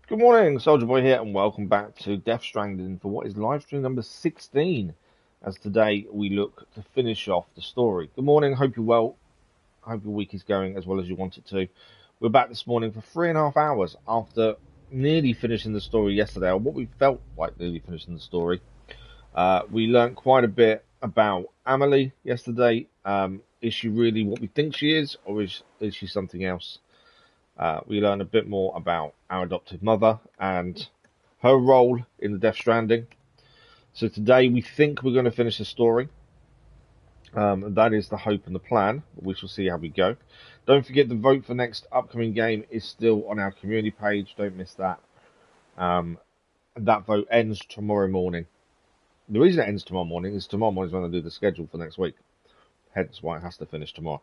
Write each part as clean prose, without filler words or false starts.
Good morning, Soldier Boy here, and welcome back to Death Stranding for what is live stream number 16. As today we look to finish off the story. Good morning, hope you're well. Hope your week is going as well as you want it to. We're back this morning for 3.5 hours after nearly finishing the story yesterday, or what we felt like nearly finishing the story. We learned quite a bit about Amelie yesterday. Is she really what we think she is, or is she something else? We learn a bit more about our adopted mother and her role in the Death Stranding. So today we think we're going to finish the story. That is the hope and the plan. We shall see how we go. Don't forget the vote for next upcoming game is still on our community page. Don't miss that. That vote ends tomorrow morning. The reason it ends tomorrow morning is tomorrow morning is when I do the schedule for next week. Hence why it has to finish tomorrow.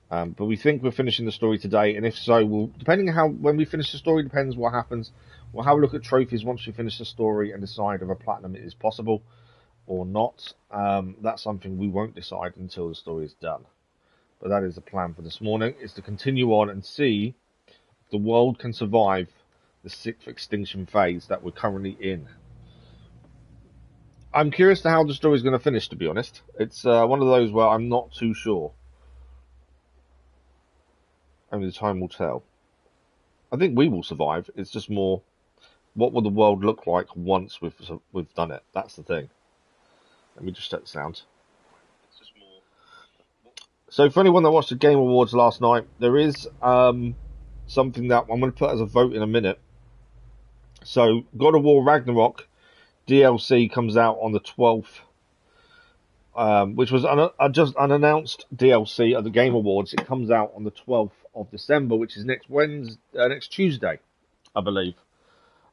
But we think we're finishing the story today, and if so, we'll, depending on when we finish the story, depends what happens. We'll have a look at trophies once we finish the story and decide if a platinum is possible or not. That's something we won't decide until the story is done. But that is the plan for this morning, is to continue on and see if the world can survive the 6th extinction phase that we're currently in. I'm curious to how the story is going to finish, to be honest. It's one of those where I'm not too sure. Only the time will tell. I think we will survive. It's just more, what will the world look like once we've done it? That's the thing. Let me just check the sound. It's just more. So for anyone that watched the Game Awards last night, there is something that I'm going to put as a vote in a minute. So God of War Ragnarok DLC comes out on the 12th. Which was just unannounced DLC at the Game Awards. It comes out on the 12th of December, which is next Tuesday, I believe.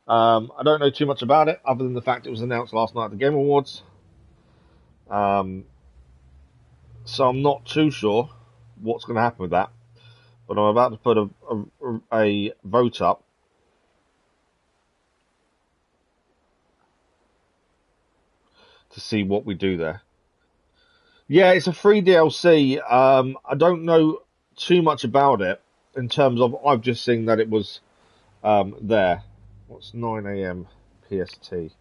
I don't know too much about it, other than the fact it was announced last night at the Game Awards. So I'm not too sure what's going to happen with that. But I'm about to put a vote up. To see what we do there. Yeah, it's a free DLC. I don't know too much about it in terms of I've just seen that it was there. What's 9 a.m. PST?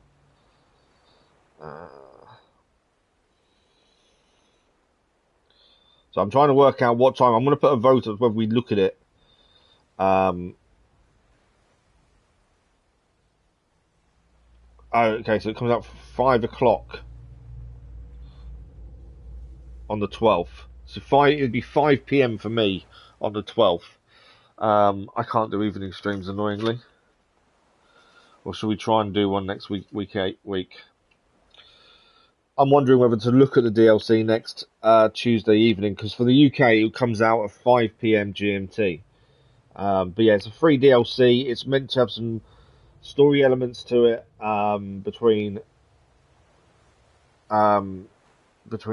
So I'm trying to work out what time. I'm going to put a vote of whether we look at it. Okay, so it comes out 5 o'clock on the 12th. So it'd be 5 p.m. for me on the 12th. I can't do evening streams, annoyingly. Or should we try and do one next week? I'm wondering whether to look at the DLC next Tuesday evening, because for the UK it comes out at 5 p.m. GMT. But yeah, it's a free DLC. It's meant to have some story elements to it between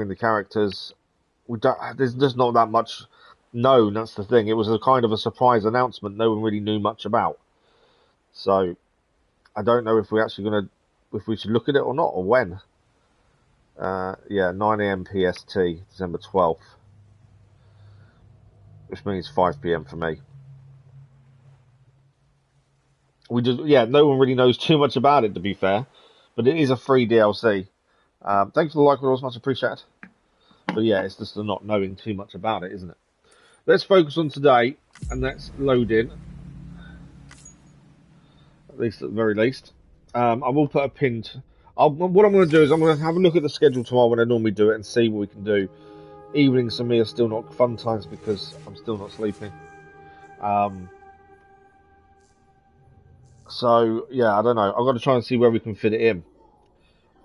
the characters. There's just not that much known. That's the thing. It was a kind of a surprise announcement. No one really knew much about. So I don't know if if we should look at it or not, or when. Yeah, 9 a.m. PST, December 12th, which means 5 p.m. for me. No one really knows too much about it, to be fair, but it is a free DLC. Thanks for the like, it was much appreciated. But yeah, it's just the not knowing too much about it, isn't it? Let's focus on today, and let's load in. At the very least. I will put a pinned. What I'm going to do is I'm going to have a look at the schedule tomorrow when I normally do it and see what we can do. Evenings for me are still not fun times because I'm still not sleeping. So yeah, I don't know. I've got to try and see where we can fit it in.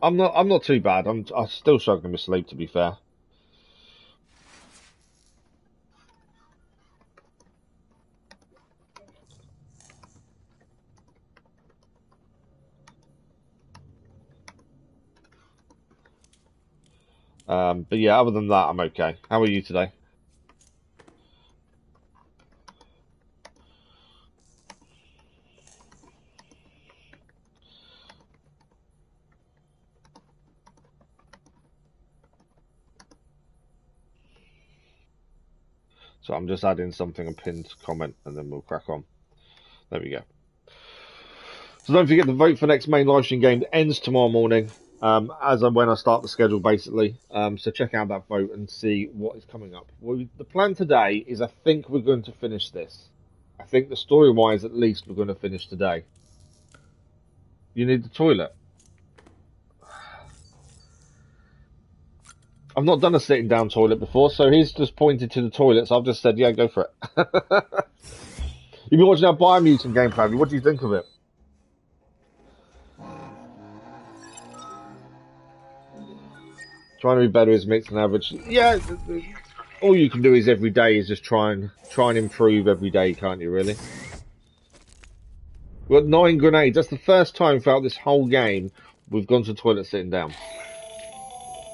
I'm not too bad. I'm still struggling with sleep, to be fair. But yeah, other than that, I'm okay. How are you today? So I'm just adding something, a pinned comment, and then we'll crack on. There we go. So don't forget the vote for next main live stream game ends tomorrow morning, when I start the schedule, basically. So check out that vote and see what is coming up. The plan today is I think we're going to finish this. I think the story-wise, at least, we're going to finish today. You need the toilet. I've not done a sitting down toilet before, so he's just pointed to the toilet, so I've just said, yeah, go for it. You've been watching our Biomutant gameplay. What do you think of it? Trying to be better is mixed and average. Yeah, all you can do is every day is just try and improve every day, can't you? Really? We've got 9 grenades. That's the first time throughout this whole game we've gone to the toilet sitting down.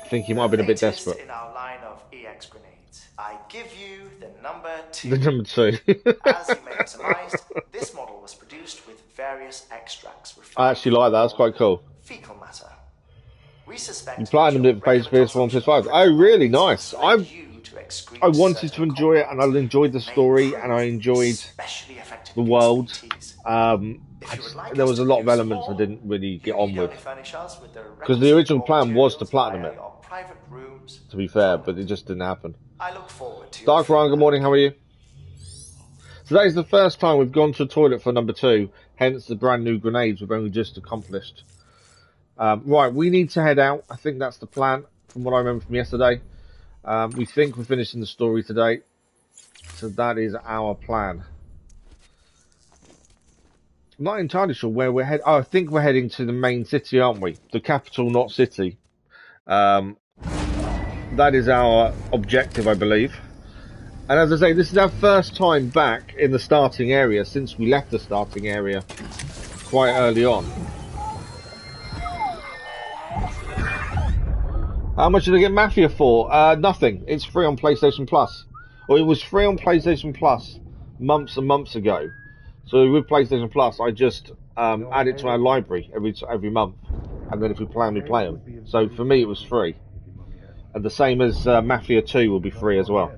I think he might have been a bit desperate. In our line of EX grenades, I give you the number 2. The number 2. As you may have surmised, this model was produced with various extracts. I actually like that. That's quite cool. Fecal matter. We suspect you platinumed it for PS4 and PS5. Oh, really? Nice. I wanted to enjoy it, and I enjoyed the story, and I enjoyed the world. There was a lot of elements I didn't really get on with, because the original plan was to platinum it, to be fair, but it just didn't happen. Dark Ryan, good morning, how are you? Today's the first time we've gone to a toilet for number 2, hence the brand new grenades we've only just accomplished. Right, we need to head out. I think that's the plan, from what I remember from yesterday. We think we're finishing the story today, so that is our plan. I'm not entirely sure where we're heading. Oh, I think we're heading to the main city, aren't we? The capital, not city. That is our objective, I believe. And as I say, this is our first time back in the starting area since we left the starting area quite early on. How much did I get Mafia for? Nothing. It's free on PlayStation Plus. Or it was free on PlayStation Plus months and months ago. So with PlayStation Plus, I just add it to our library every month, and then if we play them, we play them. So for me, it was free, and the same as Mafia 2 will be free as well.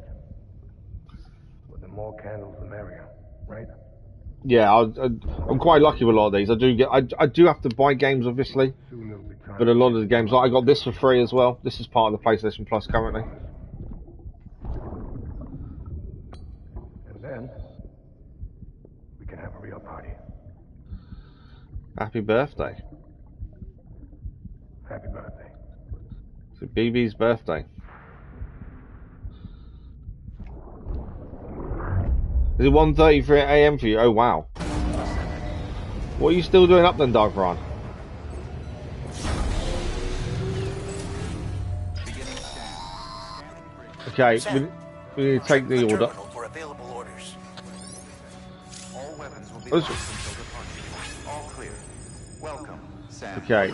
But the more candles, the merrier, right? Yeah, I'm quite lucky with a lot of these. I do have to buy games, obviously, but a lot of the games, like I got this for free as well. This is part of the PlayStation Plus currently. And then we can have a real party. Happy birthday. Happy birthday. So BB's birthday. Is it 1:33 AM for you? Oh wow. What are you still doing up then, Dark Ron? Okay, we need to take the order. Okay.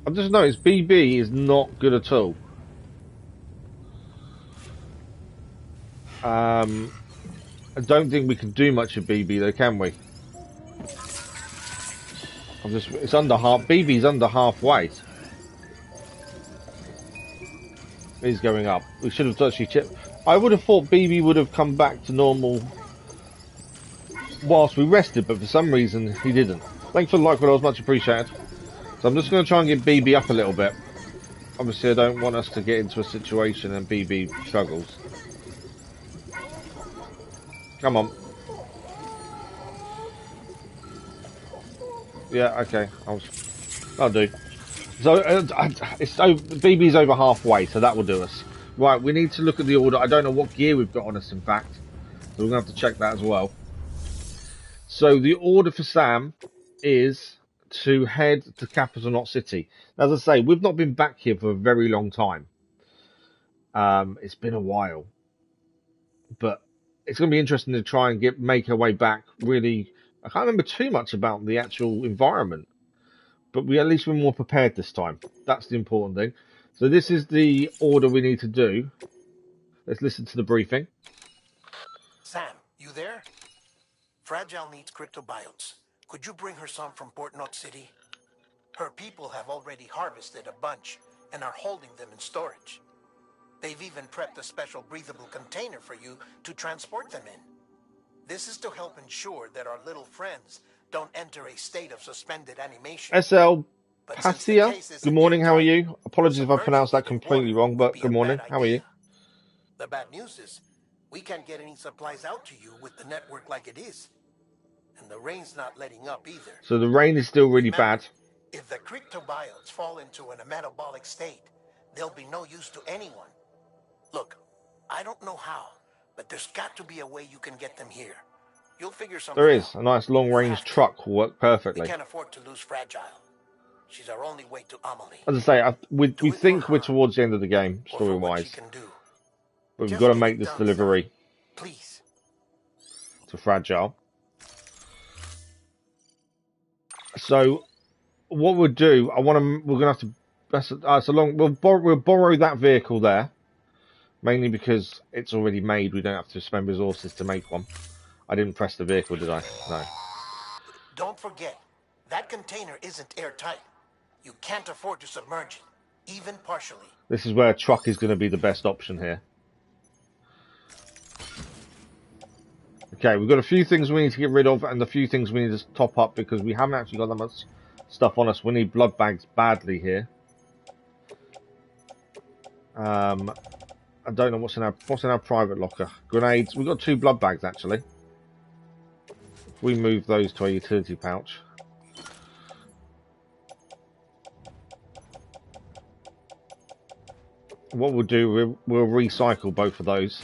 I've just noticed BB is not good at all. I don't think we can do much of BB though, can we? It's under half. BB's under halfway. He's going up. We should have actually checked. I would have thought BB would have come back to normal whilst we rested, but for some reason he didn't. Thanks for the like, was much appreciated. So I'm just going to try and get BB up a little bit. Obviously, I don't want us to get into a situation and BB struggles. Come on. Yeah, okay. I'll do. So BB's over halfway, so that will do us. Right, we need to look at the order. I don't know what gear we've got on us, in fact. So we're going to have to check that as well. So the order for Sam is to head to capital, not city. As I say, we've not been back here for a very long time. It's been a while. But it's going to be interesting to try and make our way back. Really, I can't remember too much about the actual environment. But at least we're more prepared this time. That's the important thing. So this is the order we need to do. Let's listen to the briefing. Sam, you there? Fragile needs cryptobiotes. Could you bring her some from Port Knot City? Her people have already harvested a bunch and are holding them in storage. They've even prepped a special breathable container for you to transport them in. This is to help ensure that our little friends don't enter a state of suspended animation. SL But since the Passia, case isn't good morning, how are airtight, you? Apologies if I submerging pronounced that it in completely water wrong, would but be good a morning, bad how are you? idea. The bad news is, we can't get any supplies out to you with the network like it is. And the rain's not letting up either. So the rain is still really Remember, bad. if the cryptobiotes fall into an metabolic state, they'll be no use to anyone. Look, I don't know how, but there's got to be a way you can get them here. You'll figure something There out. is. A nice long-range have to. truck will work We perfectly. can't afford to lose Fragile. She's our only way to Amelie. As I say, we Do it think for we're her, towards the end of the game, or for what she story-wise. can do. But we've Just got to get make it this done, delivery son. Please. to Fragile. So what we'll do, we're gonna have to. We'll borrow that vehicle there, mainly because it's already made. We don't have to spend resources to make one. I didn't press the vehicle, did I? No. Don't forget, that container isn't airtight. You can't afford to submerge it, even partially. This is where a truck is going to be the best option here. Okay, we've got a few things we need to get rid of and a few things we need to top up because we haven't actually got that much stuff on us. We need blood bags badly here. I don't know what's in our private locker. Grenades. We've got 2 blood bags actually. If we move those to a utility pouch. What we'll do, we'll recycle both of those.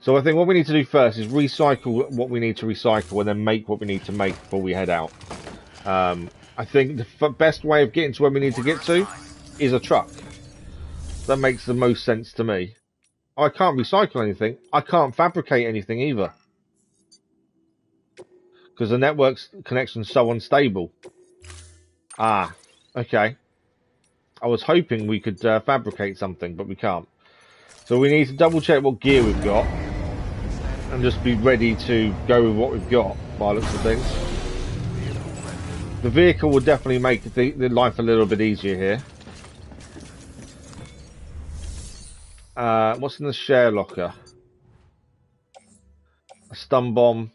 So I think what we need to do first is recycle what we need to recycle and then make what we need to make before we head out. I think the best way of getting to where we need to get to is a truck. That makes the most sense to me. I can't recycle anything. I can't fabricate anything either. Because the network's connection is so unstable. Ah, okay. I was hoping we could fabricate something, but we can't. So we need to double check what gear we've got. And just be ready to go with what we've got, by the looks of things. The vehicle will definitely make the life a little bit easier here. What's in the share locker? A stun bomb. Do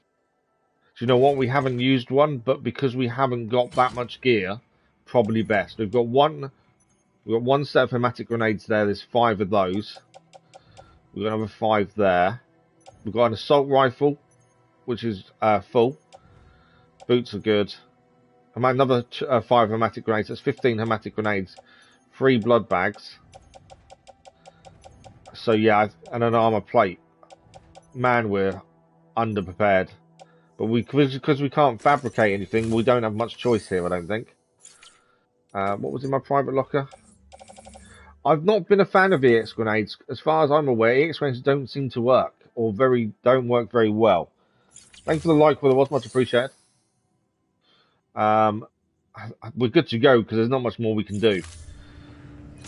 you know what? We haven't used one, but because we haven't got that much gear, probably best. We've got one set of hematic grenades there. There's 5 of those. We've got another 5 there. We've got an assault rifle, which is full. Boots are good. Another 5 hematic grenades. That's 15 hematic grenades. 3 blood bags. So yeah, and an armor plate. Man, we're underprepared. But because we can't fabricate anything, we don't have much choice here, I don't think. What was in my private locker? I've not been a fan of EX grenades. As far as I'm aware, EX grenades don't seem to work. Or don't work very well. Thanks for the like, well, it was much appreciated. We're good to go because there's not much more we can do.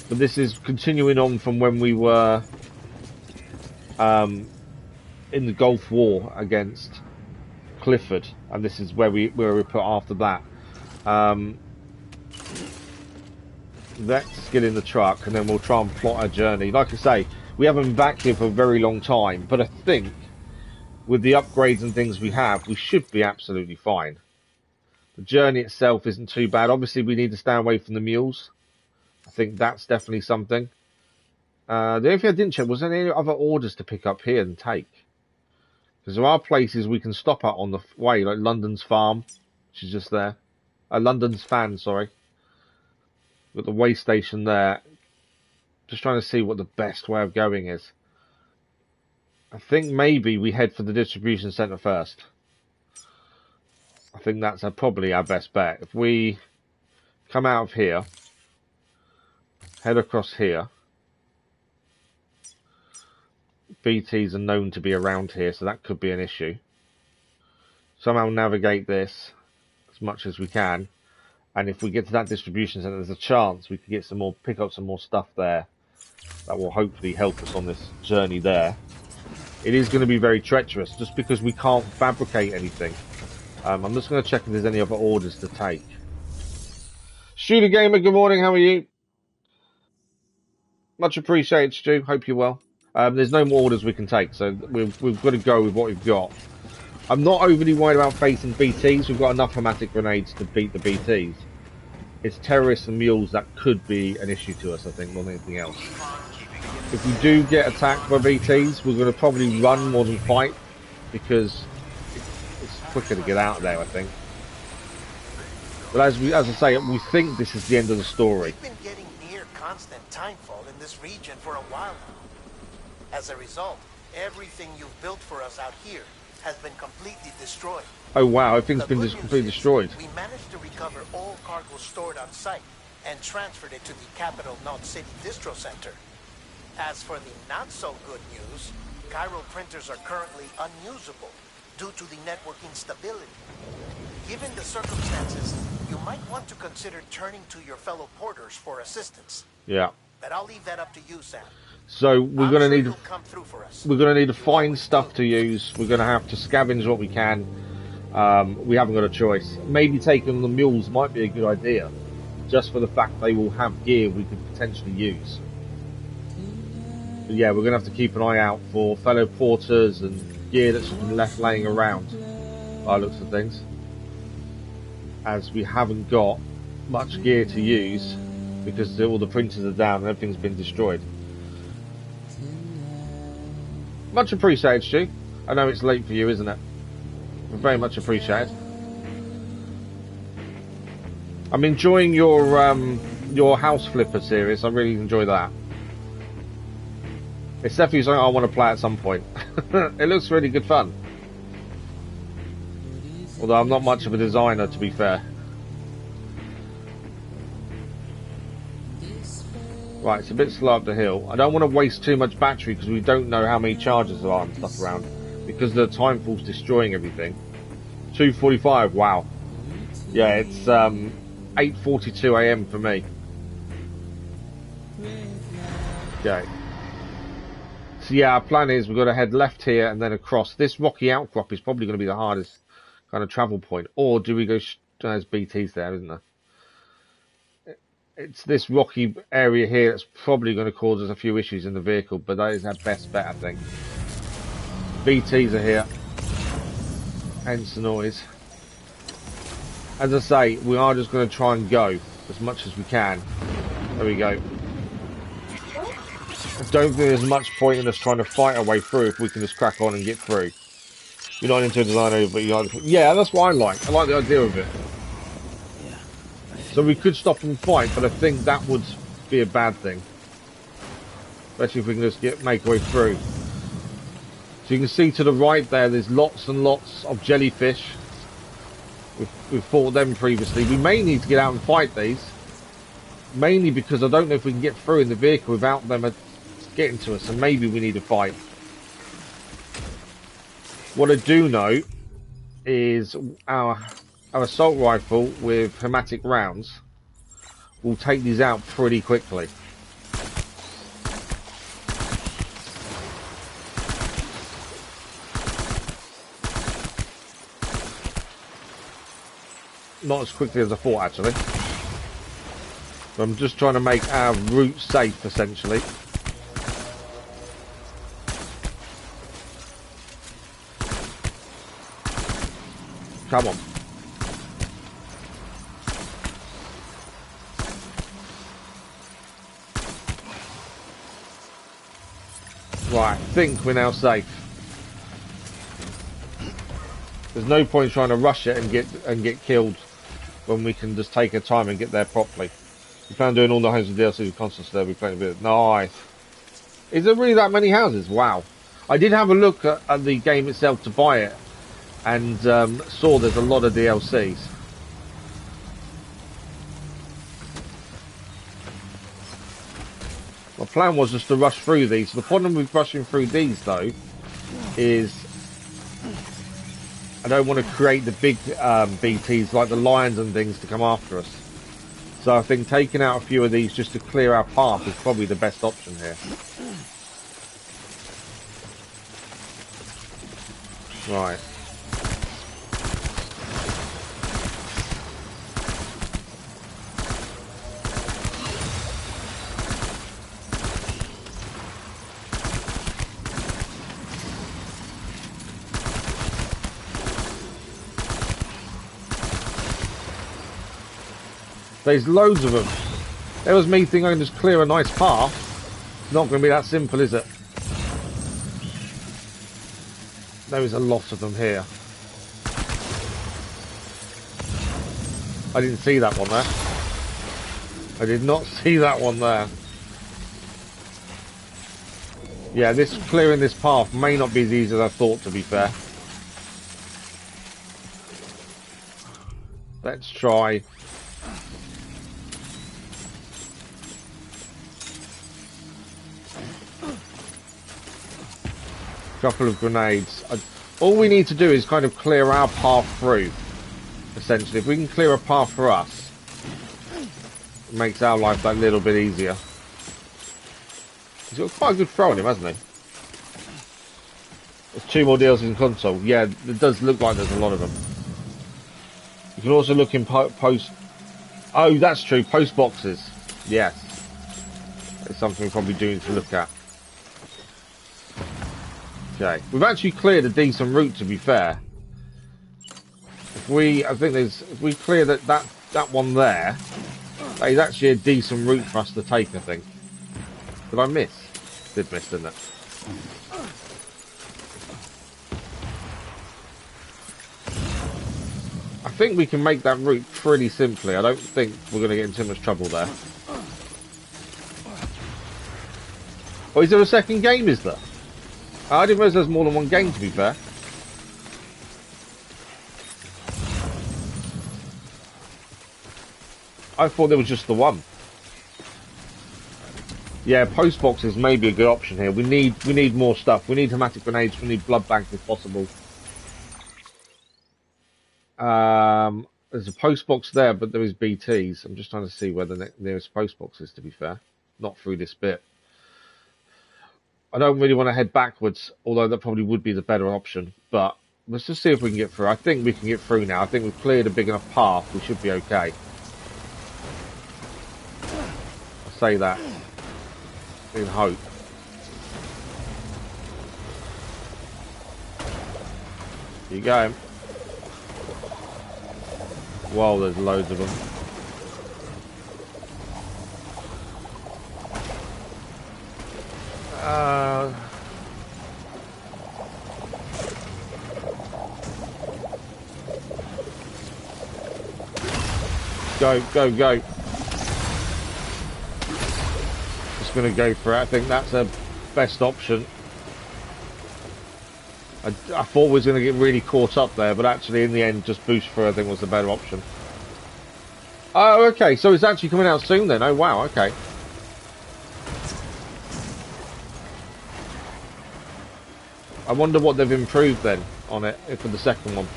But this is continuing on from when we were in the Gulf War against Clifford, and this is where we put after that. Let's get in the truck and then we'll try and plot our journey. Like I say, we haven't been back here for a very long time, but I think with the upgrades and things we have, we should be absolutely fine. The journey itself isn't too bad. Obviously, we need to stay away from the mules. I think that's definitely something. The only thing I didn't check, was there any other orders to pick up here and take? Because there are places we can stop at on the way, like London's Farm, which is just there. London's Fan, sorry. Got the way station there. Just trying to see what the best way of going is. I think maybe we head for the distribution centre first. I think that's probably our best bet. If we come out of here, head across here. BTs are known to be around here, so that could be an issue. Somehow navigate this as much as we can. And if we get to that distribution centre, there's a chance we could get pick up some more stuff there. That will hopefully help us on this journey there. It is going to be very treacherous, just because we can't fabricate anything. I'm just going to check if there's any other orders to take. Shooter Gamer, good morning, how are you? Much appreciated, Stu, hope you're well. There's no more orders we can take, so we've got to go with what we've got. I'm not overly worried about facing BTs. We've got enough hematic grenades to beat the BTs. It's terrorists and mules that could be an issue to us, I think, more than anything else. If we do get attacked by BTs, we're going to probably run more than fight, because it's quicker to get out there, I think. But as I say, we think this is the end of the story. We've been getting near constant timefall in this region for a while now. As a result, everything you've built for us out here has been completely destroyed. Oh wow, everything's been completely destroyed. We managed to recover all cargo stored on site and transferred it to the capital Knot City Distro Center. As for the not-so-good news, Cairo printers are currently unusable due to the network instability. Given the circumstances, you might want to consider turning to your fellow porters for assistance. Yeah. But I'll leave that up to you, Sam. So we're going to need come through for us. We're going to need to find stuff to use. We're going to have to scavenge what we can. We haven't got a choice. Maybe taking the mules might be a good idea, just for the fact they will have gear we could potentially use. But yeah, we're going to have to keep an eye out for fellow porters and gear that's been left laying around, by the looks of things, as we haven't got much gear to use because all the printers are down and everything's been destroyed. Much appreciated, Stu. I know it's late for you, isn't it? Very much appreciated. I'm enjoying your house flipper series. I really enjoy that. It's definitely something I want to play at some point. It looks really good fun. Although I'm not much of a designer, to be fair. Right, it's a bit slow up the hill. I don't want to waste too much battery because we don't know how many charges there are and stuff around. Because the timefall's destroying everything. 2:45, wow. Yeah, it's 8:42 AM for me. Okay. So yeah, our plan is we've got to head left here and then across. This rocky outcrop is probably going to be the hardest kind of travel point. Or do we go... There's BTs there, isn't there? It's this rocky area here that's probably going to cause us a few issues in the vehicle, but that is our best bet, I think. BTs are here. Hence the noise. As I say, we are just going to try and go as much as we can. There we go. I don't think there's much point in us trying to fight our way through if we can just crack on and get through. You're not into design, but you like... Yeah, that's what I like. I like the idea of it. So we could stop and fight, but I think that would be a bad thing. Especially if we can just make our way through. So you can see to the right there, there's lots and lots of jellyfish. We've fought them previously. We may need to get out and fight these. Mainly because I don't know if we can get through in the vehicle without them getting to us. And maybe we need to fight. What I do know is our assault rifle with hematic rounds will take these out pretty quickly. Not as quickly as I thought, actually. But I'm just trying to make our route safe, essentially. Come on. Right, I think we're now safe. There's no point trying to rush it and get killed when we can just take our time and get there properly. We plan on doing all the houses with DLC with constants there. We playing a bit. Nice. Is there really that many houses? Wow. I did have a look at the game itself to buy it, and saw there's a lot of DLCs. My plan was just to rush through these. The problem with rushing through these, though, is I don't want to create the big BTs like the lions and things to come after us. So I think taking out a few of these just to clear our path is probably the best option here. Right. There's loads of them. There was me thinking I can just clear a nice path. Not going to be that simple, is it? There is a lot of them here. I didn't see that one there. I did not see that one there. Yeah, clearing this path may not be as easy as I thought, to be fair. Let's try. Couple of grenades. All we need to do is kind of clear our path through. Essentially, if we can clear a path for us, it makes our life that little bit easier. He's got quite a good throw on him, hasn't he? There's 2 more deals in console. Yeah, it does look like there's a lot of them. You can also look in post... Oh, that's true. Post boxes. Yes. It's something we probably do need to look at. Okay. We've actually cleared a decent route, to be fair. If we clear that one there, that is actually a decent route for us to take, I think. Did I miss? Did miss, didn't it? I think we can make that route pretty simply. I don't think we're going to get in too much trouble there. Oh, is there a second game, is there? I didn't realise there's more than one game, to be fair. I thought there was just the one. Yeah, post boxes may be a good option here. We need more stuff. We need hematic grenades. We need blood banks if possible. There's a post box there, but there is BTs. I'm just trying to see where the nearest post box is, to be fair. Not through this bit. I don't really want to head backwards, although that probably would be the better option. But let's just see if we can get through. I think we can get through now. I think we've cleared a big enough path. We should be okay. I'll say that in hope. Here you go. Whoa, there's loads of them. Go, go, go. Just gonna go for it. I think that's a best option. I thought we was going to get really caught up there, but actually in the end just boost through I think was the better option. Oh, okay, so it's actually coming out soon then. Oh wow, okay. I wonder what they've improved then on it for the second one.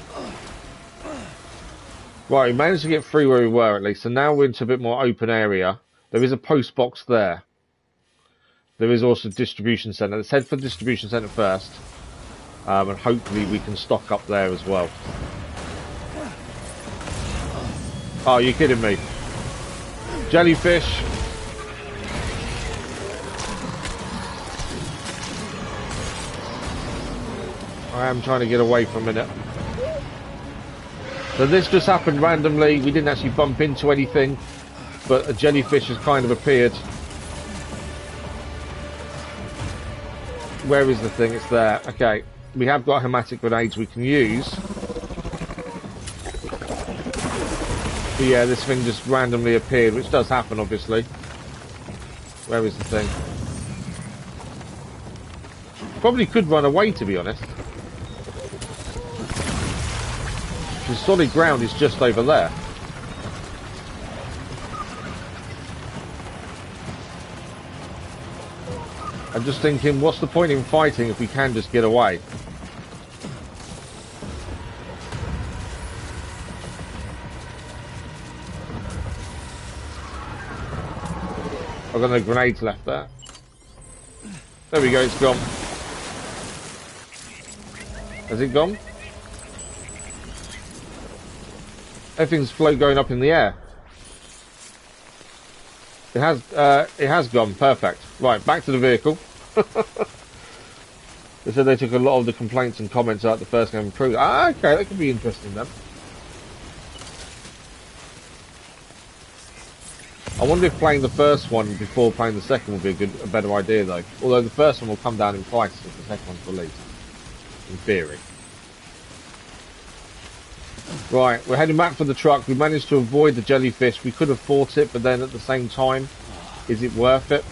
Right, we managed to get through where we were at least, so now we're into a bit more open area. There is a post box there. There is also a distribution centre. Let's head for the distribution centre first. And hopefully we can stock up there as well. Oh, you're kidding me. Jellyfish. I am trying to get away for a minute. So this just happened randomly. We didn't actually bump into anything, but a jellyfish has kind of appeared. Where is the thing? It's there. Okay. We have got hematic grenades we can use. But yeah, this thing just randomly appeared, which does happen, obviously. Where is the thing? Probably could run away, to be honest. The solid ground is just over there. I'm just thinking, what's the point in fighting if we can just get away? I've got no grenades left there. There we go, it's gone. Has it gone? Everything's going up in the air. It has gone, perfect. Right, back to the vehicle. They said they took a lot of the complaints and comments out the first game improved. Ah, okay, that could be interesting then. I wonder if playing the first one before playing the second would be a better idea, though. Although the first one will come down in price if the second one's released, in theory. Right, we're heading back for the truck. We managed to avoid the jellyfish. We could have fought it, but then at the same time, is it worth it?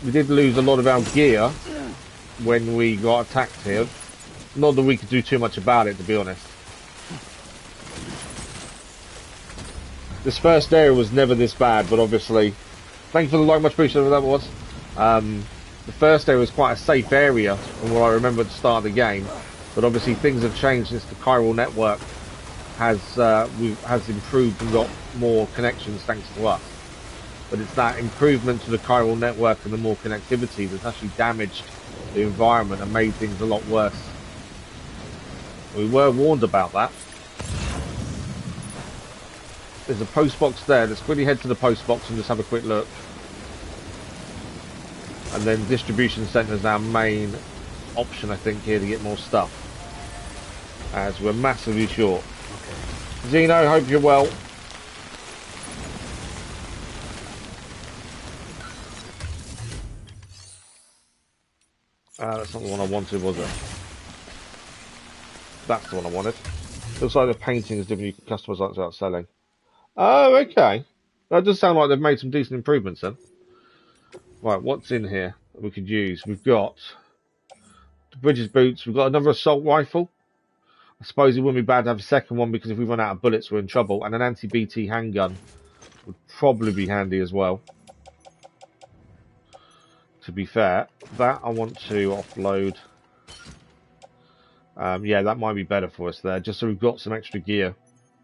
We did lose a lot of our gear when we got attacked here. Not that we could do too much about it, to be honest. This first area was never this bad, but obviously, thank you for the like, much appreciated. That was. The first area was quite a safe area from what I remember at the start of the game, but obviously things have changed since the chiral network has improved and got more connections thanks to us. But it's that improvement to the chiral network and the more connectivity that's actually damaged the environment and made things a lot worse. We were warned about that. There's a post box there. Let's quickly head to the post box and just have a quick look. And then distribution centre is our main option, I think, here to get more stuff. As we're massively short. Okay. Zeno, hope you're well. That's not the one I wanted, was it? That's the one I wanted. Looks like the painting is different. You can customise that without selling. Oh, okay. That does sound like they've made some decent improvements then. Right, what's in here that we could use? We've got the Bridges boots. We've got another assault rifle. I suppose it wouldn't be bad to have a second one because if we run out of bullets, we're in trouble. And an anti-BT handgun would probably be handy as well. To be fair, that I want to offload. Yeah, that might be better for us there, just so we've got some extra gear.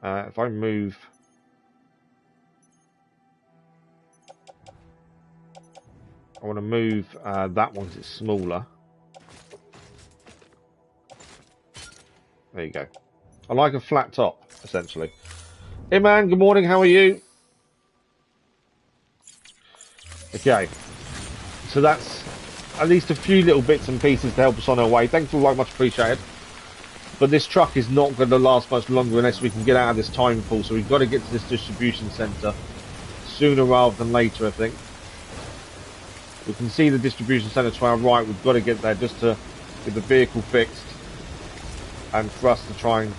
If I move... I want to move that one because it's smaller. There you go. I like a flat top, essentially. Hey man, good morning, how are you? Okay. So that's at least a few little bits and pieces to help us on our way. Thanks for like, much appreciated. But this truck is not going to last much longer unless we can get out of this time pool. So we've got to get to this distribution centre sooner rather than later, I think. We can see the distribution centre to our right. We've got to get there just to get the vehicle fixed and for us to try and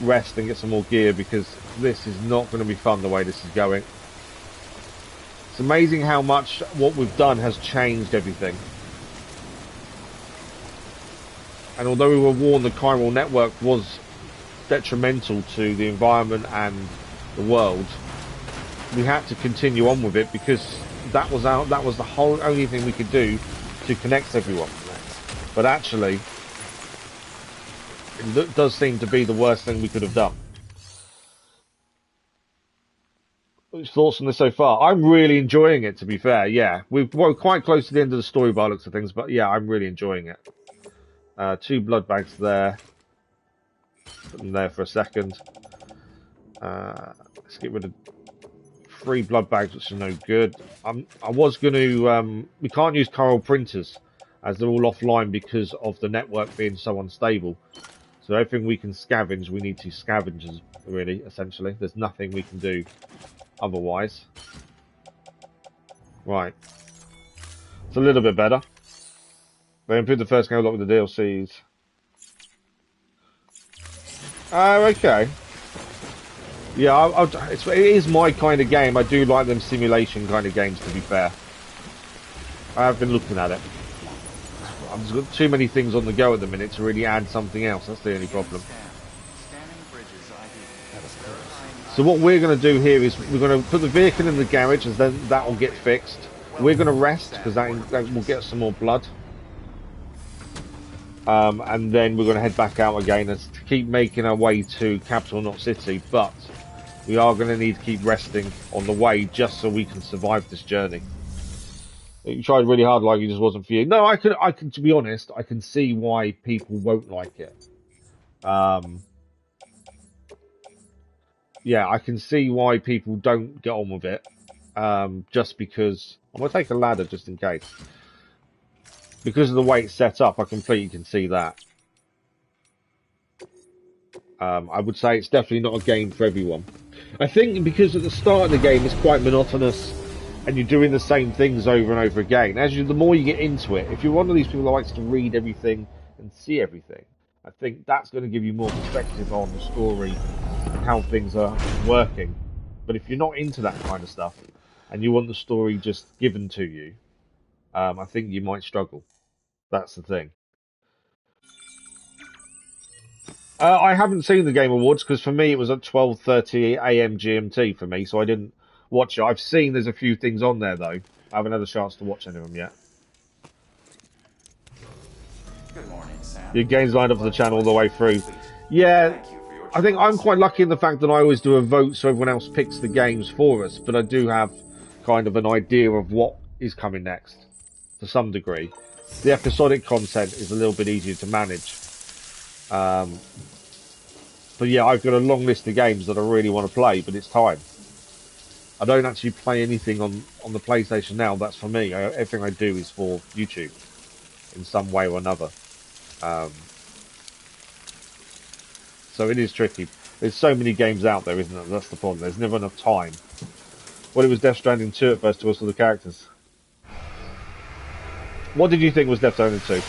rest and get some more gear because this is not going to be fun the way this is going. It's amazing how much what we've done has changed everything. And although we were warned the chiral network was detrimental to the environment and the world, we had to continue on with it because that was the whole only thing we could do to connect everyone. But actually, it does seem to be the worst thing we could have done. Thoughts on this so far? I'm really enjoying it, to be fair. Yeah, we're quite close to the end of the story by looks of things, but yeah, I'm really enjoying it. 2 blood bags there. Put them there for a second. Let's get rid of 3 blood bags, which are no good. I was going to... we can't use chiral printers, as they're all offline because of the network being so unstable. So everything we can scavenge, we need to scavenge, really, essentially. There's nothing we can do otherwise. Right. It's a little bit better. They improved the first game a lot with the DLCs. Oh, okay. Yeah, it is my kind of game. I do like them simulation kind of games, to be fair. I have been looking at it. I've just got too many things on the go at the minute to really add something else. That's the only problem. So what we're going to do here is we're going to put the vehicle in the garage and then that will get fixed. We're going to rest because that will get some more blood. And then we're going to head back out again and keep making our way to Capital Knot City. But we are going to need to keep resting on the way just so we can survive this journey. You tried really hard, like it just wasn't for you. No, I can. To be honest, I can see why people won't like it. Yeah, I can see why people don't get on with it. Just because I'm gonna take a ladder just in case. Because of the way it's set up, I completely can see that. I would say it's definitely not a game for everyone. I think because at the start of the game it's quite monotonous and you're doing the same things over and over again. The more you get into it, if you're one of these people that likes to read everything and see everything, I think that's going to give you more perspective on the story and how things are working. But if you're not into that kind of stuff and you want the story just given to you, I think you might struggle. That's the thing. I haven't seen the Game Awards because for me it was at 12:30 a.m. GMT for me, so I didn't watch it. I've seen there's a few things on there though. I haven't had a chance to watch any of them yet. Good morning, Sam. Your game's lined up for the channel all the way through. Yeah, I think I'm quite lucky in the fact that I always do a vote so everyone else picks the games for us, but I do have kind of an idea of what is coming next to some degree. The episodic content is a little bit easier to manage. But yeah, I've got a long list of games that I really want to play, but it's time. I don't actually play anything on the PlayStation now. That's for me. Everything I do is for YouTube in some way or another. So it is tricky. There's so many games out there, isn't there? That's the problem. There's never enough time. Well, it was Death Stranding 2 at first to us for the characters. What did you think was Death Stranding 2?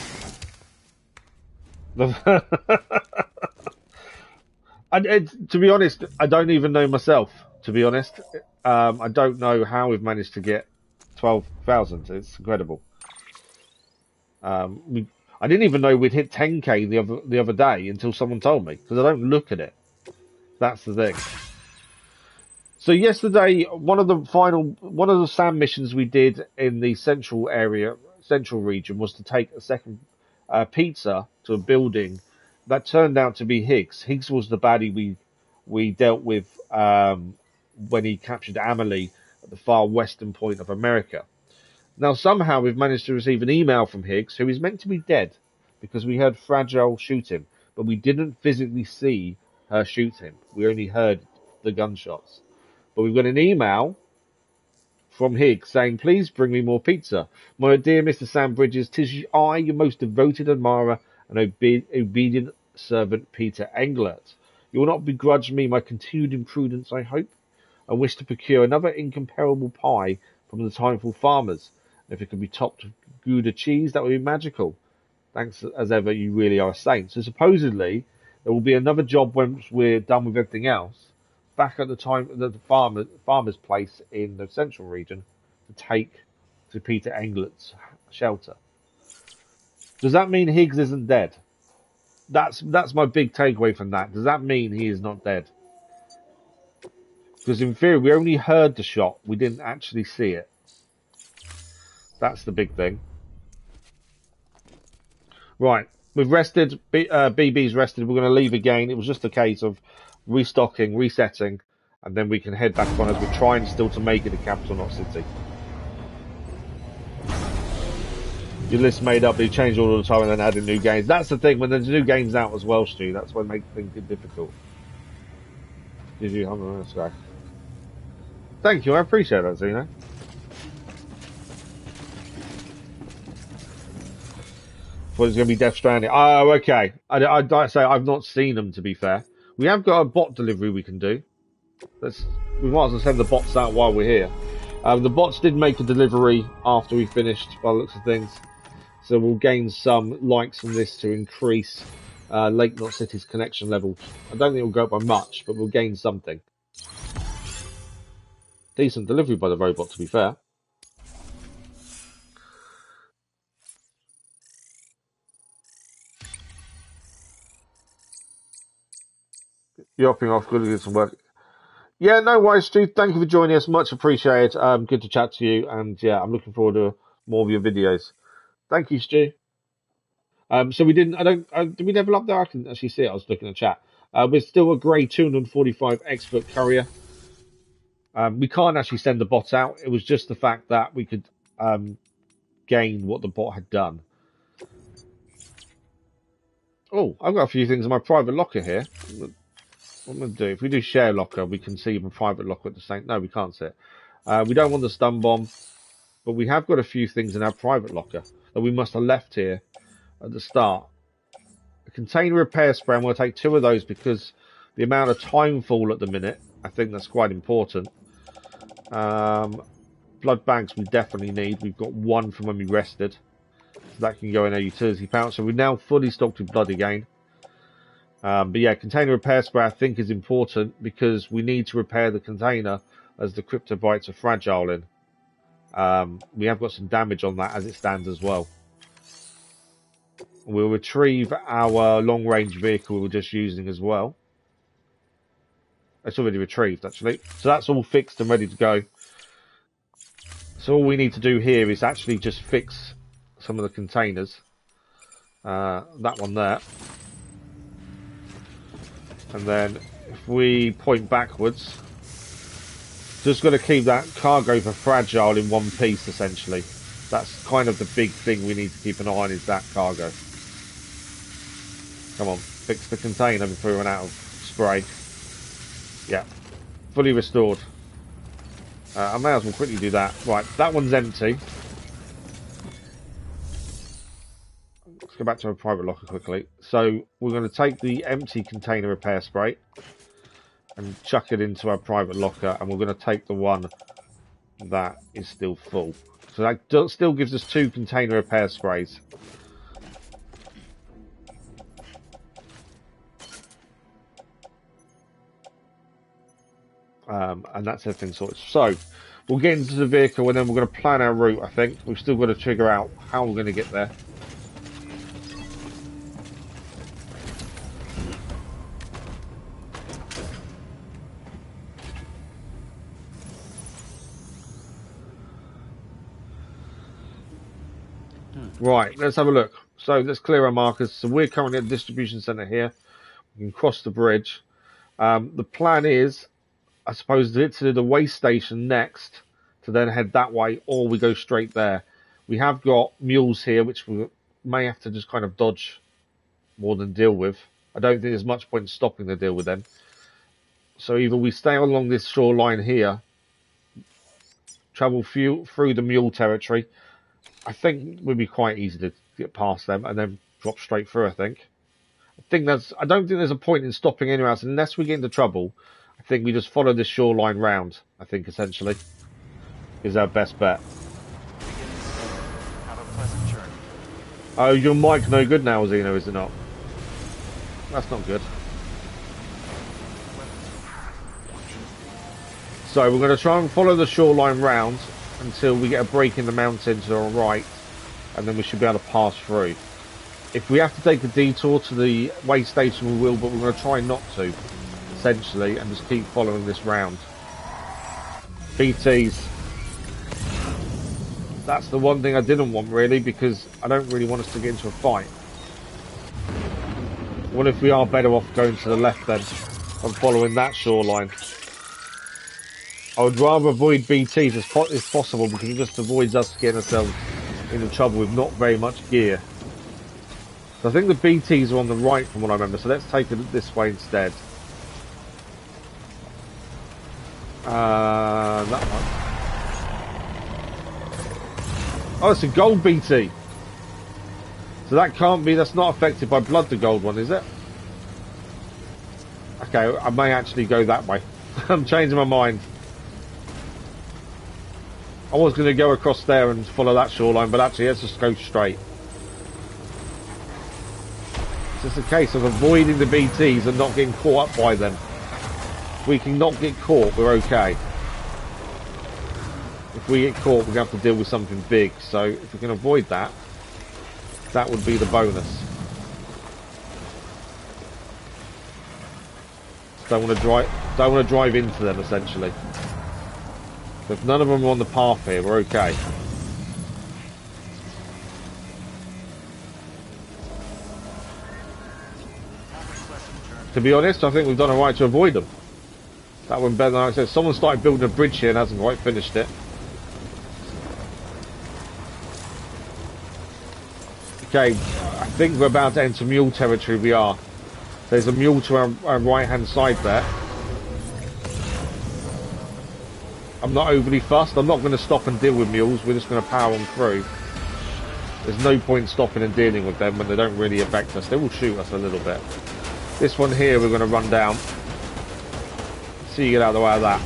To be honest, I don't even know myself. To be honest, I don't know how we've managed to get 12,000. It's incredible. I didn't even know we'd hit 10k the other day until someone told me, because I don't look at it. That's the thing. So yesterday, one of the SAM missions we did in the central region was to take a second pizza to a building that turned out to be Higgs. Higgs was the baddie we dealt with when he captured Amelie at the far western point of America. Now somehow we've managed to receive an email from Higgs, who is meant to be dead, because we heard Fragile shoot him, but we didn't physically see her shoot him. We only heard the gunshots. But we've got an email from Higgs saying, "Please bring me more pizza. My dear Mr. Sam Bridges, 'tis I, your most devoted admirer and obedient servant, Peter Englert. You will not begrudge me my continued imprudence, I hope. I wish to procure another incomparable pie from the Timeful farmers. If it could be topped with Gouda cheese, that would be magical. Thanks as ever, you really are a saint." So supposedly, there will be another job once we're done with everything else, back at the farmer's place in the central region, to take to Peter Englert's shelter. Does that mean Higgs isn't dead? That's my big takeaway from that. Does that mean he is not dead? Because in theory, we only heard the shot. We didn't actually see it. That's the big thing. Right. We've rested. BB's rested. We're going to leave again. It was just a case of restocking, resetting, and then we can head back on as we're trying still to make it a capital, not city. Your list made up, you change all the time and then adding new games. That's the thing, when there's new games out as well, Stu, that's what makes things difficult. Did you? Let's go. Thank you, I appreciate that, Zeno. Thought it was going to be Death Stranding. Oh, okay. I'd say I've not seen them, to be fair. We have got a bot delivery we can do. We might as well send the bots out while we're here. The bots did make a delivery after we finished, by the looks of things. So we'll gain some likes from this to increase Lake Knot City's connection level. I don't think it'll go up by much, but we'll gain something. Decent delivery by the robot, to be fair. You're hopping off. Good to get some work. Yeah, no worries, Stu. Thank you for joining us. Much appreciated. Good to chat to you. And yeah, I'm looking forward to more of your videos. Thank you, Stu. So we didn't. Did we level up there? I can actually see it. I was looking at the chat. We're still a grey 245 expert courier. We can't actually send the bot out. It was just the fact that we could gain what the bot had done. Oh, I've got a few things in my private locker here. What I'm going to do, if we do share locker, we can see my private locker at the same... No, we can't see it. We don't want the stun bomb, but we have got a few things in our private locker that we must have left here at the start. A container repair spray, I'm going to take 2 of those because the amount of time fall at the minute I think that's quite important. Blood bags we definitely need. We've got one from when we rested. So that can go in our utility pouch. So we're now fully stocked with blood again. But yeah, container repair spray I think is important because we need to repair the container as the cryptobites are fragile in. We have got some damage on that as it stands as well. We'll retrieve our long-range vehicle we were just using as well. It's already retrieved, actually. So that's all fixed and ready to go. So all we need to do here is actually just fix some of the containers. That one there. And then if we point backwards, just got to keep that cargo for fragile in one piece, essentially. That's kind of the big thing we need to keep an eye on, is that cargo. Come on, fix the container before we run out of spray. Yeah, fully restored. I may as well quickly do that. Right, that one's empty. Let's go back to our private locker quickly. So we're going to take the empty container repair spray and chuck it into our private locker, and we're going to take the one that is still full. So that still gives us 2 container repair sprays. And that's everything sorted. So we'll get into the vehicle and then we're going to plan our route. I think we've still got to figure out how we're going to get there. Right, let's have a look. So let's clear our markers. So we're currently at the distribution centre here. We can cross the bridge. The plan is, I suppose, to do the waste station next, to then head that way, or we go straight there. We have got mules here, which we may have to just kind of dodge more than deal with. I don't think there's much point in stopping to deal with them. So either we stay along this shoreline here, travel through the mule territory. I think it would be quite easy to get past them and then drop straight through, I think. I don't think there's a point in stopping anywhere else unless we get into trouble. I think we just follow this shoreline round, I think, essentially, is our best bet. Have a pleasant journey. Oh, your mic no good now, Zeno, is it not? That's not good. So we're going to try and follow the shoreline round until we get a break in the mountain to our right, and then we should be able to pass through. If we have to take a detour to the way station, we will, but we're going to try not to, essentially, and just keep following this round. BTs. That's the one thing I didn't want, really, because I don't really want us to get into a fight. What if we are better off going to the left then and following that shoreline? I would rather avoid BTs if possible, because it just avoids us getting ourselves into trouble with not very much gear. So I think the BTs are on the right from what I remember, so let's take it this way instead. That one. Oh, it's a gold BT. So that can't be, that's not affected by blood, the gold one, is it? Okay, I may actually go that way. I'm changing my mind. I was going to go across there and follow that shoreline, but actually let's just go straight. It's just a case of avoiding the BTs and not getting caught up by them. If we can not get caught, we're okay. If we get caught, we're going to have to deal with something big. So if we can avoid that, that would be the bonus. Don't want to drive into them, essentially. So if none of them are on the path here, we're okay. To be honest, I think we've done alright to avoid them. That went better than I said. Someone started building a bridge here and hasn't quite finished it. Okay, I think we're about to enter mule territory. We are. There's a mule to our right-hand side there. I'm not overly fussed. I'm not going to stop and deal with mules. We're just going to power on through. There's no point stopping and dealing with them when they don't really affect us. They will shoot us a little bit. This one here we're going to run down. See so you get out of the way of that.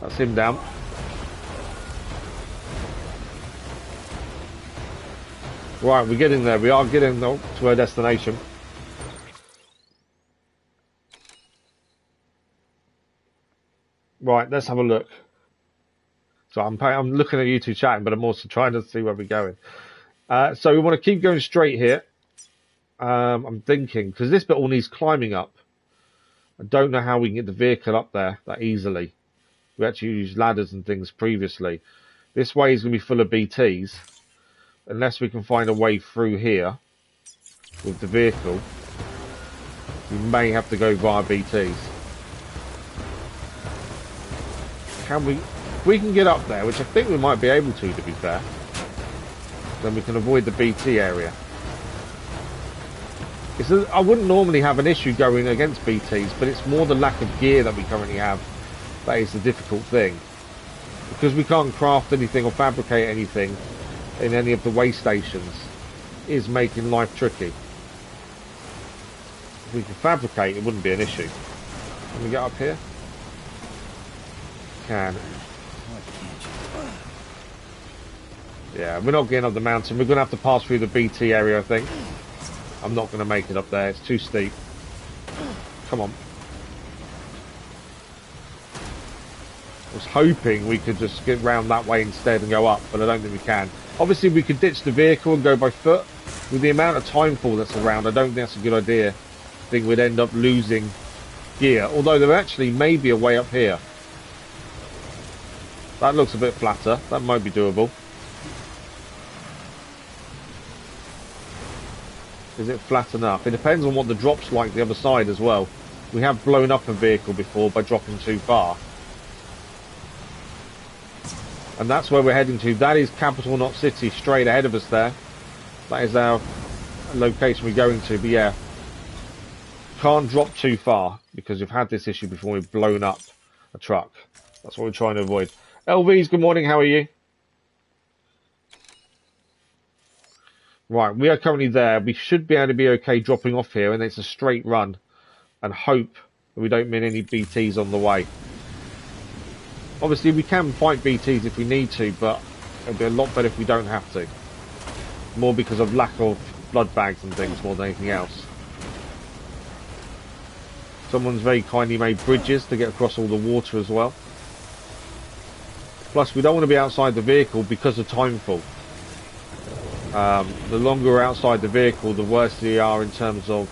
That's him down. Right, we're getting there. We are getting to our destination. Right, let's have a look. So I'm looking at you two chatting, but I'm also trying to see where we're going. So we want to keep going straight here. I'm thinking, because this bit all needs climbing up. I don't know how we can get the vehicle up there that easily. We actually used ladders and things previously. This way is going to be full of BTs. Unless we can find a way through here with the vehicle. We may have to go via BTs. Can we... If we can get up there, which I think we might be able to be fair, then we can avoid the BT area. I wouldn't normally have an issue going against BTs, but it's more the lack of gear that we currently have that is the difficult thing. Because we can't craft anything or fabricate anything in any of the way stations, is making life tricky. If we could fabricate, it wouldn't be an issue. Can we get up here? Can. Yeah, we're not getting up the mountain. We're going to have to pass through the BT area, I think. I'm not going to make it up there. It's too steep. Come on. I was hoping we could just get round that way instead and go up, but I don't think we can. Obviously, we could ditch the vehicle and go by foot. With the amount of timefall that's around, I don't think that's a good idea. I think we'd end up losing gear. Although there actually may be a way up here. That looks a bit flatter. That might be doable. Is it flat enough? It depends on what the drop's like the other side as well. We have blown up a vehicle before by dropping too far. And that's where we're heading to. That is Capital Knot City, straight ahead of us there. That is our location we're going to. But yeah, can't drop too far because we've had this issue before. We've blown up a truck. That's what we're trying to avoid. LVs, good morning. How are you? Right, we are currently there. We should be able to be okay dropping off here, and it's a straight run. And hope that we don't min any BTs on the way. Obviously, we can fight BTs if we need to, but it'll be a lot better if we don't have to. More because of lack of blood bags and things more than anything else. Someone's very kindly made bridges to get across all the water as well. Plus, we don't want to be outside the vehicle because of timefall. The longer we're outside the vehicle, the worse they are in terms of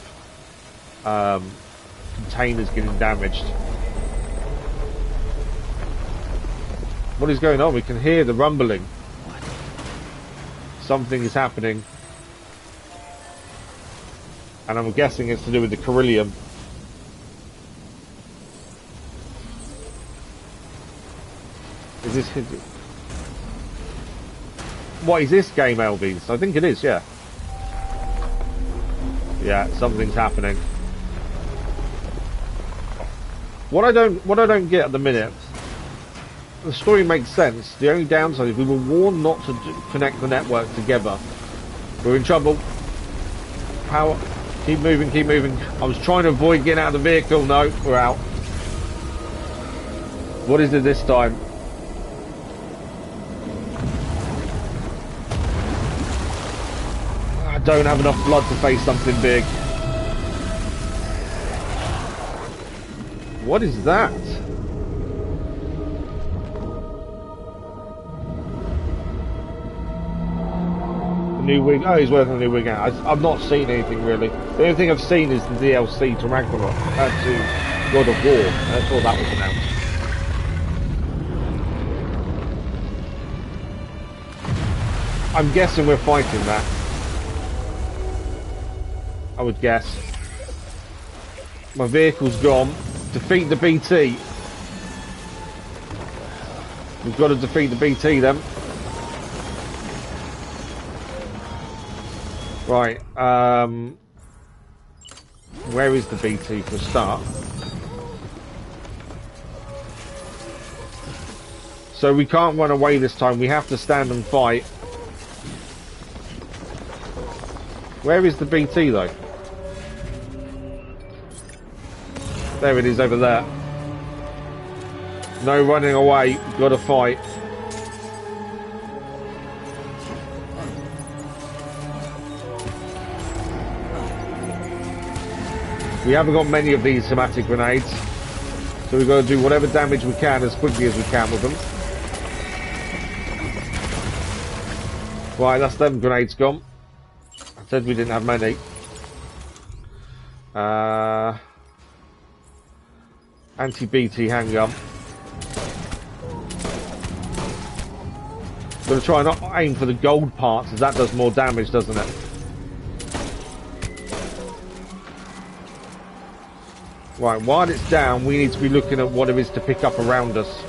containers getting damaged. What is going on? We can hear the rumbling. Something is happening. And I'm guessing it's to do with the Carillium. Is this... What is this game, LBs? I think it is, yeah. Yeah, something's happening. What I don't get at the minute, the story makes sense. The only downside is we were warned not to connect the network together. We're in trouble. Power. Keep moving, keep moving. I was trying to avoid getting out of the vehicle. No, we're out. What is it this time? I don't have enough blood to face something big. What is that? A new wing. Oh, he's working on a new wing out. I've not seen anything really. The only thing I've seen is the DLC to Ragnarok, to God of War. That's all that was announced. I'm guessing we're fighting that. I would guess. My vehicle's gone. Defeat the BT. We've got to defeat the BT then. Right. Where is the BT for a start? So we can't run away this time. We have to stand and fight. Where is the BT though? There it is over there. No running away. Got to fight. We haven't got many of these somatic grenades, so we've got to do whatever damage we can as quickly as we can with them. Right, that's them grenades gone. I said we didn't have many. Anti-BT handgun. Gonna try and not aim for the gold parts, as that does more damage, doesn't it? Right, while it's down, we need to be looking at what there is to pick up around us,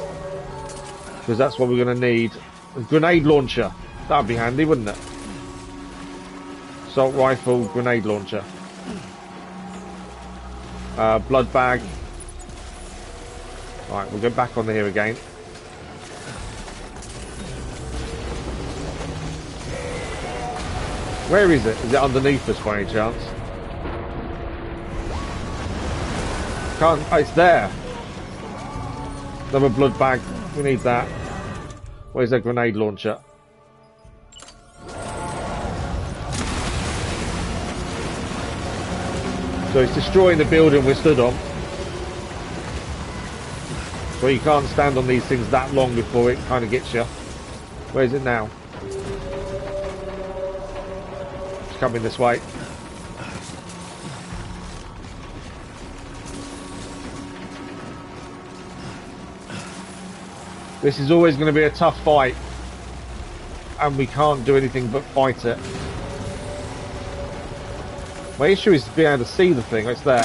because that's what we're going to need. A grenade launcher. That'd be handy, wouldn't it? Assault rifle, grenade launcher. Blood bag. Right, we'll go back on here again. Where is it? Is it underneath us by any chance? Can't. Oh, it's there. Another blood bag. We need that. Where's that grenade launcher? So it's destroying the building we're stood on. So you can't stand on these things that long before it kind of gets you. Where is it now? It's coming this way. This is always going to be a tough fight, and we can't do anything but fight it. My issue is to be able to see the thing. It's there.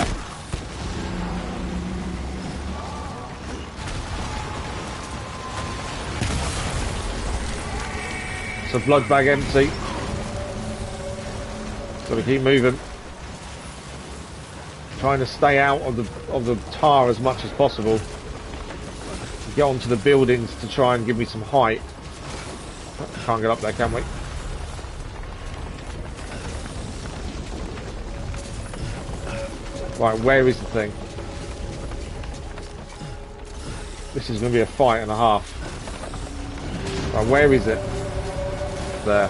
So blood bag empty. Got to keep moving. Trying to stay out of the tar as much as possible. Get onto the buildings to try and give me some height. Can't get up there, can we? Right, where is the thing? This is going to be a fight and a half. Right, where is it? There.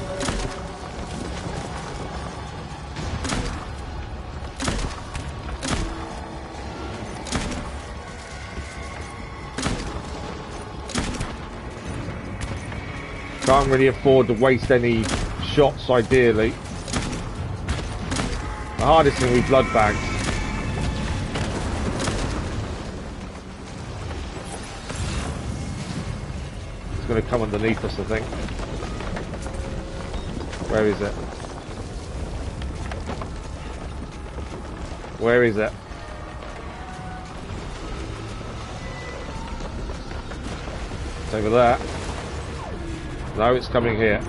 Can't really afford to waste any shots, ideally. The hardest thing with blood bags. It's going to come underneath us, I think. Where is it? Where is it? It's over there. No, it's coming here.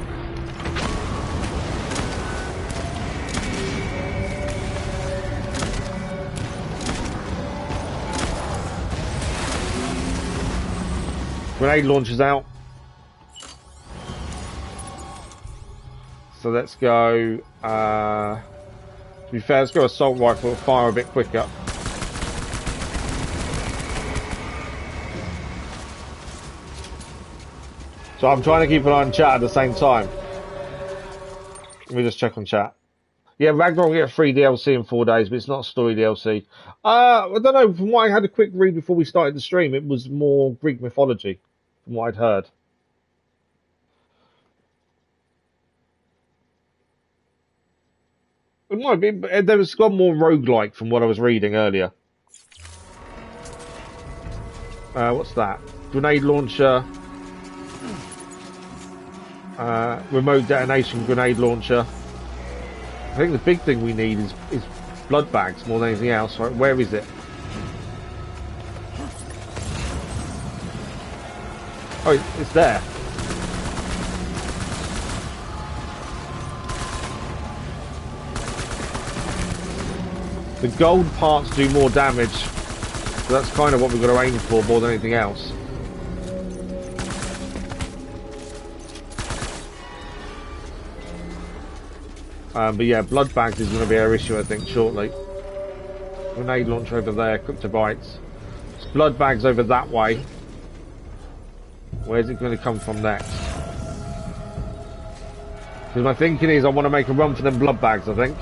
Grenade launcher's out. So let's go, to be fair, let's go assault rifle, it'll fire a bit quicker. So I'm trying to keep an eye on chat at the same time. Let me just check on chat. Yeah, Ragnarok will get free DLC in 4 days, but it's not a story DLC. I don't know, from what I had a quick read before we started the stream, it was more Greek mythology, from what I'd heard. It might be, but there was got more roguelike from what I was reading earlier. What's that? Grenade launcher. Remote detonation grenade launcher. I think the big thing we need is blood bags more than anything else. Right, where is it? Oh, it's there. The gold parts do more damage, so that's kind of what we've got to aim for more than anything else. But yeah, blood bags is going to be our issue, I think, shortly. Grenade launcher over there, cooked to bites. Blood bags over that way. Where's it going to come from next? Because my thinking is I want to make a run for them blood bags, I think.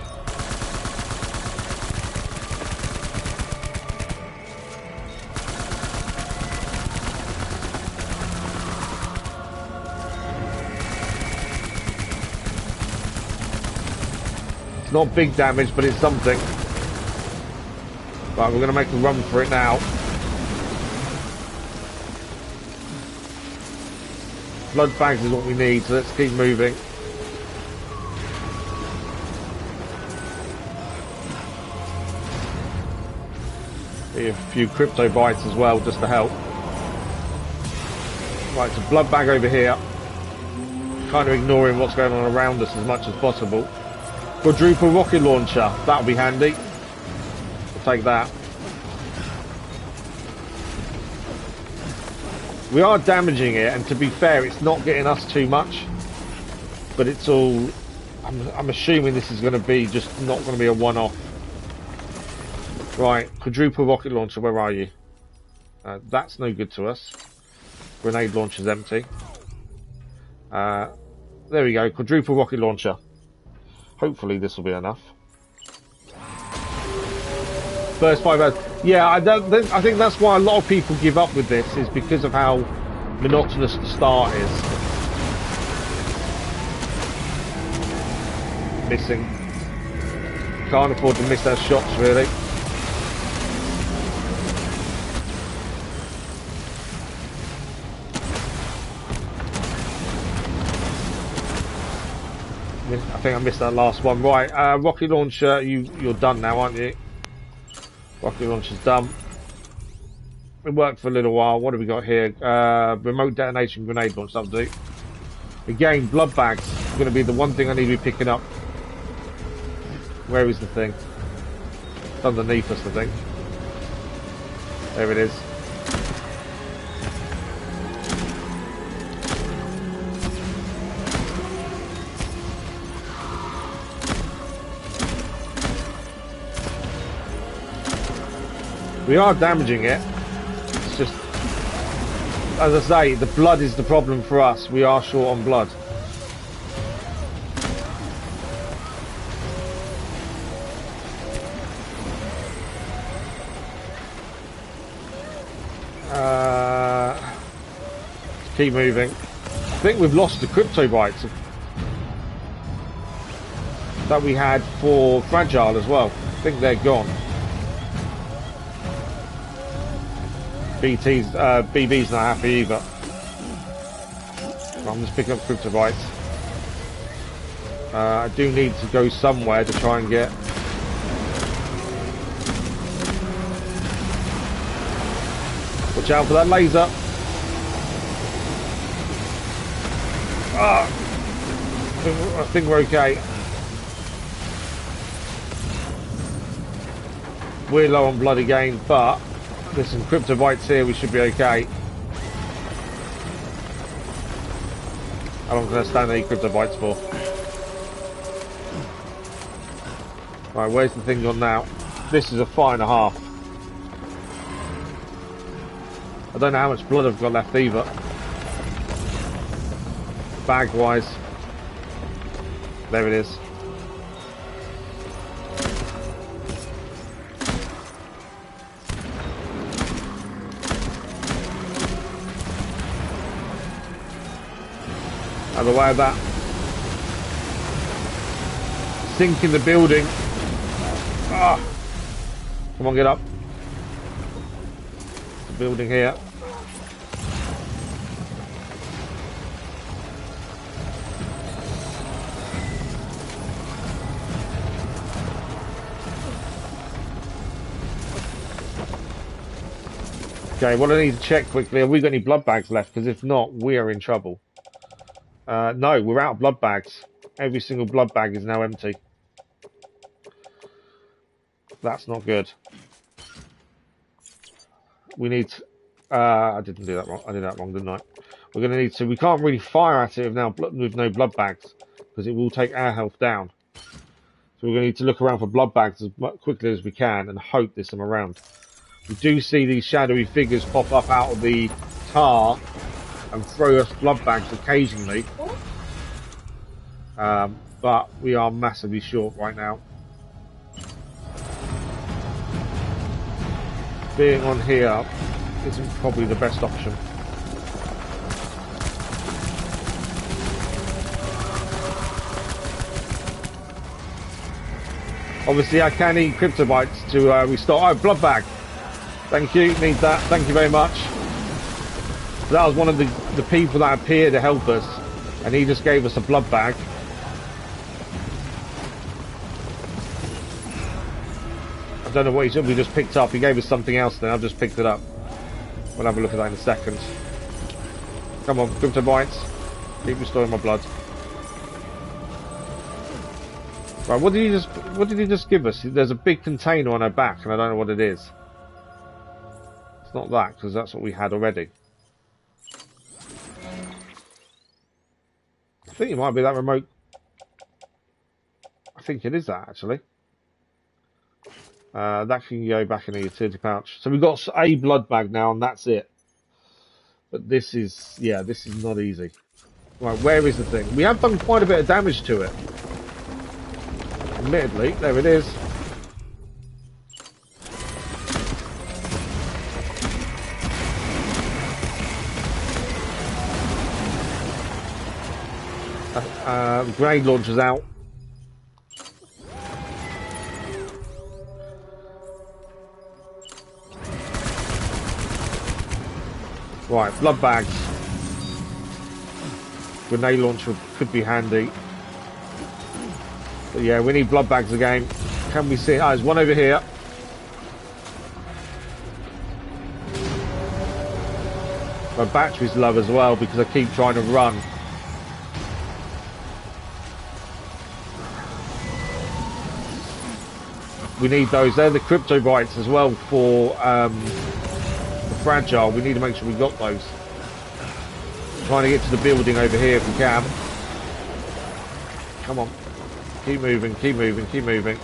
It's not big damage, but it's something. Right, we're going to make a run for it now. Blood bags is what we need, so let's keep moving. A few crypto bites as well, just to help. Right, so blood bag over here. Kind of ignoring what's going on around us as much as possible. Quadruple rocket launcher, that'll be handy. We'll take that. We are damaging it, and to be fair, it's not getting us too much. But it's all... I'm assuming this is going to be just not going to be a one-off. Right, quadruple rocket launcher, where are you? That's no good to us. Grenade launcher's empty. There we go, quadruple rocket launcher. Hopefully this will be enough. First 5 hours. Yeah, I think that's why a lot of people give up with this, is because of how monotonous the start is. Missing. Can't afford to miss our shots, really. I think I missed that last one. Right, rocket launcher, you're done now, aren't you? Rocket launcher's done. It worked for a little while. What have we got here? Remote detonation grenade launch, that'll do. Again, blood bags is going to be the one thing I need to be picking up. Where is the thing? It's underneath us, I think. There it is. We are damaging it. It's just, as I say, the blood is the problem for us. We are short on blood. Let's keep moving. I think we've lost the crypto bites that we had for Fragile as well. I think they're gone. BB's not happy either. I'm just picking up crypto bites. I do need to go somewhere to try and get... Watch out for that laser. I think we're okay. We're low on blood again, but there's some crypto bites here, we should be okay. How long can I stand any crypto bites for? Right, where's the thing gone now? This is a 5.5. I don't know how much blood I've got left either. Bag wise. There it is. Out of the way of that. Sink in the building. Ah! Come on, get up. The building here. Okay, what I need to check quickly, have we got any blood bags left? Because if not, we are in trouble. No, we're out of blood bags. Every single blood bag is now empty. That's not good. We need... I didn't do that wrong. I did that wrong, didn't I? We're going to need to... We can't really fire at it with no blood bags, because it will take our health down. So we're going to need to look around for blood bags as quickly as we can and hope there's some around. We do see these shadowy figures pop up out of the tar and throw us blood bags occasionally. But we are massively short right now. Being on here isn't probably the best option. Obviously I can eat cryptobytes to restore. Oh, blood bag. Thank you, need that. Thank you very much. So that was one of the people that appeared to help us, and he just gave us a blood bag. I don't know what he said, we just picked up. He gave us something else then, I've just picked it up. We'll have a look at that in a second. Come on, cryptobytes. Keep restoring my blood. Right, what did he just give us? There's a big container on her back, and I don't know what it is. It's not that, because that's what we had already. I think it might be that remote. I think it is that, actually. That can go back in the utility pouch. So we've got a blood bag now, and that's it. But this is, yeah, this is not easy. Right, where is the thing? We have done quite a bit of damage to it. Admittedly, there it is. Grenade launcher's out. Right, blood bags. Grenade launcher could be handy. But yeah, we need blood bags again. Can we see it? Oh, there's one over here. My battery's low as well because I keep trying to run. We need those. They're the crypto bytes as well for the fragile. We need to make sure we got those. Trying to get to the building over here if we can. Come on. Keep moving, keep moving, keep moving.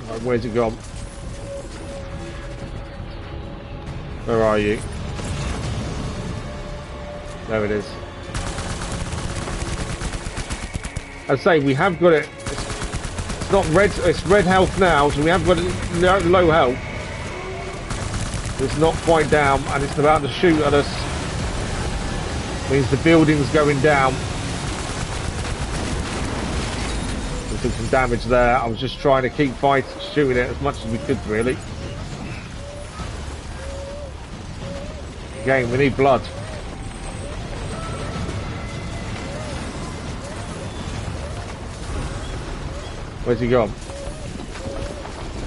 Right, where's it gone? Where are you? There it is. I'd say we have got it. It's not red. It's red health now, so we have got it low health. It's not quite down, and it's about to shoot at us. Means the building's going down. We took some damage there. I was just trying to keep shooting it as much as we could, really. Again, we need blood. Where's he gone?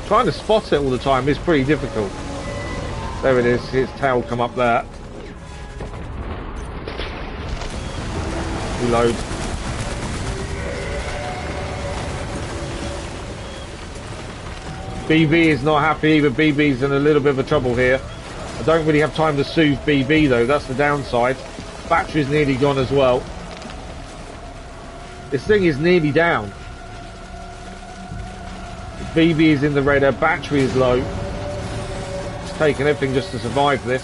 Trying to spot it all the time is pretty difficult. There it is, his tail come up there. Reload. BB is not happy either. BB's in a little bit of a trouble here. I don't really have time to soothe BB though, that's the downside. Battery's nearly gone as well. This thing is nearly down. BB is in the red, her battery is low. Taking everything just to survive this.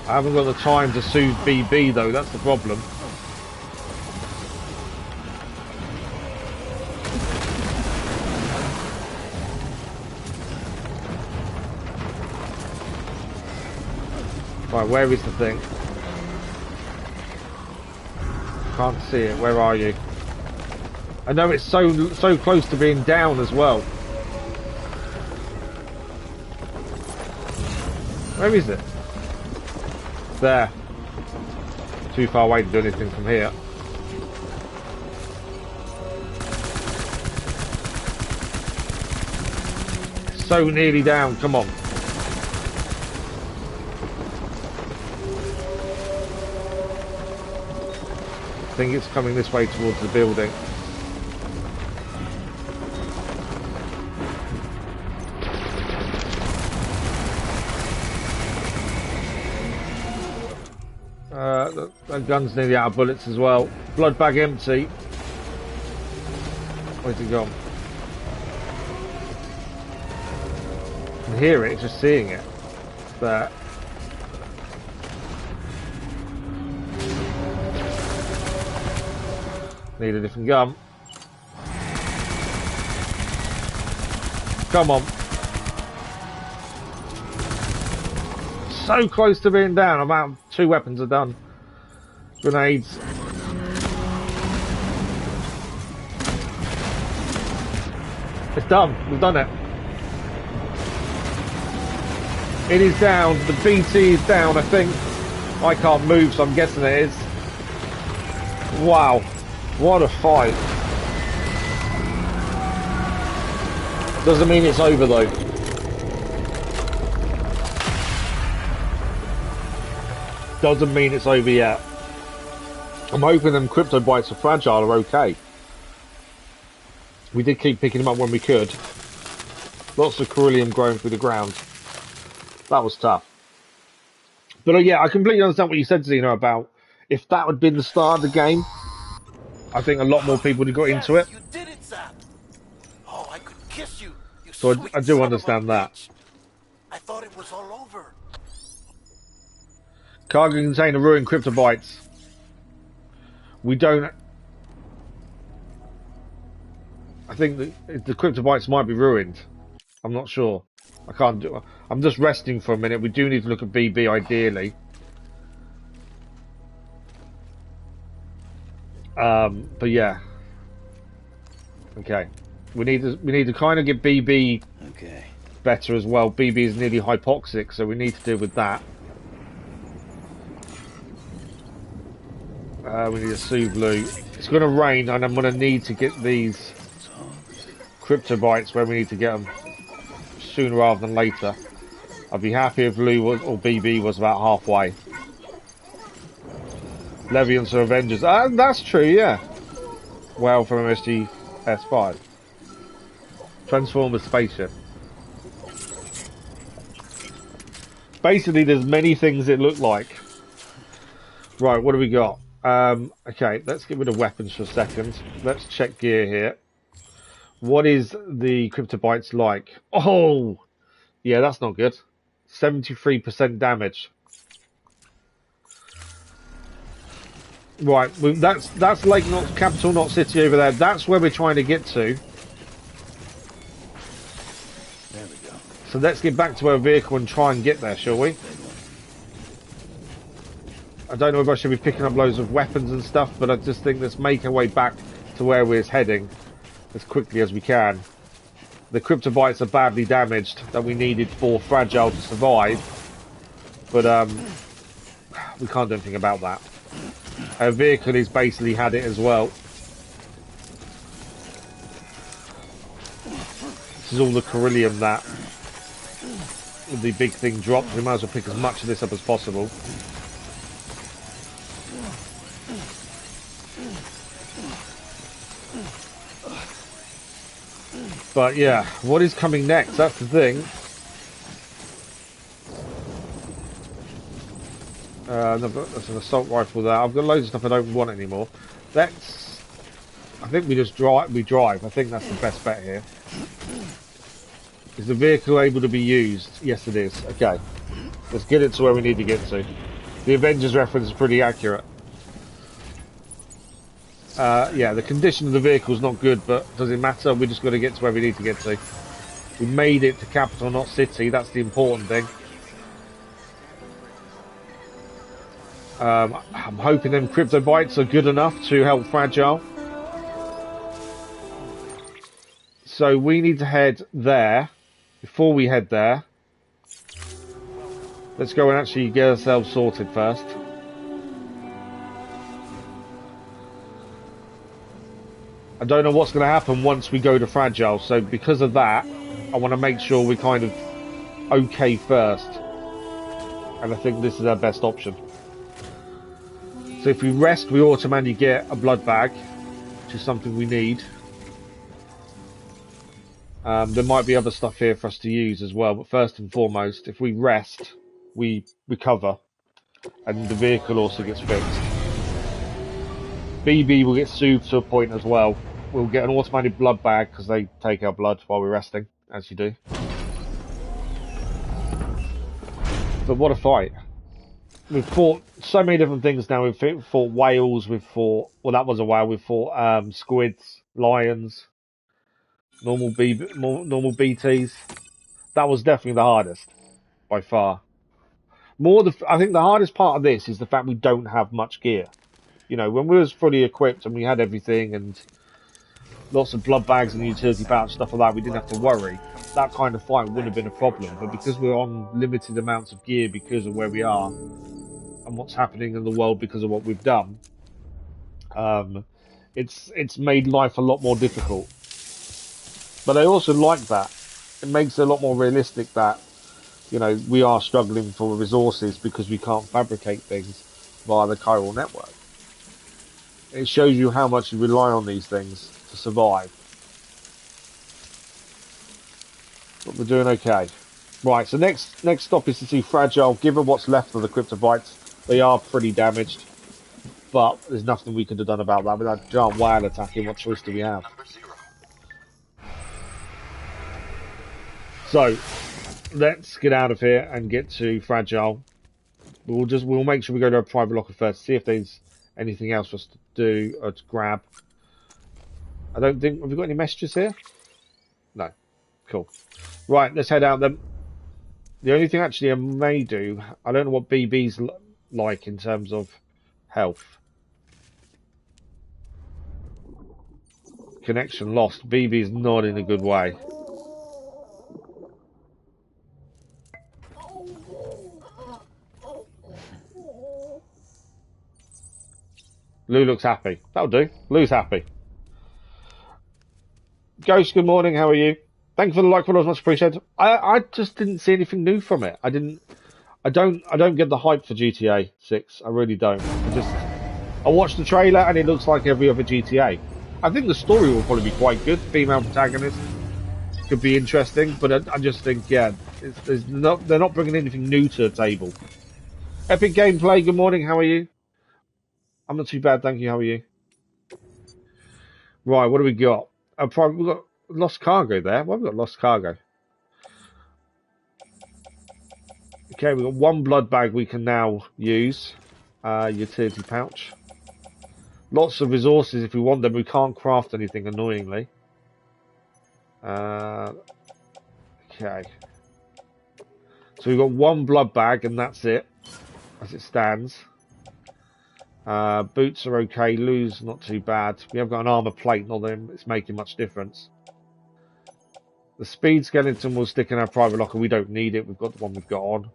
I haven't got the time to soothe BB though, that's the problem. Right, where is the thing? Can't see it, where are you? I know it's so close to being down as well. Where is it? There. Too far away to do anything from here. So nearly down, come on. I think it's coming this way towards the building. That gun's nearly out of bullets as well. Blood bag empty. Where's it gone? I can hear it, just seeing it. But need a different gun. Come on. So close to being down. About 2 weapons are done. Grenades. It's done. We've done it. It is down. The BT is down, I think. I can't move, so I'm guessing it is. Wow. What a fight. Doesn't mean it's over, though. Doesn't mean it's over yet. I'm hoping them crypto bites are fragile are okay. We did keep picking them up when we could. Lots of beryllium growing through the ground. That was tough. But yeah, I completely understand what you said, Zeno, about if that had been the start of the game, I think a lot more people would have got into it. You did it, Sam. Oh, I could kiss you. You So sweet I do son understand of a that. bitch. I thought it was all over. Cargo container ruined cryptobytes. We don't... I think the cryptobytes might be ruined. I'm not sure. I can't do... I'm just resting for a minute. We do need to look at BB ideally. But yeah. Okay. We need to kind of get BB better as well. BB is nearly hypoxic, so we need to deal with that. We need a Suvlu. It's going to rain, and I'm going to need to get these cryptobytes where we need to get them sooner rather than later. I'd be happy if Lou was, or BB was about halfway. Levians are Avengers. That's true, yeah. Well, from MSG S5. Transformers spaceship. Basically, there's many things it look like. Right, what do we got? Okay, let's get rid of weapons for a second. Let's check gear here. What is the cryptobytes like? Oh! Yeah, that's not good. 73% damage. Right, that's Lake Not Capital, not City over there. That's where we're trying to get to. There we go. So let's get back to our vehicle and try and get there, shall we? I don't know if I should be picking up loads of weapons and stuff, but I just think let's make our way back to where we're heading as quickly as we can. The cryptobytes are badly damaged that we needed for Fragile to survive, but we can't do anything about that. Our vehicle has basically had it as well. This is all the beryllium that the big thing dropped. We might as well pick as much of this up as possible. But yeah, what is coming next? That's the thing. That's an assault rifle there. I've got loads of stuff I don't want anymore. I think we just drive. We drive. I think that's the best bet here. Is the vehicle able to be used? Yes, it is. Okay, let's get it to where we need to get to. The Avengers reference is pretty accurate. Yeah, the condition of the vehicle is not good, but does it matter? We just got to get to where we need to get to. We made it to capital, not city. That's the important thing. I'm hoping them crypto bites are good enough to help Fragile. So we need to head there. Before we head there, let's go and actually get ourselves sorted first. I don't know what's going to happen once we go to Fragile, so because of that, I want to make sure we're kind of okay first. And I think this is our best option. So if we rest, we automatically get a blood bag, which is something we need. There might be other stuff here for us to use as well, but first and foremost, if we rest, we recover. and the vehicle also gets fixed. BB will get soothed to a point as well. We'll get an automated blood bag because they take our blood while we're resting, as you do. But what a fight. We've fought so many different things now. We've fought whales, we've fought... Well, that was a whale. We've fought squids, lions, normal BTs. That was definitely the hardest, by far. I think the hardest part of this is the fact we don't have much gear. You know, when we was fully equipped and we had everything and lots of blood bags and utility pouch, stuff like that, we didn't have to worry. That kind of fight wouldn't have been a problem. But because we're on limited amounts of gear because of where we are and what's happening in the world because of what we've done, it's made life a lot more difficult. But I also like that. It makes it a lot more realistic that, you know, we are struggling for resources because we can't fabricate things via the chiral network. It shows you how much you rely on these things to survive. But we're doing okay. Right, so next stop is to see Fragile. Given what's left of the cryptobites, they are pretty damaged. But there's nothing we could have done about that. With that giant whale attacking, what choice do we have? So, let's get out of here and get to Fragile. We'll make sure we go to a private locker first, see if there's anything else for us to do or to grab. I don't think... Have we got any messages here? No. Cool. Right, let's head out then. The only thing actually I may do... I don't know what BB's like in terms of health. Connection lost. BB is not in a good way. Lou looks happy. That'll do. Lou's happy. Ghost, good morning. How are you? Thank you for the like, followers, much appreciated. I just didn't see anything new from it. I don't get the hype for GTA 6. I really don't. I watched the trailer and it looks like every other GTA. I think the story will probably be quite good. Female protagonist could be interesting, but I just think, yeah, they're not bringing anything new to the table. Epic Gameplay, good morning. How are you? I'm not too bad, thank you. How are you? Right, what do we got? We've got lost cargo there. Why have we got lost cargo? Okay, we've got one blood bag we can now use. Utility pouch. Lots of resources if we want them. We can't craft anything, annoyingly. Okay. So we've got one blood bag and that's it, as it stands. Boots are okay. Lou's not too bad. We have got an armor plate, not that it's making much difference. The speed skeleton will stick in our private locker. We don't need it. We've got the one we've got on.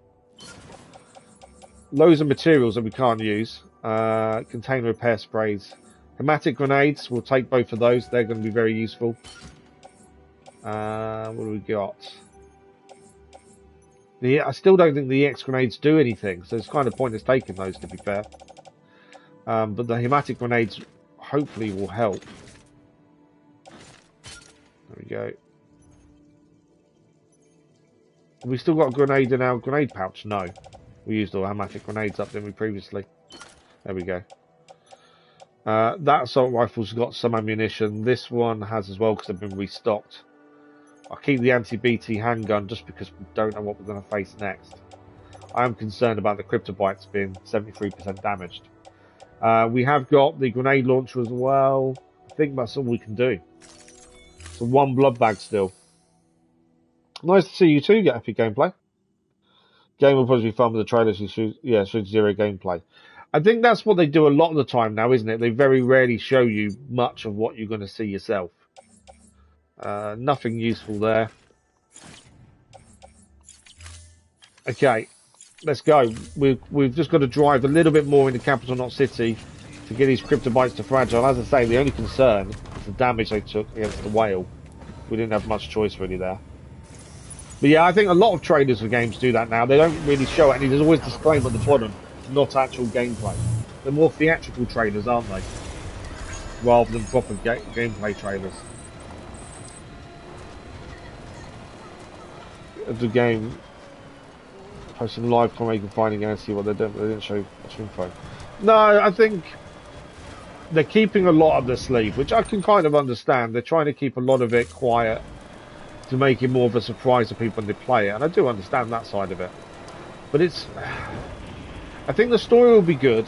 Loads of materials that we can't use. Container repair sprays. Hematic grenades. We'll take both of those. They're going to be very useful. What do we got? I still don't think the EX grenades do anything, so it's kind of pointless taking those, to be fair. But the hematic grenades hopefully will help. There we go. Have we still got a grenade in our grenade pouch? No. We used all hematic grenades up, didn't we, previously? There we go. That assault rifle's got some ammunition. This one has as well because they've been restocked. I'll keep the anti-BT handgun just because we don't know what we're going to face next. I am concerned about the cryptobites being 73% damaged. We have got the grenade launcher as well. I think that's all we can do. So one blood bag still. Nice to see you too, get Epic Gameplay. Game will probably be fun with the trailers. Should zero gameplay. I think that's what they do a lot of the time now, isn't it? They very rarely show you much of what you're going to see yourself. Nothing useful there. Okay, let's go. We've just got to drive a little bit more into Capital Knot City to get these cryptobites to Fragile. As I say, the only concern is the damage they took against the whale. We didn't have much choice really there. But yeah, I think a lot of trailers for games do that now. They don't really show it, and there's always a disclaimer at the bottom, not actual gameplay. They're more theatrical trailers, aren't they? Rather than proper gameplay trailers. Of the game. Posting live from where you can find again and see what they're doing, but they didn't show much info. No, I think they're keeping a lot up their sleeve, which I can kind of understand. They're trying to keep a lot of it quiet to make it more of a surprise to people when they play it, and I do understand that side of it. But it's... I think the story will be good.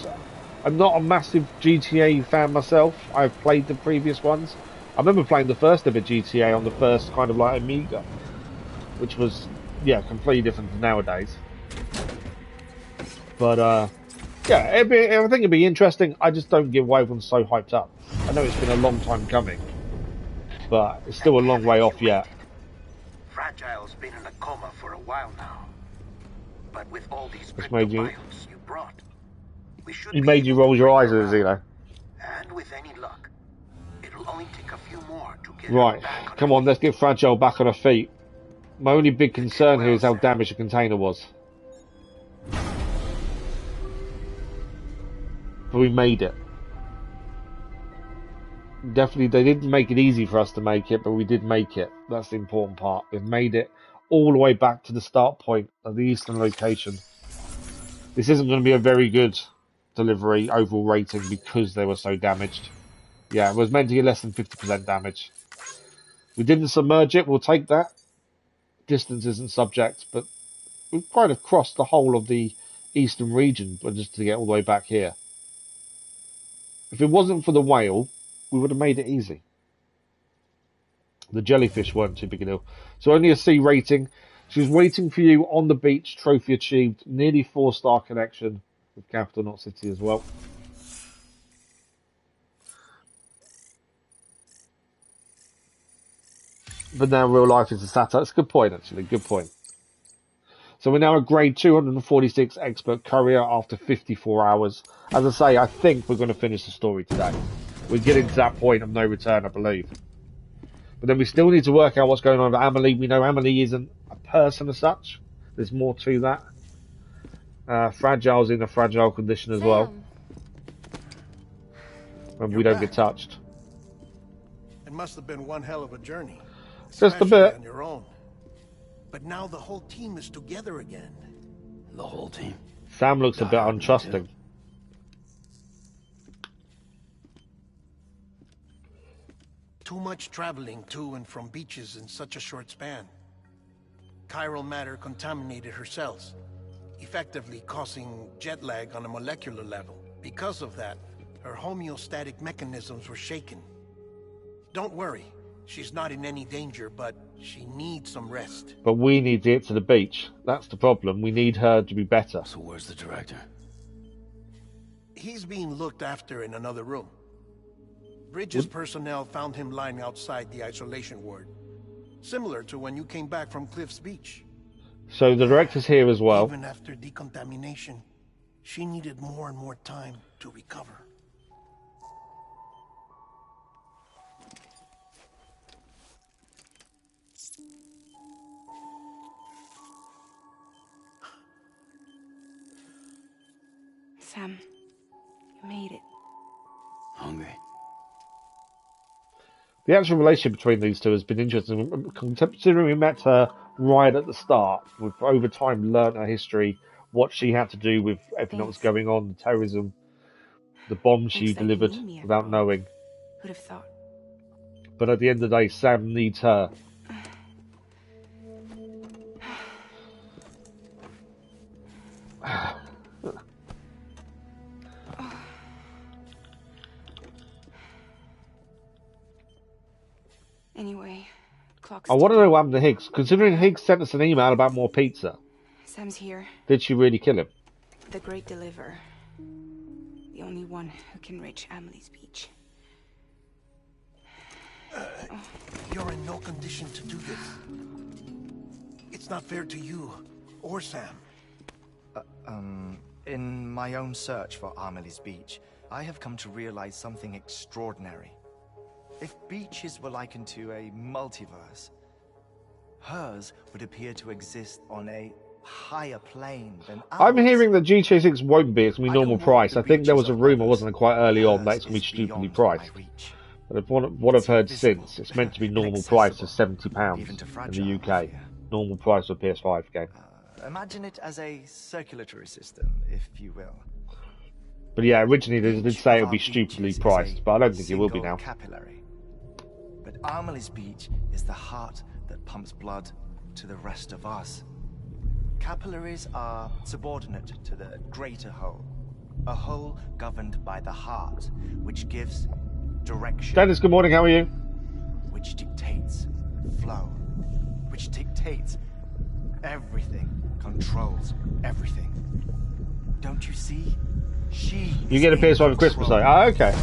I'm not a massive GTA fan myself. I've played the previous ones. I remember playing the first ever GTA on the first kind of like Amiga, which was, yeah, completely different to nowadays. But, yeah, I think it'd be interesting. I just don't get why everyone's so hyped up. I know it's been a long time coming, but it's still a long way off yet. Fragile's been in a coma for a while now. But with all these made you, you brought, we should he made you roll your eyes at Zeno. And with any luck, it'll only take a few more to get right, come on, let's get Fragile back on her feet. My only big concern here is how damaged the container was. But we made it. Definitely, they didn't make it easy for us to make it, but we did make it. That's the important part. We've made it all the way back to the start point of the eastern location. This isn't going to be a very good delivery overall rating because they were so damaged. Yeah, it was meant to get less than 50% damage. We didn't submerge it, we'll take that. Distance isn't subject, but we've kind of crossed the whole of the eastern region just to get all the way back here. If it wasn't for the whale, we would have made it easy. The jellyfish weren't too big a deal. So only a C rating. She's waiting for you on the beach. Trophy achieved. Nearly 4-star connection with Capital Not City as well. But now real life is a satire. It's a good point, actually. Good point. So we're now at grade 246 expert courier after 54 hours. As I say, I think we're going to finish the story today. We're getting to that point of no return, I believe. But then we still need to work out what's going on with Amelie. We know Amelie isn't a person as such. There's more to that. Fragile's in a fragile condition as well. And we don't get touched. It must have been one hell of a journey. Just a bit. On your own. But now the whole team is together again. The whole team. Sam looks a bit untrusting. Too much traveling to and from beaches in such a short span. Chiral matter contaminated her cells, effectively causing jet lag on a molecular level. Because of that, her homeostatic mechanisms were shaken. Don't worry, she's not in any danger, but she needs some rest. But we need to get to the beach. That's the problem. We need her to be better. So where's the director? He's being looked after in another room. Bridges personnel found him lying outside the isolation ward. Similar to when you came back from Cliff's Beach. So the director's here as well. Even after decontamination, she needed more and more time to recover. Sam, you made it. Hungry. The actual relationship between these two has been interesting. Considering we met her right at the start, we've over time learnt her history, what she had to do with everything that was going on, the terrorism, the bomb she delivered without knowing. Who'd have thought? But at the end of the day, Sam needs her. Anyway, clock's I want to know what happened to Higgs. Considering Higgs sent us an email about more pizza. Sam's here. Did she really kill him? The Great Deliverer. The only one who can reach Amelie's beach. You're in no condition to do this. It's not fair to you or Sam. In my own search for Amelie's beach, I have come to realize something extraordinary. If beaches were likened to a multiverse, hers would appear to exist on a higher plane than ours. I'm hearing that GTA 6 won't be. It's going to be normal price. I think there was a rumour, wasn't it, quite early on, that it's going to be stupidly priced. But what I've heard since, it's meant to be normal price of £70 in the UK. Normal price of a PS5 game. Imagine it as a circulatory system, if you will. But yeah, originally they did say it would be Each of our stupidly beaches is priced, a but I don't think it will be single now. Capillary. But Amelie's beach is the heart that pumps blood to the rest of us. Capillaries are subordinate to the greater whole. A whole governed by the heart, which gives direction. Dennis, good morning, how are you? Which dictates flow. Which dictates everything, controls everything. Don't you see? You get a PS5 for Christmas, though. Ah, okay.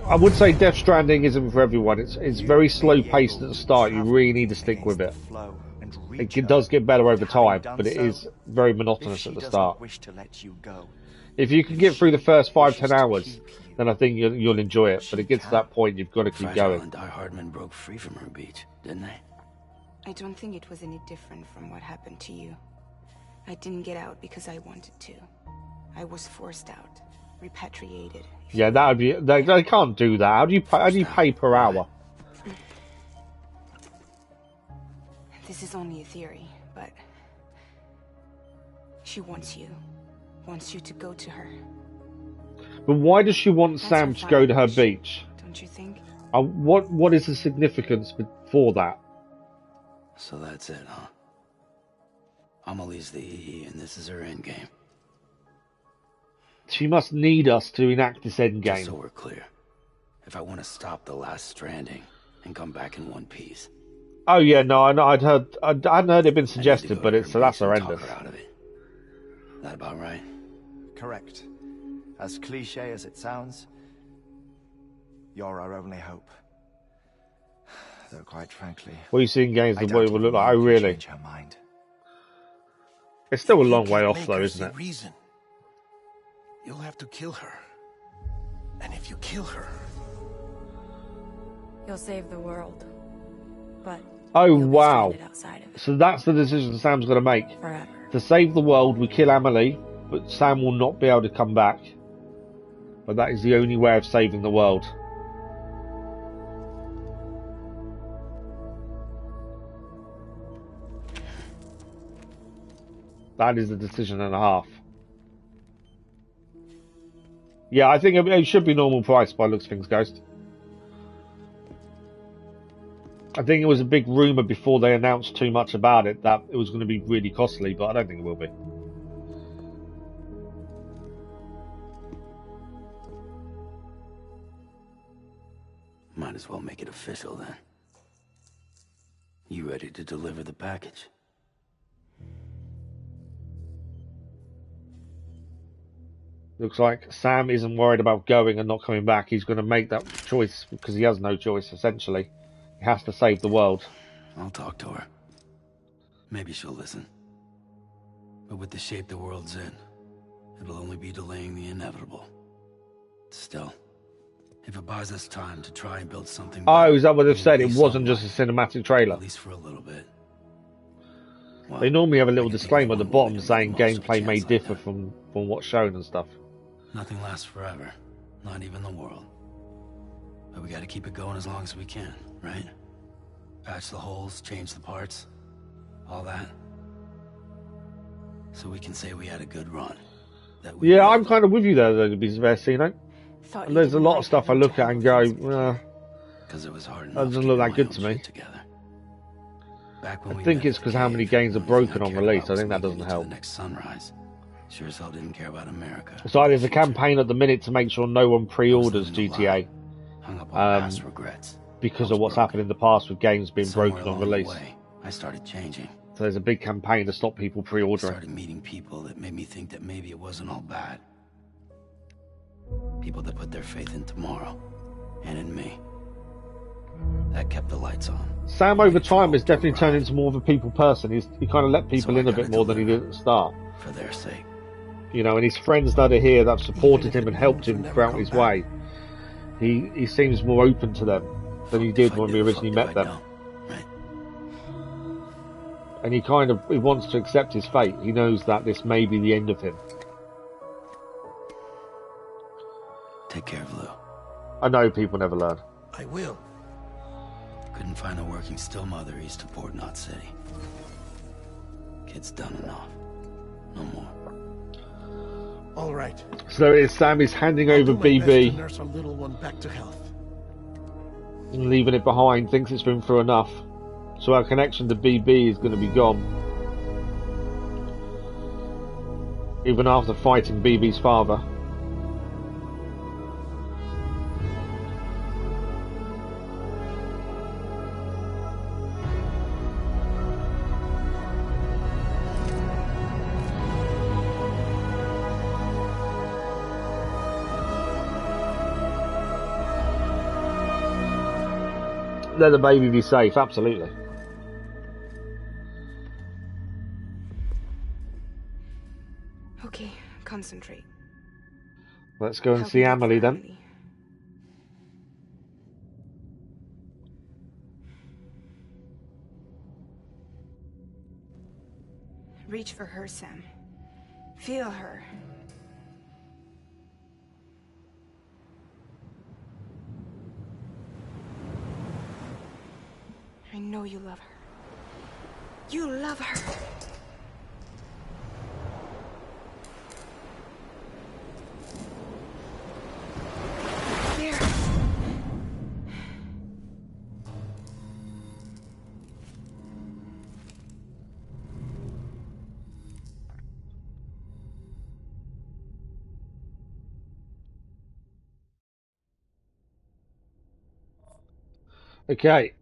I would say Death Stranding isn't for everyone. It's very slow paced at the start. You really need to stick with it. It does get better over time, but it is very monotonous at the start. If you can get through the first 5-10 hours, then I think you'll enjoy it. But it gets to that point, you've got to keep going. And Die Hardman broke free from her beach, didn't they? I don't think it was any different from what happened to you. I didn't get out because I wanted to. I was forced out, repatriated. Yeah, that would be. They can't do that. How do you pay per hour? This is only a theory, but she wants you to go to her. But why does she want Sam to go to her beach? Don't you think? What is the significance for that? So that's it, huh? Amelie's the EE, and this is her endgame. She must need us to enact this Just endgame. so we're clear, if I want to stop the last stranding and come back in one piece, Oh yeah, no, I hadn't heard it been I need to suggested, go but to it's her that's beach and horrendous. talk her out of it. That about right? Correct. As cliche as it sounds, you're our only hope. Though quite frankly, What you see in games, I the doubt way it will look like. Oh you can really? change her mind. It's still a You long way can't off, make though, her isn't see it? reason. You'll have to kill her. And if you kill her, You'll save the world, but Oh you'll be wow! stranded outside of it So that's the decision Sam's going to make. forever. To save the world, we kill Amelie, but Sam will not be able to come back. But that is the only way of saving the world. That is a decision and a half. Yeah, I think it should be normal price by looks of things, Ghost. I think it was a big rumour before they announced too much about it that it was going to be really costly, but I don't think it will be. Might as well make it official then. You ready to deliver the package? Looks like Sam isn't worried about going and not coming back. He's going to make that choice because he has no choice, essentially. He has to save the world. I'll talk to her. Maybe she'll listen. But with the shape the world's in, it'll only be delaying the inevitable. Still, if it buys us time to try and build something... Oh, is that what they've said? It maybe wasn't just a somewhere, cinematic trailer. At least for a little bit. Well, They normally have a little I can think disclaimer of at the one way bottom to saying make the most of a gameplay may chance like differ that. from what's shown and stuff. Nothing lasts forever. Not even the world. But we gotta keep it going as long as we can, right? Patch the holes, change the parts. All that. So we can say we had a good run. That we Yeah, I'm kind of with you there, though, to be fair, Cino. Thought And you there's a didn't lot like of stuff I having look to at and handle go, things. Because it was hard enough. doesn't keeping look that my good own to me. shit together. Back when I we think met it's at the because how many cave, games are the only broken thing I on cared release. about I was think that making doesn't it to help. The next sunrise. Sure as hell didn't care about America. So there's a campaign at the minute to make sure no one pre-orders GTA Hung up on past regrets. because Was of what's broke. happened in the past with games being Somewhere broken on along the release. way, I started changing. So there's a big campaign to stop people pre-ordering. Started meeting people that made me think that maybe it wasn't all bad. People that put their faith in tomorrow and in me. That kept the lights on. Sam over time has definitely turned into more of a people person. He kind of let people So I in a gotta bit more than he did at the start. For their sake. You know, and his friends that are here that supported Even if him and it helped means we'll him never throughout come his back. way. He seems more open to them than he did when we originally met them. Right. And he wants to accept his fate. He knows that this may be the end of him. Take care of Lou. I know people never learn. I will. Couldn't find a working still mother east of Port Knot City. Kid's done enough. No more. All right. So it's Sam is handing I'll over do my best to BB nurse our little one back to health. and leaving it behind. Thinks it's been through enough. So our connection to BB is going to be gone. Even after fighting BB's father. Let the baby be safe, absolutely. Okay, concentrate. Let's go and Help see me look Amelie for then. Amelie. Reach for her, Sam. Feel her. I know you love her. You love her. There. Okay,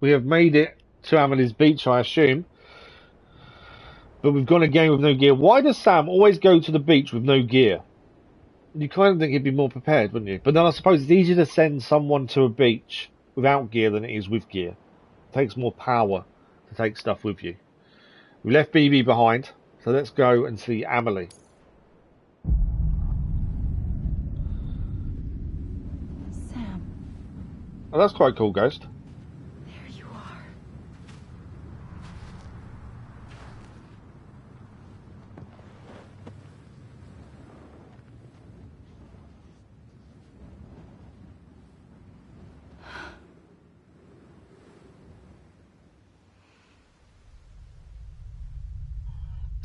we have made it to Amelie's beach, I assume. But we've gone again with no gear. Why does Sam always go to the beach with no gear? You kind of think he'd be more prepared, wouldn't you? But then I suppose it's easier to send someone to a beach without gear than it is with gear. It takes more power to take stuff with you. We left BB behind, so let's go and see Amelie. Sam, Oh, that's quite cool, Ghost. there you are.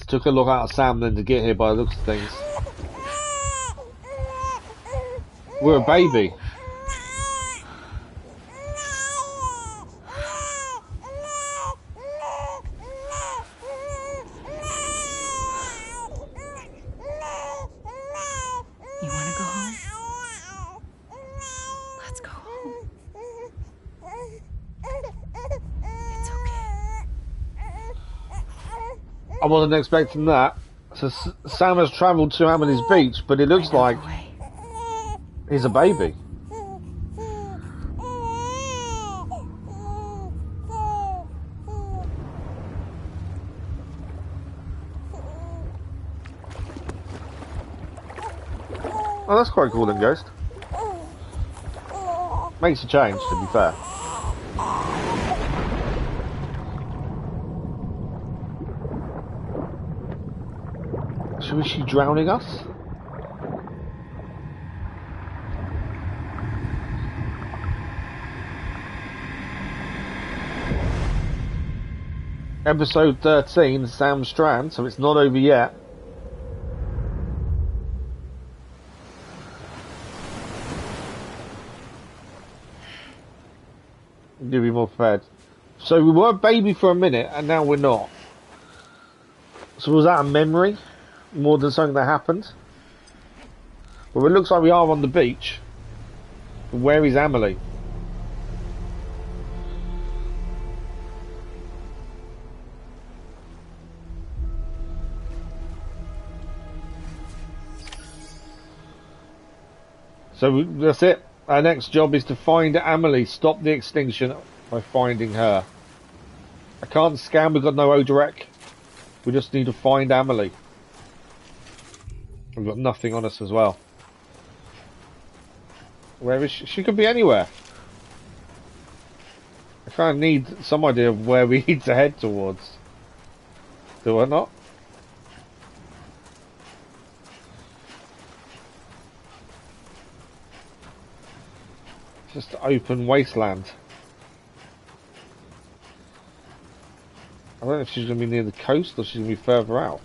Took a lot out of Sam then to get here by the looks of things. We're a baby. You want to go home? Let's go home. It's okay. I wasn't expecting that. So Sam has travelled to Amelie's beach, but it looks like he's a baby. Oh, that's quite cool then, Ghost. Makes a change, to be fair. So is she drowning us? Episode 13, Sam Strand, so it's not over yet. Do be more prepared. So we were a baby for a minute, and now we're not. So was that a memory? More than something that happened? Well, it looks like we are on the beach. But where is Amelie? So that's it. Our next job is to find Amelie, stop the extinction by finding her. I can't scan, we've got no Odorek. We just need to find Amelie. We've got nothing on us as well. Where is she? She could be anywhere. I kind of need some idea of where we need to head towards. Do I not? Just open wasteland. I don't know if she's going to be near the coast or she's going to be further out.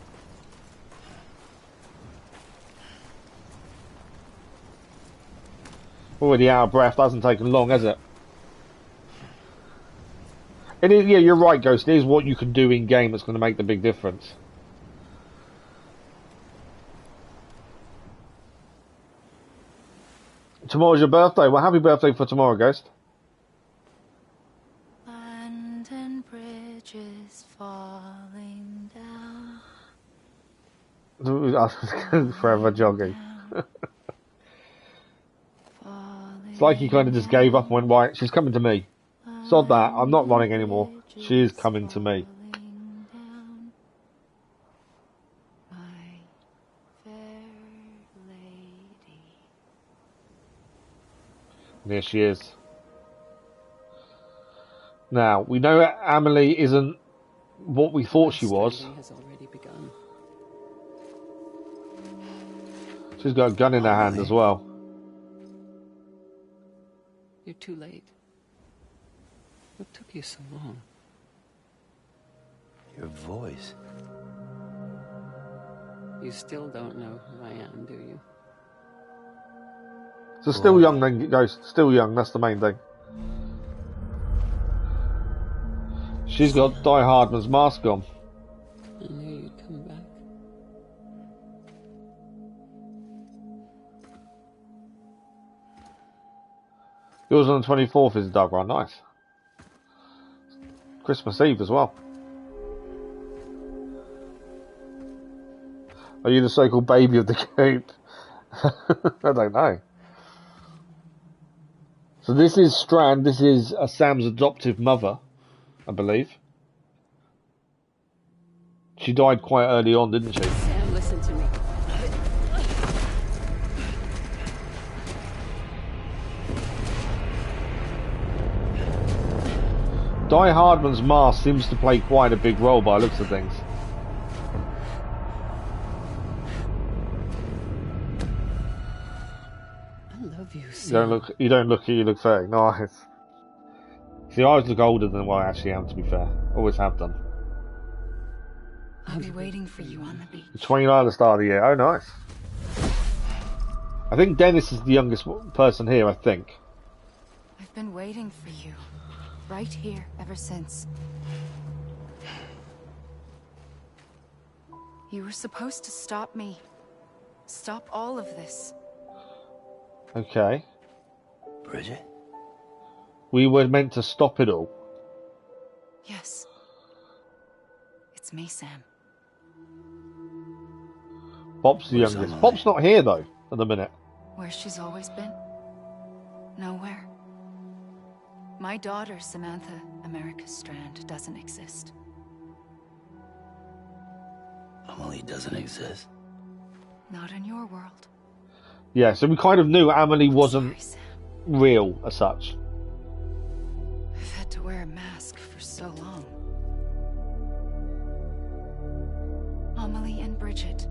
Already out of breath. Hasn't taken long, has it? It is, yeah, you're right, Ghost. It is what you can do in game that's going to make the big difference. Tomorrow's your birthday. Well, happy birthday for tomorrow, Ghost. London Bridge is falling down. Forever jogging. It's like he kind of just gave up and went, right, she's coming to me. Sod that, I'm not running anymore. She is coming to me. There she is. Now, we know Amelie isn't what we thought she was. She's got a gun in her hand as well. You're too late. What took you so long? Your voice. You still don't know who I am, do you? So still young then, Ghost. Still young, that's the main thing. She's got Die Hardman's mask on. I knew you'd come back. Yours on the 24th is Doug, right? Nice. Christmas Eve as well. Are you the so-called baby of the coop? I don't know. So this is Strand. This is Sam's adoptive mother, I believe. She died quite early on, didn't she? Sam, listen to me. Die Hardman's mask seems to play quite a big role by the looks of things. I love you, Sam. You don't look 30. Nice. See, I always look older than what I actually am, to be fair. Always have done. I'll be waiting for you on the beach. 29 at the start of the year. Oh, nice. I think Dennis is the youngest person here, I think. I've been waiting for you. Right here, ever since. You were supposed to stop me. Stop all of this. Okay. Bridget? We were meant to stop it all. Yes. It's me, Sam. Bob's the Where's youngest. Emily? Bob's not here, though, at the minute. Where she's always been? Nowhere. My daughter, Samantha America Strand, doesn't exist. Emily doesn't exist. Not in your world. Yeah, so we kind of knew Amelie wasn't Sorry, Sam. real, as such. I've had to wear a mask for so long. Amelie and Bridget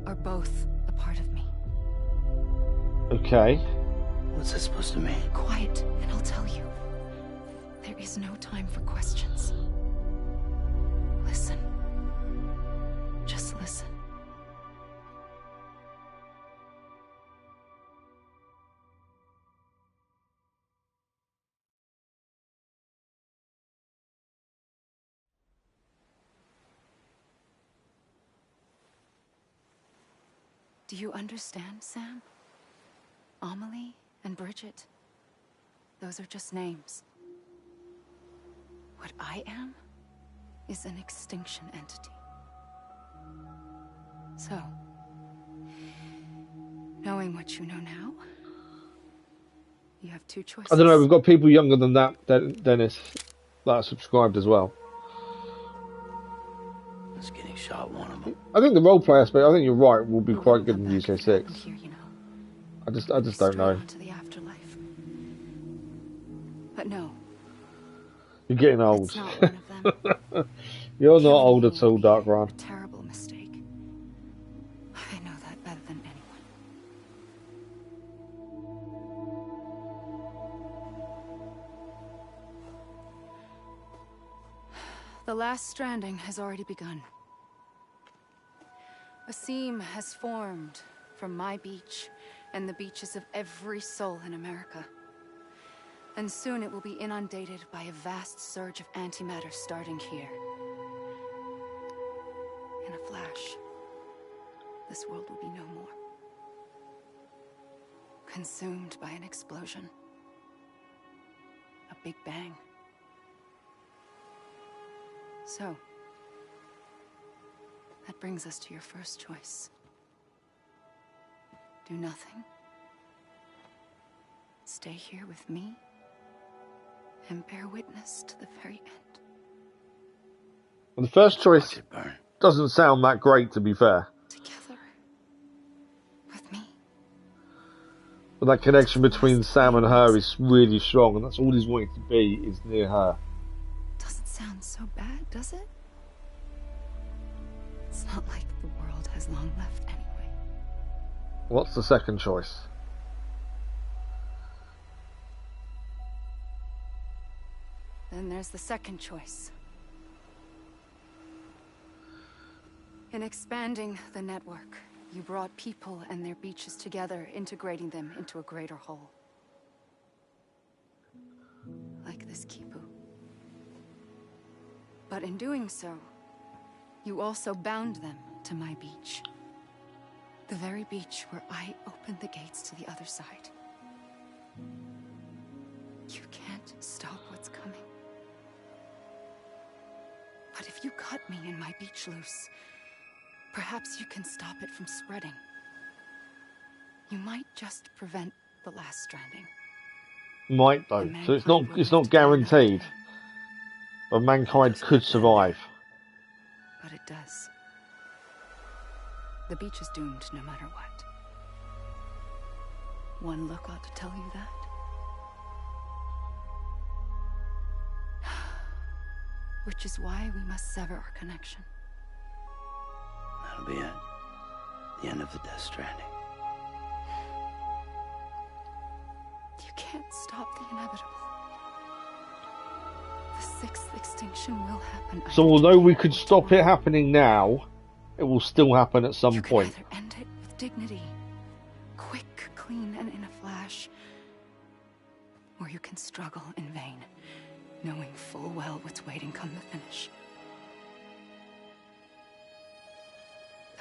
are both a part of me. Okay. What's that supposed to mean? Quiet, and I'll tell you. There is no time for questions. Listen. Just listen. Do you understand, Sam? Amelie and Bridget. Those are just names. What I am is an extinction entity. So, knowing what you know now, you have two choices. I don't know, we've got people younger than that, Dennis, that are subscribed as well. It's getting shot, one of them. I think the roleplay aspect, I think you're right, will be quite good in Come back UK6. here, you know. I just don't Straight know. on to the afterlife. But no, You're getting old. it's not one of them. You're not Killing old you at all, would be Dark a Run. terrible mistake. I know that better than anyone. The last stranding has already begun. A seam has formed from my beach and the beaches of every soul in America. And soon it will be inundated by a vast surge of antimatter starting here. In a flash, this world will be no more. Consumed by an explosion. A big bang. So, that brings us to your first choice. Do nothing. Stay here with me. And bear witness to the very end. Well, the first choice doesn't sound that great, to be fair. Together. With me. But that connection between Sam and her is really strong, and that's all he's wanting to be, is near her. Doesn't sound so bad, does it? It's not like the world has long left anyway. What's the second choice? Then there's the second choice. In expanding the network, you brought people and their beaches together, integrating them into a greater whole. Like this Kipu. But in doing so, you also bound them to my beach. The very beach where I opened the gates to the other side. You can't stop what's coming. But if you cut me and my beach loose, perhaps you can stop it from spreading. You might just prevent the last stranding. Might though, so it's not guaranteed. But mankind could survive. But it does. The beach is doomed no matter what. One look ought to tell you that. Which is why we must sever our connection. That'll be it. The end of the Death Stranding. You can't stop the inevitable. The sixth extinction will happen. So although we could stop it happening now, it will still happen at some point. You can either end it with dignity, quick, clean, and in a flash, or you can struggle in vain, knowing full well what's waiting come the finish.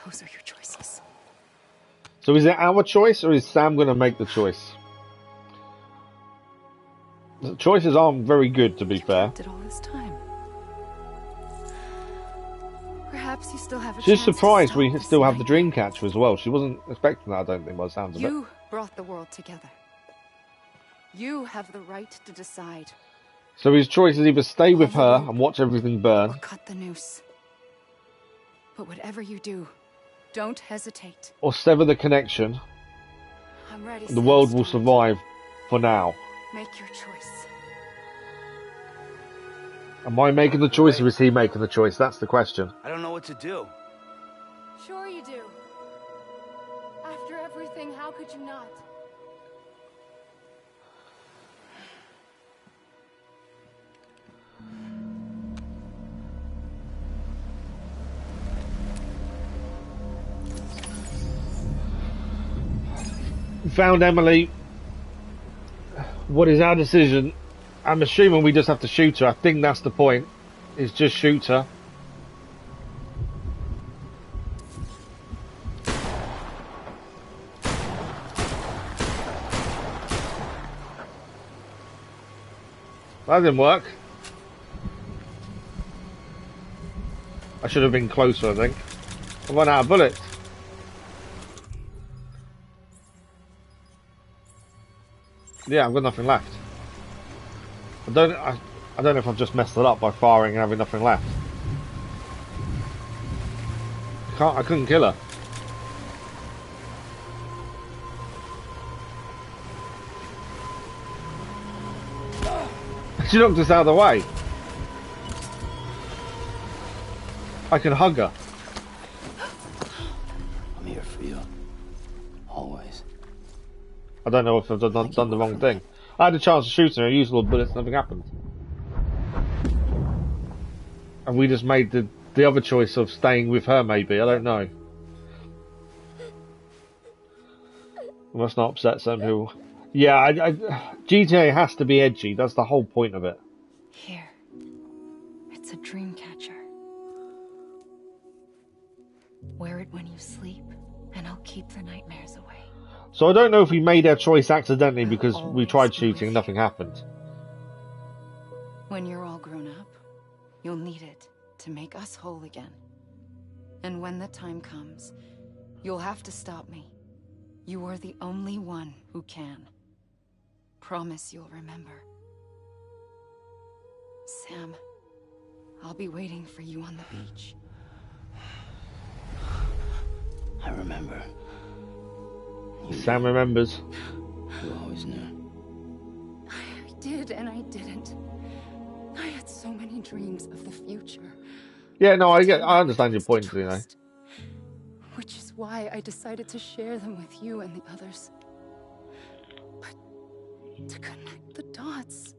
Those are your choices. So is it our choice, or is Sam going to make the choice? The choices aren't very good, to be fair. Did all this time. Perhaps you still have a She's chance surprised to we stop still this have the Dreamcatcher as well. She wasn't expecting that, I don't think, by the sounds of it. You brought the world together. You have the right to decide. So his choice is either stay with her and watch everything burn, Or cut the noose. But whatever you do, don't hesitate. or sever the connection, I'm ready. and the world will survive for now. Make your choice. Am I making the choice, or is he making the choice? That's the question. I don't know what to do. Sure you do. After everything, how could you not? We found Emily. What is our decision? I'm assuming we just have to shoot her. I think that's the point. Is just shoot her. That didn't work. I should have been closer, I think. I run out of bullets. Yeah, I've got nothing left. I don't know if I've just messed it up by firing and having nothing left. I couldn't kill her. She knocked us out of the way. I can hug her. I'm here for you. Always. I don't know if I've done the wrong thing. I had a chance to shoot her, I used all the bullets, nothing happened. And we just made the other choice of staying with her, maybe. I don't know. We must not upset some people. Yeah, GTA has to be edgy. That's the whole point of it. Here. It's a dream catcher. Wear it when you sleep, and I'll keep the nightmares away. So I don't know if we made our choice accidentally because I'll we always tried be shooting and with nothing happened. When you're all grown up, you'll need it to make us whole again. And when the time comes, you'll have to stop me. You are the only one who can. Promise you'll remember. Sam, I'll be waiting for you on the beach. I remember. Sam remembers. You always knew. I did and I didn't. I had so many dreams of the future. Yeah, no, I understand your point, you know. Which is why I decided to share them with you and the others. But to connect the dots,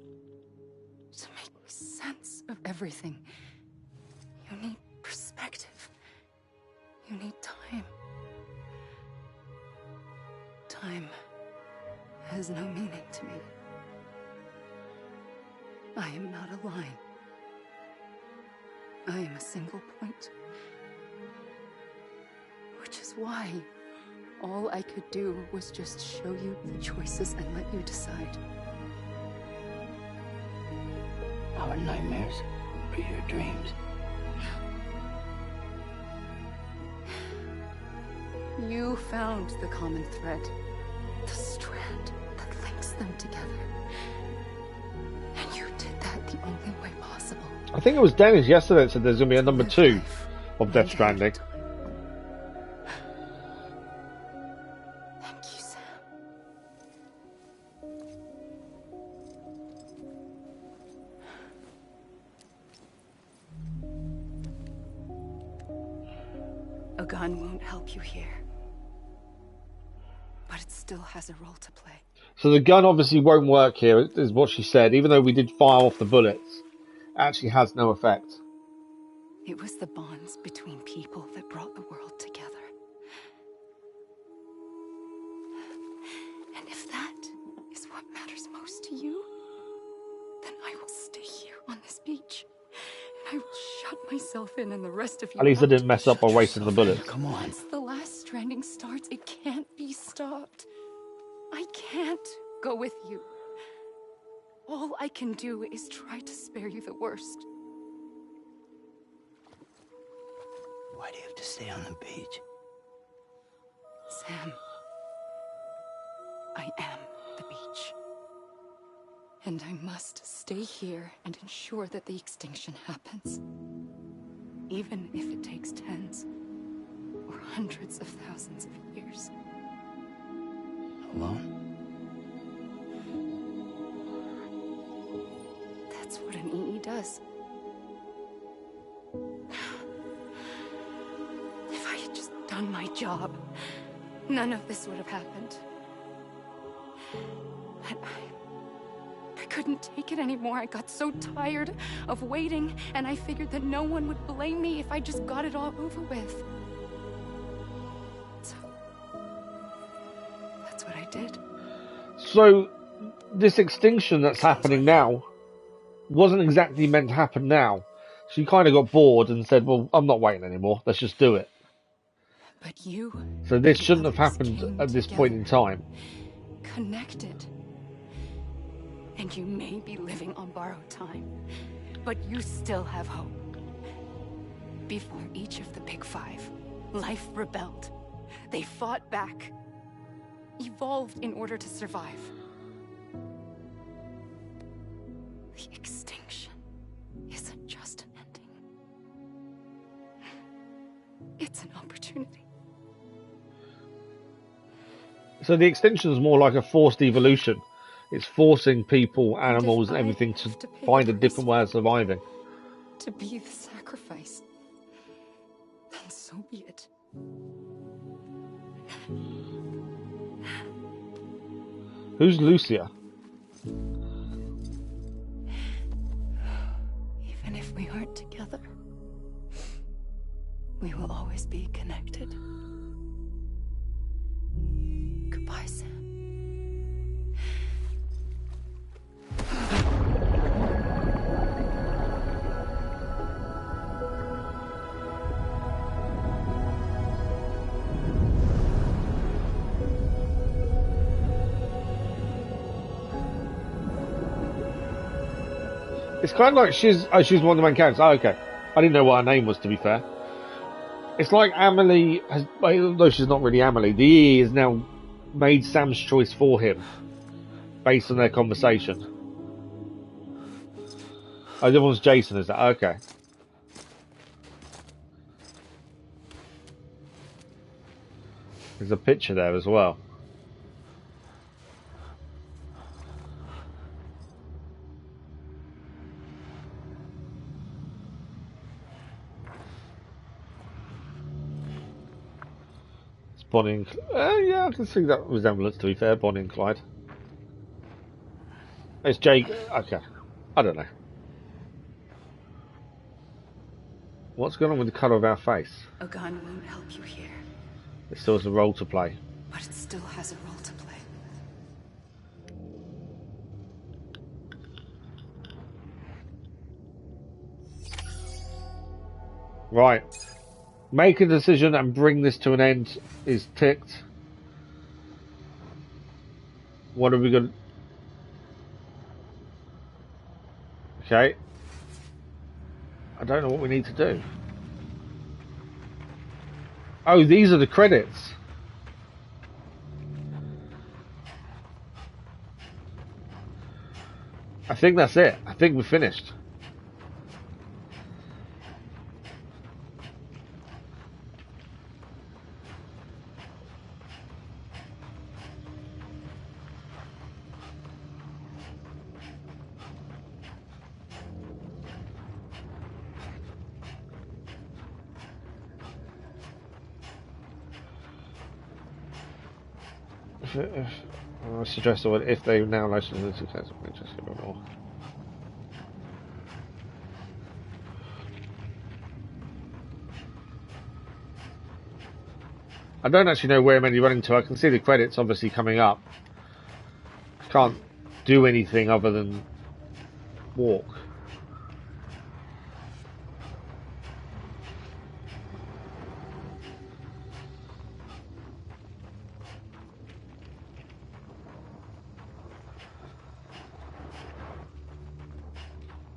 to make sense of everything, you need perspective. You need time. Time has no meaning to me. I am not a line. I am a single point. Which is why all I could do was just show you the choices and let you decide. Our nightmares are your dreams. You found the common thread, the strand that links them together. And you did that the only way possible. I think it was Dennis yesterday that said there's going to be a number 2 of Death Stranding. Thank you, Sam. A gun won't help you here. But it still has a role to play. So the gun obviously won't work here, is what she said. Even though we did fire off the bullets, it actually has no effect. It was the bonds between people that brought the world together. And if that is what matters most to you, then I will stay here on this beach. And I will shut myself in and the rest of you. At least I didn't mess up by wasting the bullets. Come on. Once the last stranding starts, it can't be stopped. I can't go with you. All I can do is try to spare you the worst. Why do you have to stay on the beach? Sam, I am the beach. And I must stay here and ensure that the extinction happens. Even if it takes tens or hundreds of thousands of years. Alone? That's what an EE does. If I had just done my job, none of this would have happened. But I couldn't take it anymore. I got so tired of waiting, and I figured that no one would blame me if I just got it all over with. So, that's what I did. So this extinction that's happening now wasn't exactly meant to happen now. She kind of got bored and said, well, I'm not waiting anymore. Let's just do it. But you... So this shouldn't have happened at this point in time. Connected. And you may be living on borrowed time, but you still have hope. Before each of the Big Five, life rebelled. They fought back. Evolved in order to survive. The extinction isn't just an ending. It's an opportunity. So the extinction is more like a forced evolution. It's forcing people, animals, and everything to find a different way of surviving. To be the sacrifice, then so be it. Who's Lucia? Even if if we aren't together, we will always be connected. Goodbye, Sam. It's kind of like she's one of the main characters. Oh, okay. I didn't know what her name was, to be fair. It's like Amelie has, although she's not really Amelie, the EE has now made Sam's choice for him based on their conversation. Oh, the other one's Jason, is that? Okay. There's a picture there as well. Bonnie and yeah, I can see that resemblance, to be fair. Bonnie and Clyde. It's Jake. Okay. I don't know. What's going on with the colour of our face? A gun won't help you here. It still has a role to play. But it still has a role to play. Right. Make a decision and bring this to an end is ticked. What are we going to... Okay. I don't know what we need to do. Oh, these are the credits. I think that's it. I think we're finished. I suggest that if they now license the success, just give it more. I don't actually know where I'm only running to. I can see the credits obviously coming up. I can't do anything other than walk.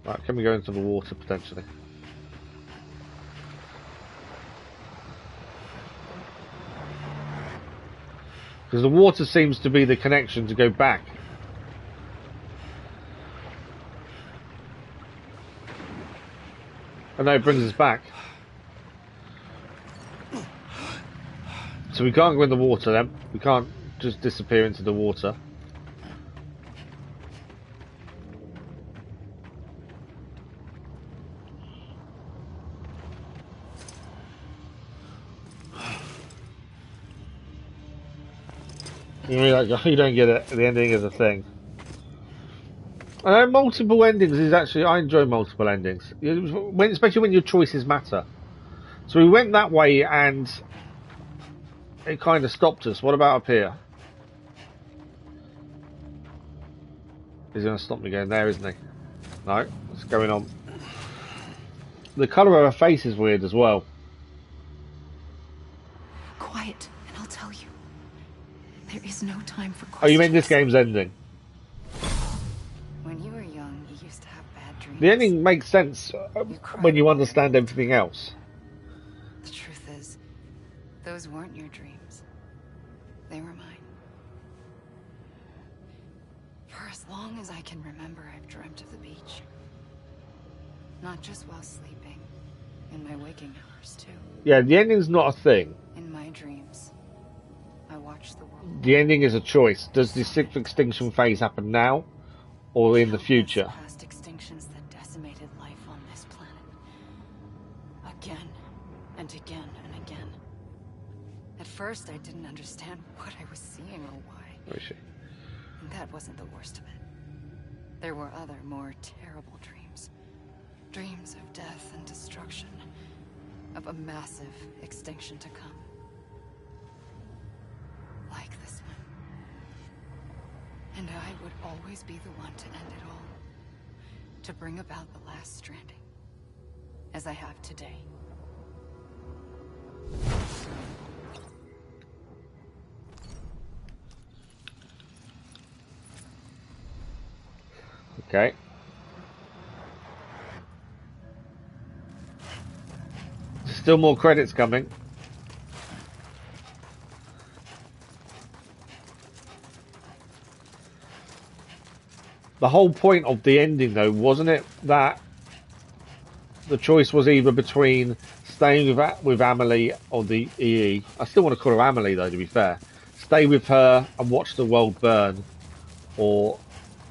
Right, can we go into the water potentially? Because the water seems to be the connection to go back. And now it brings us back. So we can't go in the water then. We can't just disappear into the water. You don't get it. The ending is a thing. I know multiple endings is actually... I enjoy multiple endings. Especially when your choices matter. So we went that way and it kind of stopped us. What about up here? He's going to stop me going there, isn't he? No. What's going on? The colour of her face is weird as well. Quiet, and I'll tell you. There is no time for questions. Oh, you mean this game's ending? When you were young, you used to have bad dreams. The ending makes sense when you understand everything else. The truth is, those weren't your dreams. They were mine. For as long as I can remember, I've dreamt of the beach. Not just while sleeping. In my waking hours, too. Yeah, the ending's not a thing. In my dreams, I watch the world. The ending is a choice. Does the sixth extinction phase happen now or in the future? Past extinctions that decimated life on this planet. Again and again and again. At first, I didn't understand what I was seeing or why. Where is she? And that wasn't the worst of it. There were other, more terrible dreams. Dreams of death and destruction, of a massive extinction to come. Like this one. And I would always be the one to end it all. To bring about the last stranding. As I have today. Okay. Still more credits coming. The whole point of the ending, though, wasn't it that the choice was either between staying with Amelie or the EE. I still want to call her Amelie, though, to be fair. Stay with her and watch the world burn, or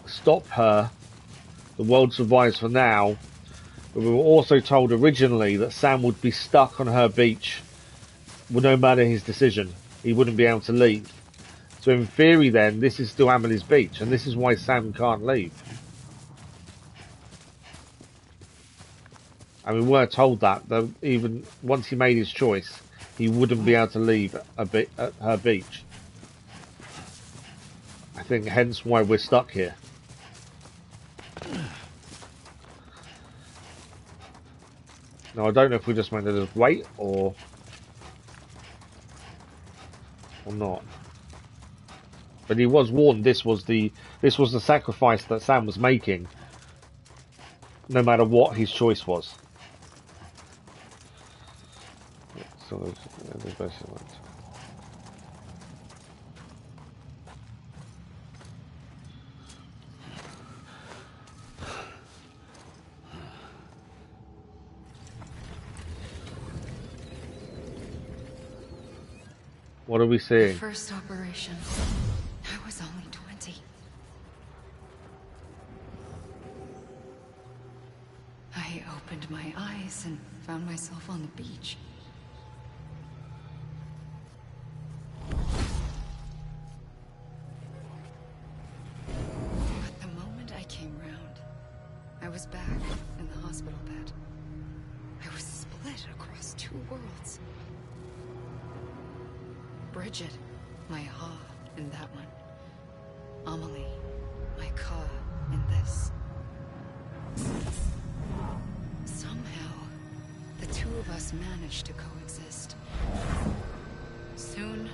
stop her. The world survives for now. But we were also told originally that Sam would be stuck on her beach, well, no matter his decision. He wouldn't be able to leave. So in theory, then, this is still Amelie's beach, and this is why Sam can't leave. And we were told that even once he made his choice, he wouldn't be able to leave her beach. I think hence why we're stuck here. Now I don't know if we just meant to just wait or not. But he was warned this was the sacrifice that Sam was making, no matter what his choice was. So what are we seeing? First operation. I was only 20. I opened my eyes and found myself on the beach. But the moment I came round, I was back in the hospital bed. I was split across two worlds. Bridget, my Ha in that one. Amelie, my Ka in this. Somehow, the two of us managed to coexist. Soon,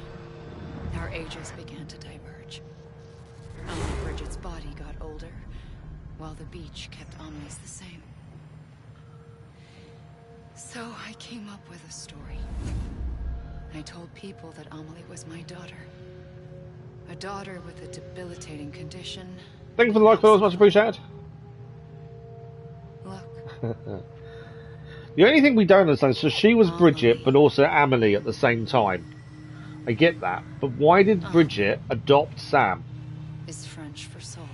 our ages began to diverge. Bridget's body got older, while the beach kept Amelie's the same. So I came up with a story. I told people that Amelie was my daughter. A daughter with a debilitating condition. Thank you for the like, fellows. Much appreciated. Look. The only thing we don't understand is so she was Bridget, but also Amelie at the same time. I get that, but why did Bridget adopt Sam? Is French for soul.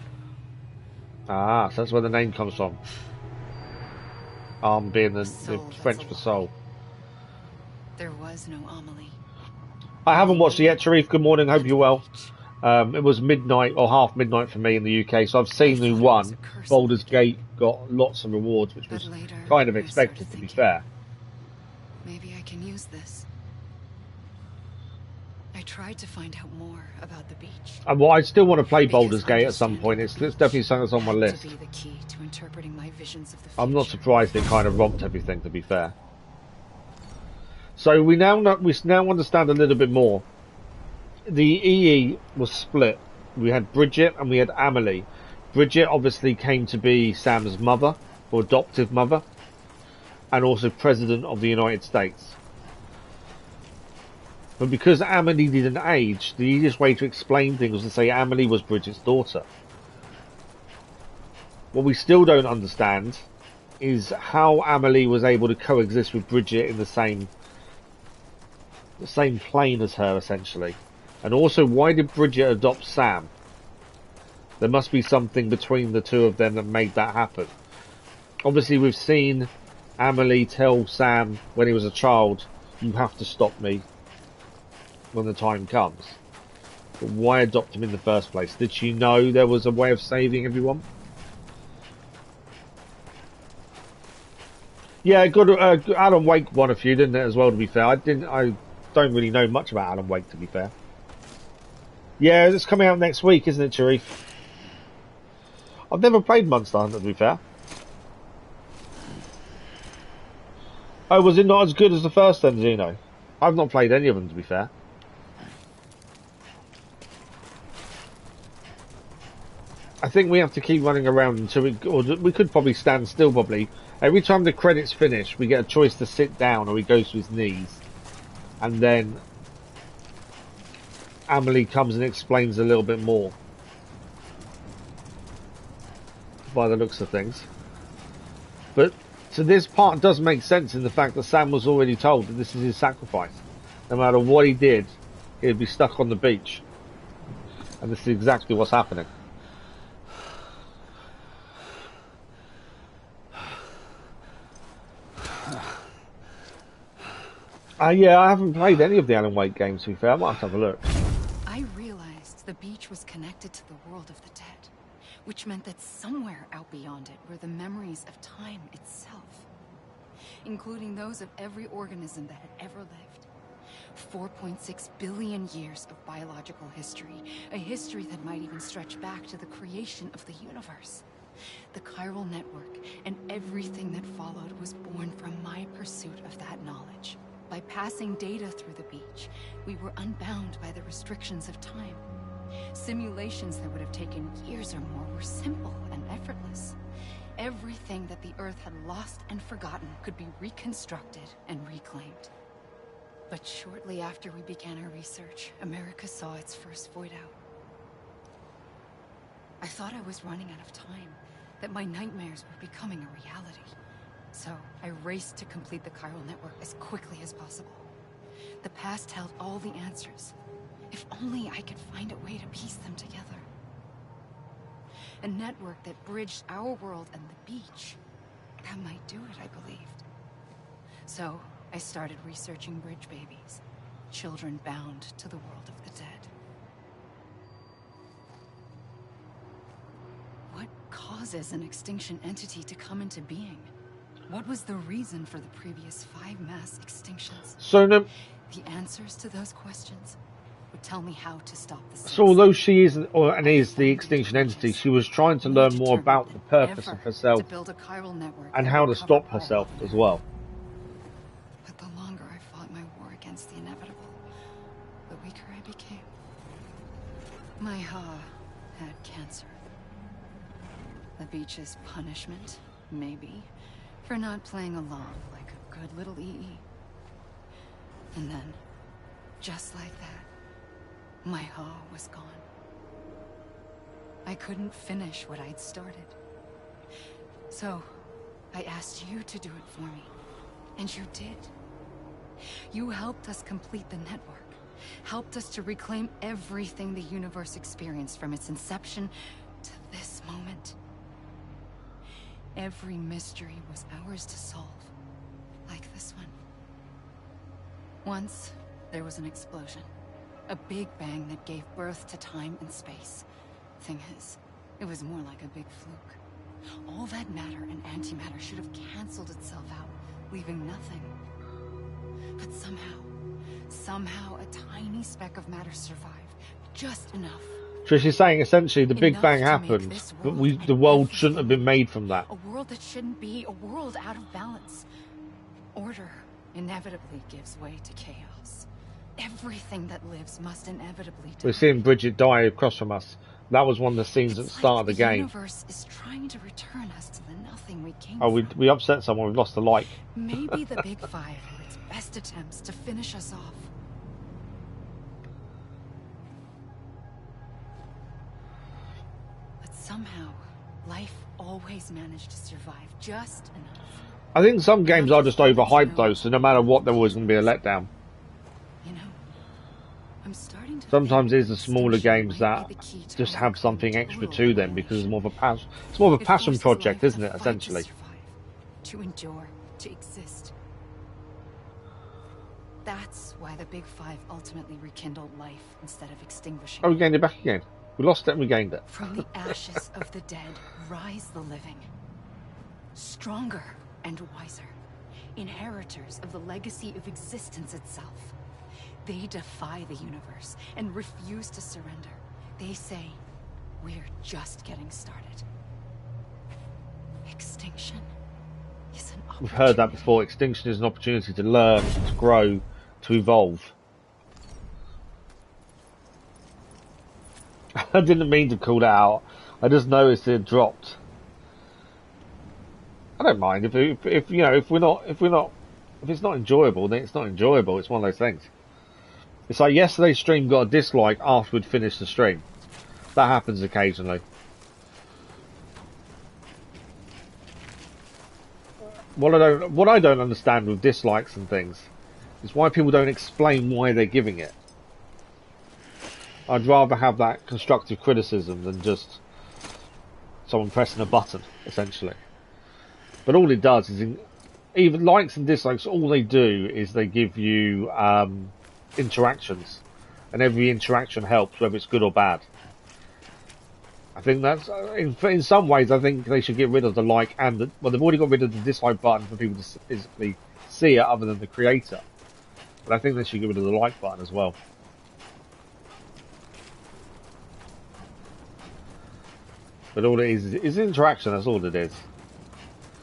Ah, so that's where the name comes from. Being the French for soul. There was no Amelie. I haven't watched it yet, Sharif. Good morning. Hope you're well. It was midnight or half midnight for me in the UK, so I've seen the one. Baldur's Gate got lots of rewards, which was kind of expected, to be fair. Maybe I can use this. I tried to find out more about the beach. Well, I still want to play Baldur's Gate at some point. It's definitely something that's on my list. To be the key to interpreting my visions of the future. I'm not surprised it kind of romped everything, to be fair. So we now understand a little bit more. The EE was split. We had Bridget and we had Amelie. Bridget obviously came to be Sam's mother, or adoptive mother, and also President of the United States. But because Amelie didn't age, the easiest way to explain things was to say Amelie was Bridget's daughter. What we still don't understand is how Amelie was able to coexist with Bridget in the same plane as her, essentially. And also, why did Bridget adopt Sam? There must be something between the two of them that made that happen. Obviously, we've seen Amelie tell Sam when he was a child, "You have to stop me when the time comes." But why adopt him in the first place? Did she know there was a way of saving everyone? Yeah, good. Alan Wake won a few, didn't it? As well, to be fair, I don't really know much about Alan Wake, to be fair. Yeah, it's coming out next week, isn't it, Sharif? I've never played Monster Hunter, to be fair. Oh, was it not as good as the first then, Zeno? I've not played any of them, to be fair. I think we have to keep running around until we could probably stand still, probably. Every time the credits finish, we get a choice to sit down or he goes to his knees. And then Amelie comes and explains a little bit more. By the looks of things. But, so this part does make sense in the fact that Sam was already told that this is his sacrifice. No matter what he did, he'd be stuck on the beach. And this is exactly what's happening. Yeah, I haven't played any of the Alan Wake games, to be fair. I might have to have a look. I realized the beach was connected to the world of the dead, which meant that somewhere out beyond it were the memories of time itself, including those of every organism that had ever lived. 4.6 billion years of biological history, a history that might even stretch back to the creation of the universe. The chiral network and everything that followed was born from my pursuit of that knowledge. By passing data through the beach, we were unbound by the restrictions of time. Simulations that would have taken years or more were simple and effortless. Everything that the Earth had lost and forgotten could be reconstructed and reclaimed. But shortly after we began our research, America saw its first void out. I thought I was running out of time, that my nightmares were becoming a reality. So, I raced to complete the chiral network as quickly as possible. The past held all the answers. If only I could find a way to piece them together. A network that bridged our world and the beach. That might do it, I believed. So, I started researching bridge babies. Children bound to the world of the dead. What causes an extinction entity to come into being? What was the reason for the previous 5 mass extinctions? So, The answers to those questions would tell me how to stop the system. So although she is and is the extinction entity, she was trying to learn more about the purpose of herself to build a chiral network and how to stop herself as well. But the longer I fought my war against the inevitable, the weaker I became. My Ha had cancer. The beach's punishment, maybe, for not playing along like a good little EE. And then, just like that, my Ha was gone. I couldn't finish what I'd started. So, I asked you to do it for me. And you did. You helped us complete the network. Helped us to reclaim everything the universe experienced from its inception to this moment. Every mystery was ours to solve. Like this one. Once, there was an explosion. A big bang that gave birth to time and space. Thing is, it was more like a big fluke. All that matter and antimatter should have canceled itself out, leaving nothing. But somehow a tiny speck of matter survived. Just enough. So she's saying essentially the Big Bang happened, but the world shouldn't have been made from that. A world that shouldn't be, a world out of balance. Order inevitably gives way to chaos. Everything that lives must inevitably die. We're seeing Bridget die across from us. That was one of the scenes at the start of the game. The universe is trying to return us to the nothing we came Oh, from. we upset someone. We've lost a like. Maybe the Big Five were its best attempts to finish us off. But somehow, life always managed to survive just enough. I think some games are just overhyped though, so no matter what, there always going to be a letdown. You know, I'm starting to Sometimes it's the smaller games that just have something extra to them because it's more of a passion. It's more of a passion project, isn't it? Essentially. To endure, to exist. That's why the Big Five ultimately rekindled life instead of extinguishing. Oh, we gained it back again. We lost it and we gained it. From the ashes of the dead rise the living. Stronger and wiser. inheritors of the legacy of existence itself. They defy the universe and refuse to surrender. They say, we're just getting started. Extinction is an opportunity. We've heard that before. Extinction is an opportunity to learn, to grow, to evolve. I didn't mean to call that out. I just noticed it dropped. I don't mind if you know if it's not enjoyable, then it's not enjoyable. It's one of those things. It's like yesterday's stream got a dislike after we'd finished the stream. That happens occasionally. What I don't understand with dislikes and things is why people don't explain why they're giving it. I'd rather have that constructive criticism than just someone pressing a button, essentially. But all it does is, even likes and dislikes, all they do is they give you interactions, and every interaction helps, whether it's good or bad. I think that's, in some ways, I think they should get rid of the like and the, well, they've already got rid of the dislike button for people to physically see it other than the creator. But I think they should get rid of the like button as well. But all it is interaction, that's all it is.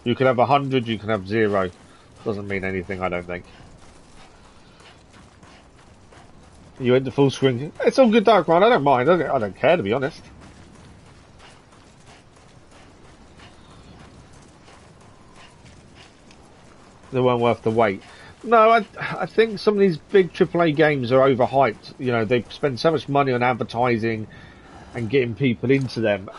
You can have 100, you can have 0. Doesn't mean anything, I don't think. You hit the full screen. It's all good, Dark Ryan, I don't mind. I don't care, to be honest. They weren't worth the wait. No, I think some of these big AAA games are overhyped. You know, they spend so much money on advertising and getting people into them,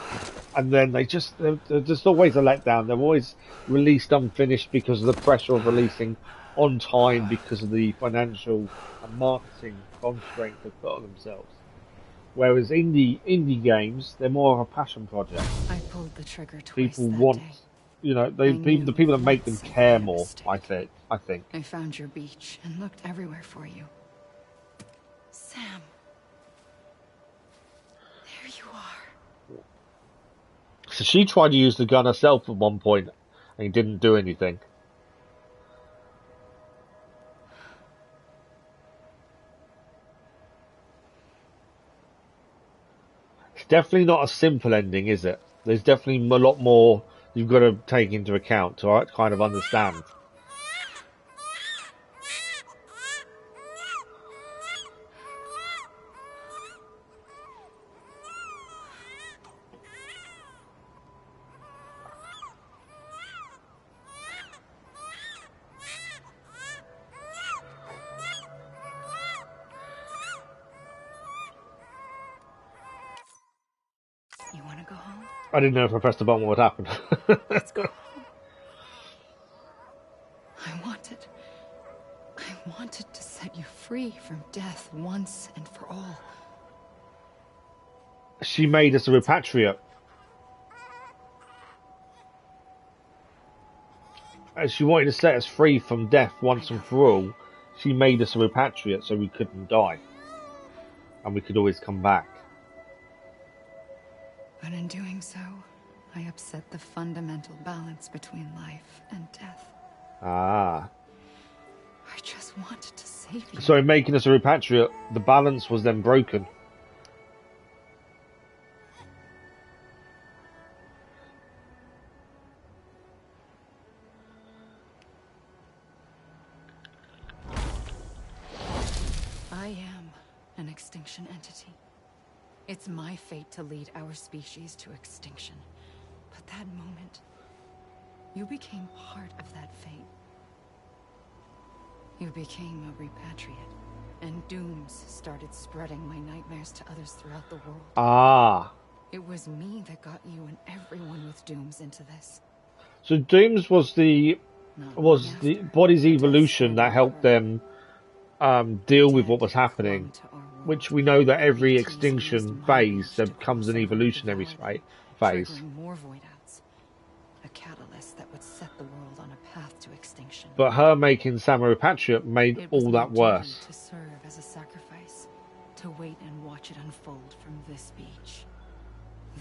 and then they're just always a letdown. They're always released unfinished because of the pressure of releasing on time, because of the financial and marketing constraints they've put on themselves. Whereas indie games, they're more of a passion project. I pulled the trigger twice. People that want, day. you know, the people that make them care more. I think. I found your beach and looked everywhere for you, Sam. There you are. So she tried to use the gun herself at one point, and he didn't do anything. It's definitely not a simple ending, is it? There's definitely a lot more you've got to take into account to kind of understand. You want to go home? I didn't know if I pressed the button what would happen. Let's go home. I wanted to set you free from death once and for all. She made us a repatriate. As she wanted to set us free from death once and for all, she made us a repatriate so we couldn't die. And we could always come back. But in doing so, I upset the fundamental balance between life and death. Ah. I just wanted to save you. So in making us a repatriate, the balance was then broken. I am an extinction entity. It's my fate to lead our species to extinction. But that moment, you became part of that fate. You became a repatriate, and dooms started spreading my nightmares to others throughout the world. Ah. It was me that got you and everyone with dooms into this. So dooms was the body's evolution that helped them deal with what was happening, which we know that every extinction phase there comes an evolutionary phase. More void outs, a catalyst that would set the world on a path to extinction. But her making Sam a repatriate made all that worse. To serve as a sacrifice, to wait and watch it unfold from this beach.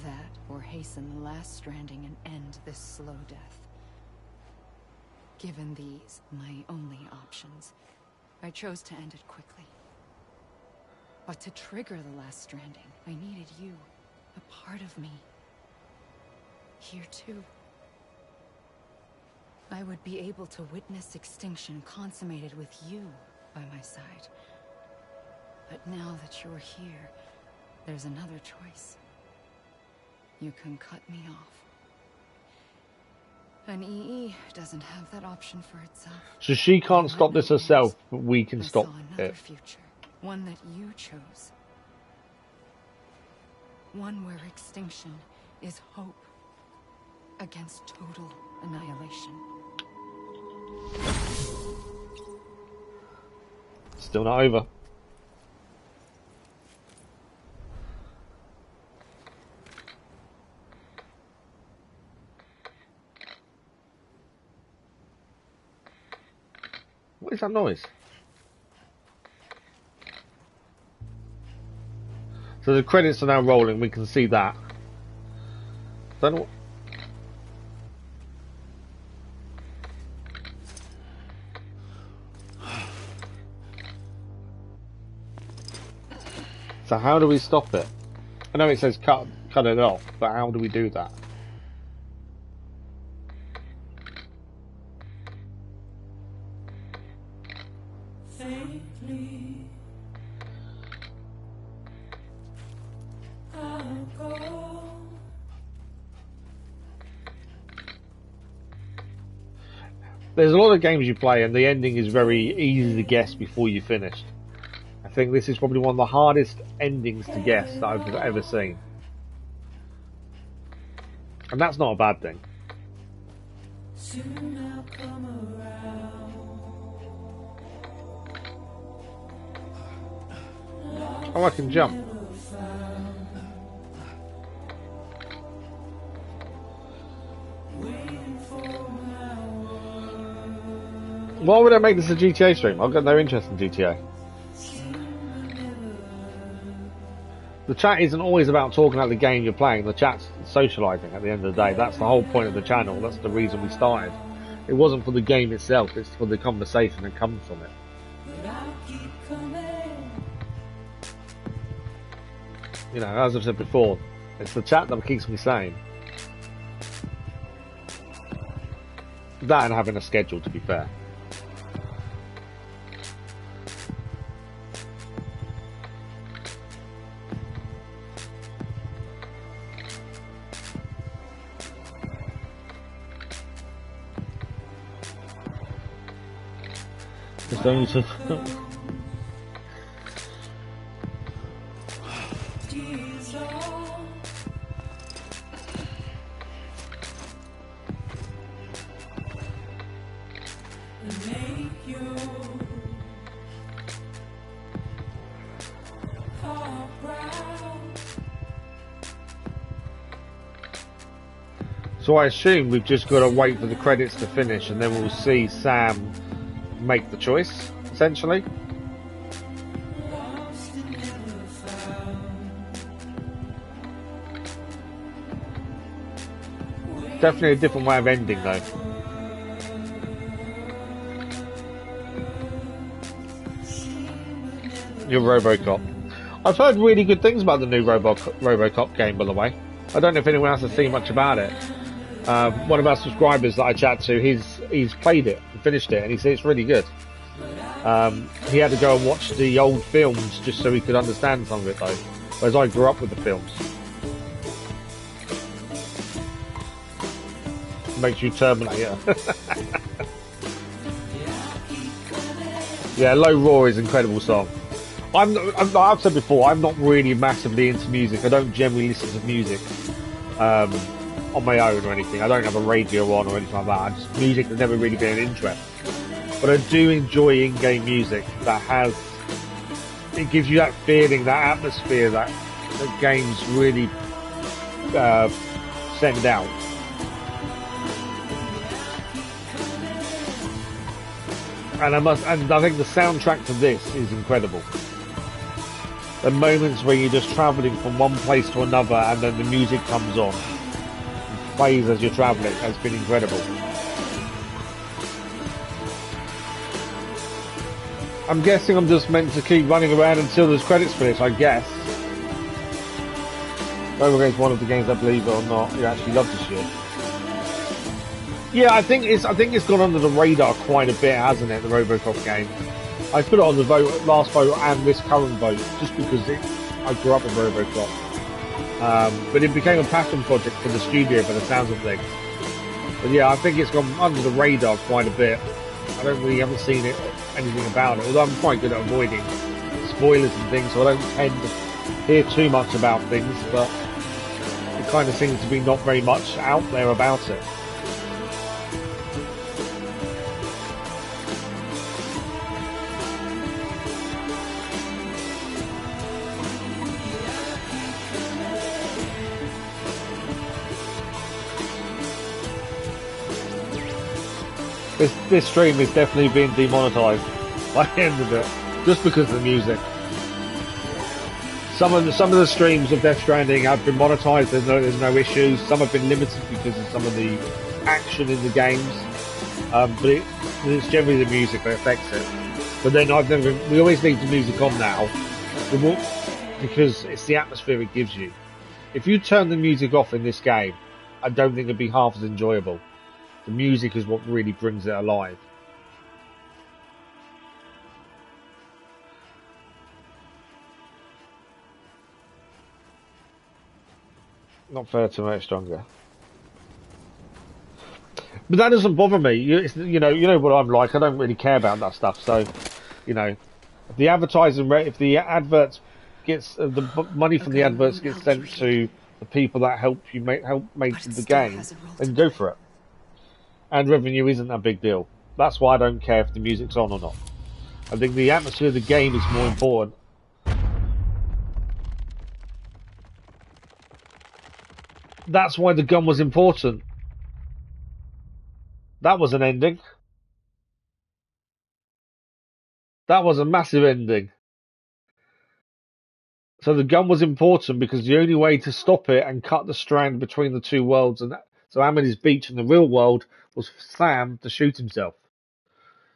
That, or hasten the last stranding and end this slow death. Given these, my only options, I chose to end it quickly. But to trigger the last stranding, I needed you, a part of me. Here too. I would be able to witness extinction consummated with you by my side. But now that you're here, there's another choice. You can cut me off. An EE doesn't have that option for itself. So she can't stop this herself, but we can stop it. Future, one that you chose. One where extinction is hope against total annihilation. Still not over. What is that noise? So the credits are now rolling, we can see that. Don't know what... So how do we stop it? I know it says cut it off, but how do we do that? There's a lot of games you play and the ending is very easy to guess before you finished. I think this is probably one of the hardest endings to guess that I've ever seen. And that's not a bad thing. Oh, I can jump. Why would I make this a GTA stream? I've got no interest in GTA. The chat isn't always about talking about the game you're playing. The chat's socialising at the end of the day. That's the whole point of the channel. That's the reason we started. It wasn't for the game itself. It's for the conversation that comes from it. You know, as I've said before, it's the chat that keeps me sane. That and having a schedule, to be fair. Just only to... So I assume we've just got to wait for the credits to finish and then we'll see Sam make the choice, essentially. Definitely a different way of ending though. You're Robocop. I've heard really good things about the new Robocop game, by the way. I don't know if anyone else has seen much about it. One of our subscribers that I chat to, he's played it and finished it, and he said it's really good. He had to go and watch the old films just so he could understand some of it though, whereas I grew up with the films. Makes you Terminator. Yeah, Low Roar is an incredible song. I've said before, I'm not really massively into music. I don't generally listen to music on my own or anything. I don't have a radio on or anything like that. Music has never really been an interest. But I do enjoy in-game music that has... It gives you that feeling, that atmosphere that games really send out. And I think the soundtrack to this is incredible. The moments where you're just travelling from one place to another and then the music comes on and plays as you're travelling has been incredible. I'm guessing I'm just meant to keep running around until there's credits finish, I guess. Robo is one of the games, I believe it or not, you actually love this year. Yeah, I think it's gone under the radar quite a bit, hasn't it, the Robocop game? I put it on the last vote and this current vote, just because I grew up with Robocop. But it became a passion project for the studio, by the sounds of things. But yeah, I think it's gone under the radar quite a bit. I haven't seen anything about it, although I'm quite good at avoiding spoilers and things, so I don't tend to hear too much about things, but it kind of seems to be not very much out there about it. This stream is definitely being demonetized by the end of it, just because of the music. Some of the streams of Death Stranding have been monetized. There's no issues. Some have been limited because of some of the action in the games, but it's generally the music that affects it. But then we always leave the music on now, because it's the atmosphere it gives you. If you turn the music off in this game, I don't think it'd be half as enjoyable. The music is what really brings it alive. Not fair to make it stronger. But that doesn't bother me. You know what I'm like. I don't really care about that stuff. So, if the advertising rate, if the adverts gets the money from the adverts gets sent to the people that help make the game, then go for it. And revenue isn't a big deal. That's why I don't care if the music's on or not. I think the atmosphere of the game is more important. That's why the gun was important. That was an ending. That was a massive ending. So the gun was important because the only way to stop it and cut the strand between the two worlds, and so Amity's Beach and the real world, was for Sam to shoot himself.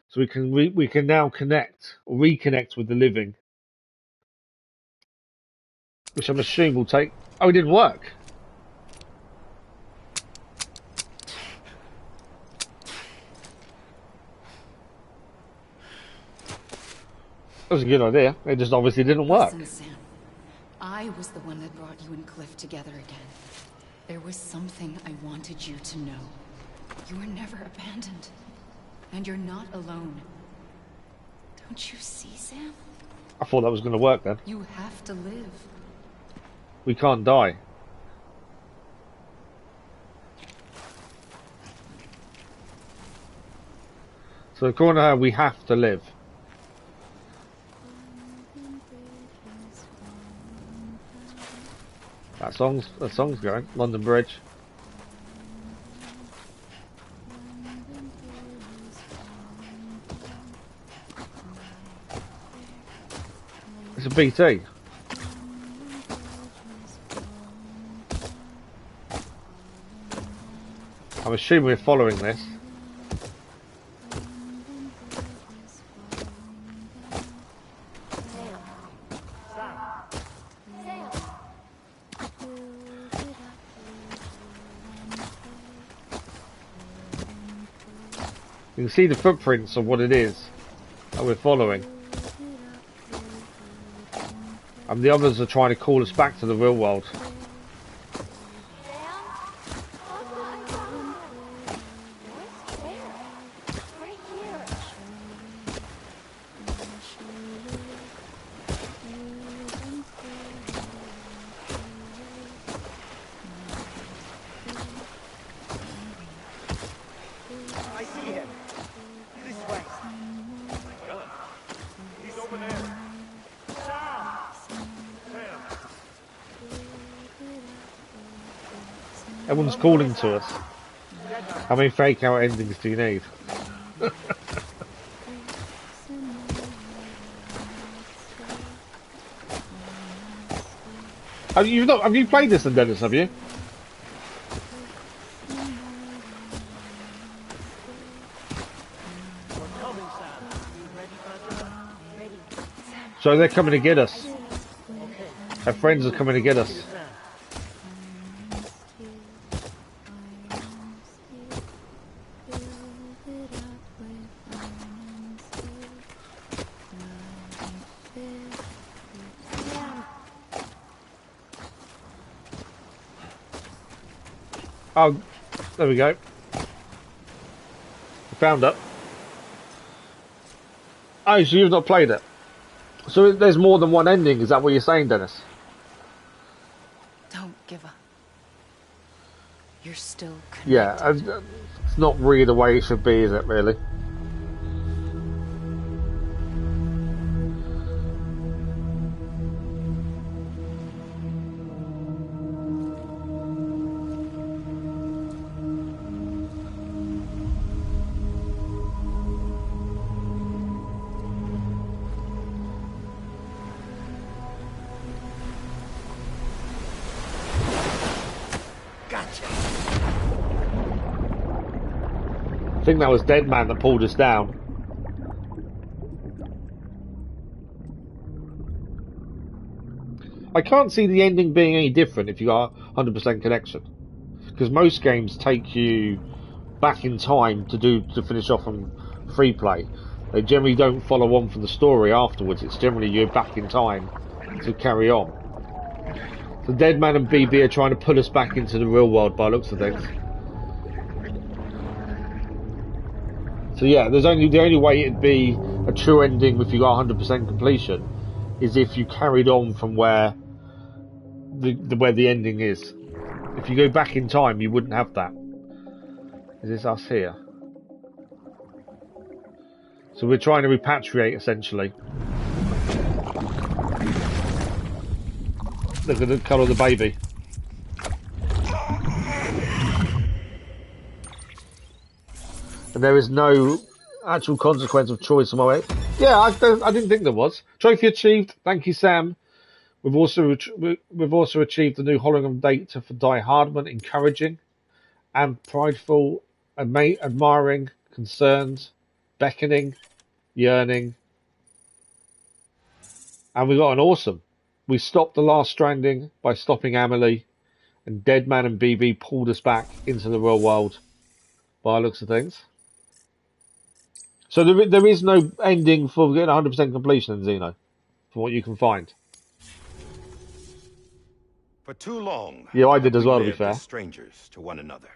So we can now reconnect with the living, which I'm assuming will take. Oh, it didn't work. That was a good idea. It just obviously didn't work. Listen, Sam. I was the one that brought you and Cliff together again. There was something I wanted you to know. You were never abandoned. And you're not alone. Don't you see, Sam? I thought that was going to work then. You have to live. We can't die. So according to her, we have to live. That song's going. London Bridge. It's a BT. I'm assuming we're following this. You can see the footprints of what it is that we're following. And the others are trying to call us back to the real world. Everyone's calling to us. How many fake out endings do you need? Have you played this in Dennis, have you? So they're coming to get us. Our friends are coming to get us. Oh, there we go. Found it. Oh, so you've not played it. So there's more than one ending, is that what you're saying, Dennis? Don't give up. You're still connected. Yeah, it's not really the way it should be, is it, really? I think that was Dead Man that pulled us down. I can't see the ending being any different if you are 100% connection, because most games take you back in time to finish off on free play. They generally don't follow on from the story afterwards. It's generally you're back in time to carry on. So Dead Man and BB are trying to pull us back into the real world by looks of things. So yeah, the only way it'd be a true ending if you got 100% completion is if you carried on from where the ending is. If you go back in time, you wouldn't have that. Is this us here? So we're trying to repatriate, essentially. Look at the colour of the baby. And there is no actual consequence of choice on my way. Yeah, I didn't think there was. Trophy achieved. Thank you, Sam. We've also achieved the new hologram data for Die Hardman. Encouraging and prideful, admiring, concerned, beckoning, yearning. And we got an awesome. We stopped the last stranding by stopping Amelie, and Dead Man and BB pulled us back into the real world by the looks of things. So there is no ending for getting 100% completion in Xeno, from what you can find. For too long, yeah, I did as well, to be lived fair. As strangers to one another,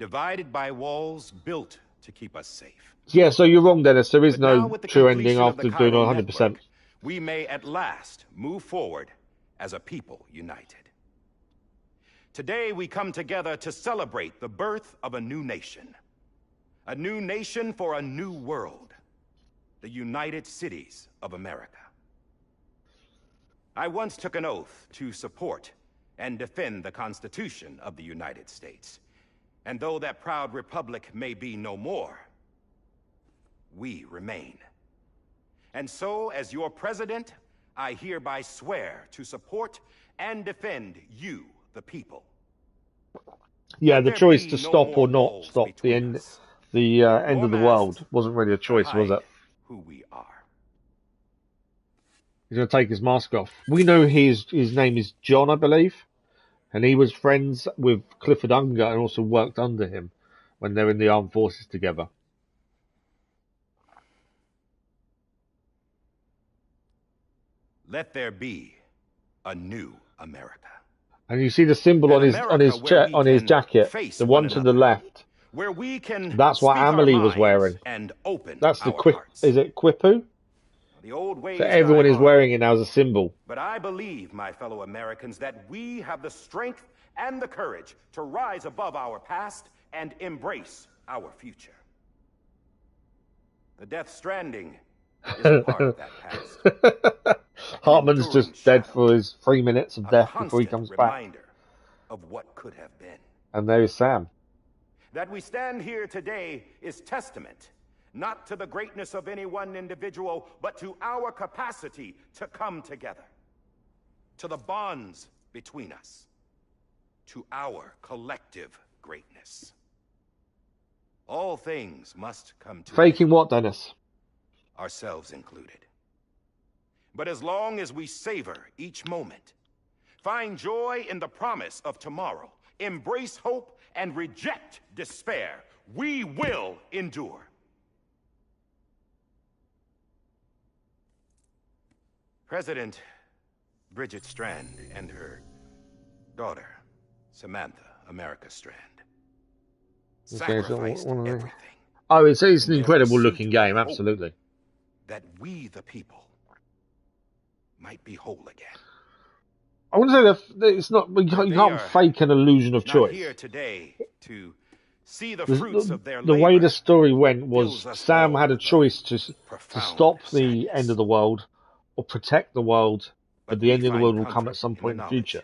divided by walls built to keep us safe. Yeah, so you're wrong, Dennis. There is no true ending after doing 100%. We may at last move forward as a people united. Today we come together to celebrate the birth of a new nation. A new nation for a new world. The United Cities of America. I once took an oath to support and defend the Constitution of the United States. And though that proud republic may be no more, we remain. And so, as your president, I hereby swear to support and defend you, the people. Yeah, the choice to stop or not stop the end of the world wasn't really a choice, was it? Who we are. He's going to take his mask off. We know his name is John, I believe, and he was friends with Clifford Unger and also worked under him when they were in the armed forces together. Let there be a new America. And you see the symbol on his jacket, the one to the left. Where we can that's what Amelie was wearing. And open that's the is it Quipu? The old ways so everyone is wearing it now as a symbol. But I believe, my fellow Americans, that we have the strength and the courage to rise above our past and embrace our future. The Death Stranding is a part of that past. Hartman's just dead for his 3 minutes of death before he comes back. Of what could have been. And there's Sam. That we stand here today is testament, not to the greatness of any one individual, but to our capacity to come together. To the bonds between us. To our collective greatness. All things must come to faking what, Dennis? Ourselves included. But as long as we savor each moment, find joy in the promise of tomorrow, embrace hope, and reject despair, we will endure. President Bridget Strand and her daughter, Samantha America Strand, sacrificed everything. Oh, it's an incredible looking game, absolutely. That we, the people, might be whole again. I want to say that it's not. You can't fake an illusion of choice. Here today to see the fruits of their the labor. way the story went was Sam had a choice to stop the end of the world or protect the world, but the end of the world will come at some point in the future.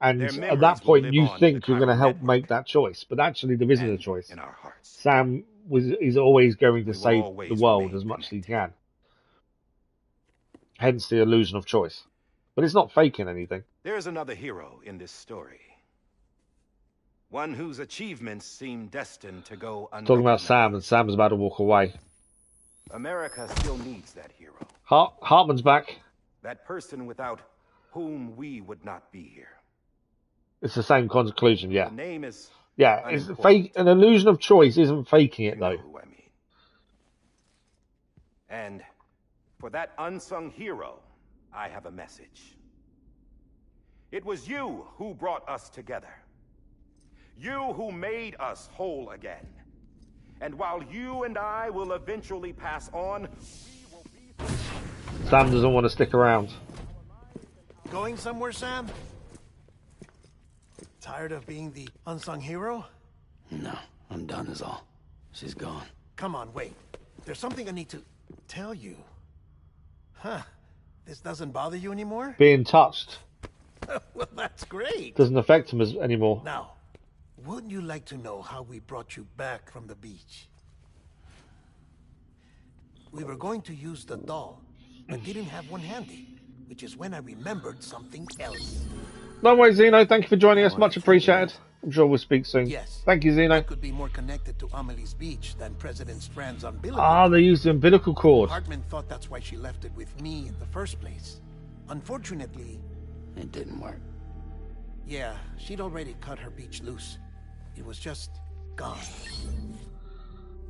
And at that point, you think you're going to help make that choice, but actually there isn't a choice. Sam is always going to save the world as much as he can. Hence the illusion of choice. But it's not faking anything. There's another hero in this story. One whose achievements seem destined to go unrecognized. Talking about Sam, and Sam's about to walk away. America still needs that hero. Hartman's back. That person without whom we would not be here. It's the same conclusion, yeah. The name is it's fake. An illusion of choice isn't faking it, though. You know who I mean. And for that unsung hero, I have a message. It was you who brought us together. You who made us whole again. And while you and I will eventually pass on, we will be... Sam doesn't want to stick around. Going somewhere, Sam? Tired of being the unsung hero? No, I'm done is all. She's gone. Come on, wait. There's something I need to tell you. Huh. This doesn't bother you anymore? Being touched. Well, that's great. Doesn't affect him anymore. Now, wouldn't you like to know how we brought you back from the beach? We were going to use the doll, but didn't have one handy, which is when I remembered something else. No worries, Zeno. Thank you for joining us. Much appreciated. I'm sure we'll speak soon. Yes. Thank you, Zeno. That could be more connected to Amelie's beach than President Strand's umbilical. Ah, they used the umbilical cord. Hartman thought that's why she left it with me in the first place. Unfortunately... It didn't work. Yeah, she'd already cut her beach loose. It was just gone.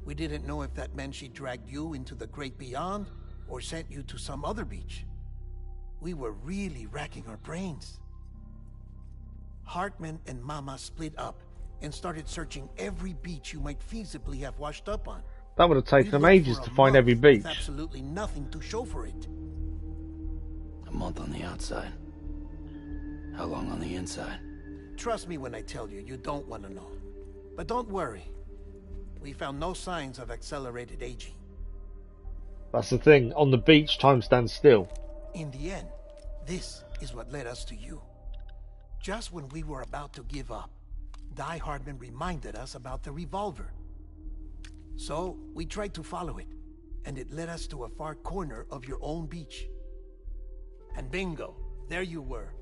We didn't know if that meant she dragged you into the great beyond or sent you to some other beach. We were really racking our brains. Hartman and Mama split up and started searching every beach you might feasibly have washed up on. That would have taken them ages to find every beach. With absolutely nothing to show for it. A month on the outside. How long on the inside? Trust me when I tell you, you don't want to know. But don't worry. We found no signs of accelerated aging. That's the thing. On the beach, time stands still. In the end, this is what led us to you. Just when we were about to give up, Die Hardman reminded us about the revolver. So, we tried to follow it, and it led us to a far corner of your own beach. And bingo, there you were.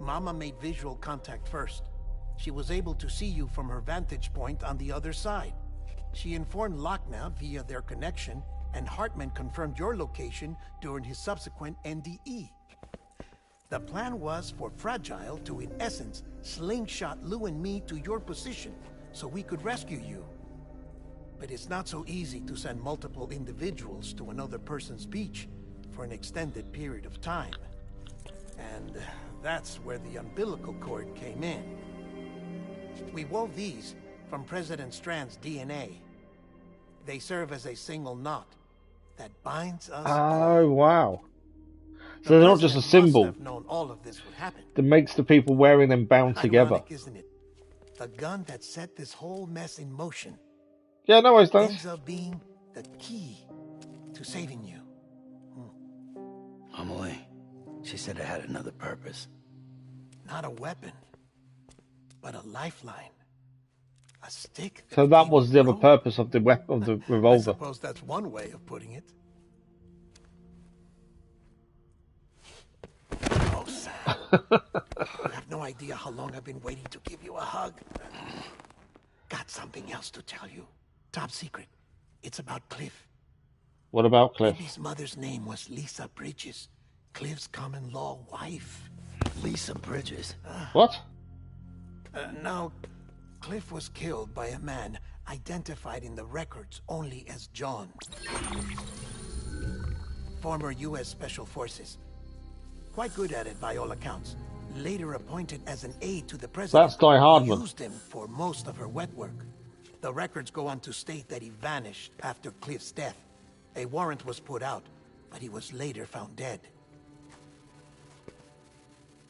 Mama made visual contact first. She was able to see you from her vantage point on the other side. She informed Lockna via their connection, and Hartman confirmed your location during his subsequent NDE. The plan was for Fragile to, in essence, slingshot Lou and me to your position so we could rescue you. But it's not so easy to send multiple individuals to another person's beach for an extended period of time. And that's where the umbilical cord came in. We wove these from President Strand's DNA. They serve as a single knot that binds us. Oh, wow. So they're not just a symbol that makes the people wearing them bound together. Isn't it? The gun that set this whole mess in motion. Yeah, no worries, Dan. Ends up being the key to saving you. Amelie, she said it had another purpose. Not a weapon, but a lifeline. A stick. So that was the other purpose of the weapon, of the revolver. I suppose that's one way of putting it. Oh, Sam. You have no idea how long I've been waiting to give you a hug. Got something else to tell you. Top secret. It's about Cliff. What about Cliff? Libby's mother's name was Lisa Bridges, Cliff's common-law wife. Lisa Bridges. What? Now, Cliff was killed by a man identified in the records only as John. Former U.S. Special Forces. Quite good at it by all accounts. Later appointed as an aide to the president. That's Die Hardman. Used him for most of her wet work. The records go on to state that he vanished after Cliff's death. A warrant was put out, but he was later found dead.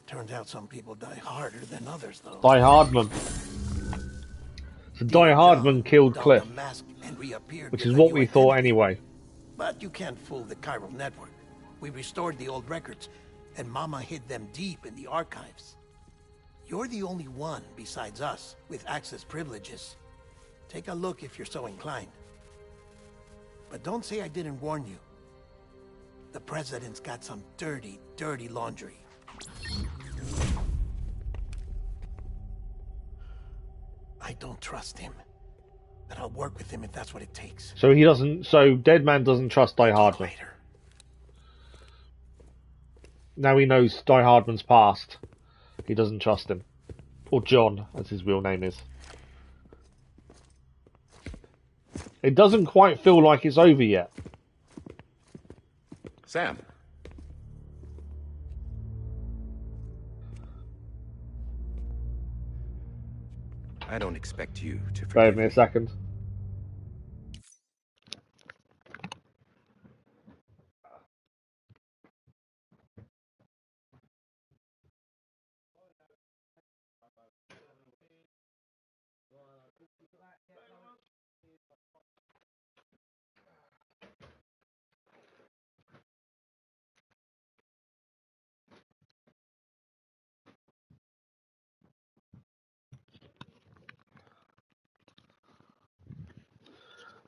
Turns out some people die harder than others, though. Die Hardman. So Die Hardman killed Cliff, which is what we thought anyway. But you can't fool the chiral network. We restored the old records, and Mama hid them deep in the archives. You're the only one besides us with access privileges. Take a look if you're so inclined. But don't say I didn't warn you. The president's got some dirty, dirty laundry. I don't trust him. But I'll work with him if that's what it takes. So he doesn't. So Deadman doesn't trust Die Hardman. Now he knows Die Hardman's past. He doesn't trust him, or John, as his real name is. It doesn't quite feel like it's over yet. Sam. I don't expect you to forgive Wait me a second.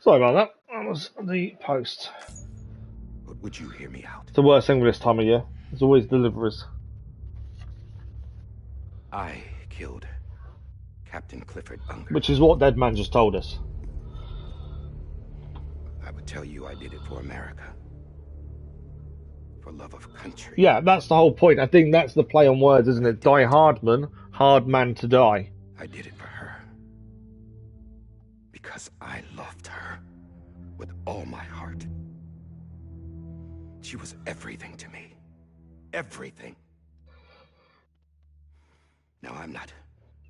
Sorry about that. That was the post. But would you hear me out? It's the worst thing with this time of year. There's always deliveries. I killed Captain Clifford Unger. Which is what Deadman just told us. I would tell you I did it for America. For love of country. Yeah, that's the whole point. I think that's the play on words, isn't it? Die Hardman, hard man to die. I did it for her. Because I loved her with all my heart. She was everything to me. Everything. Now, I'm not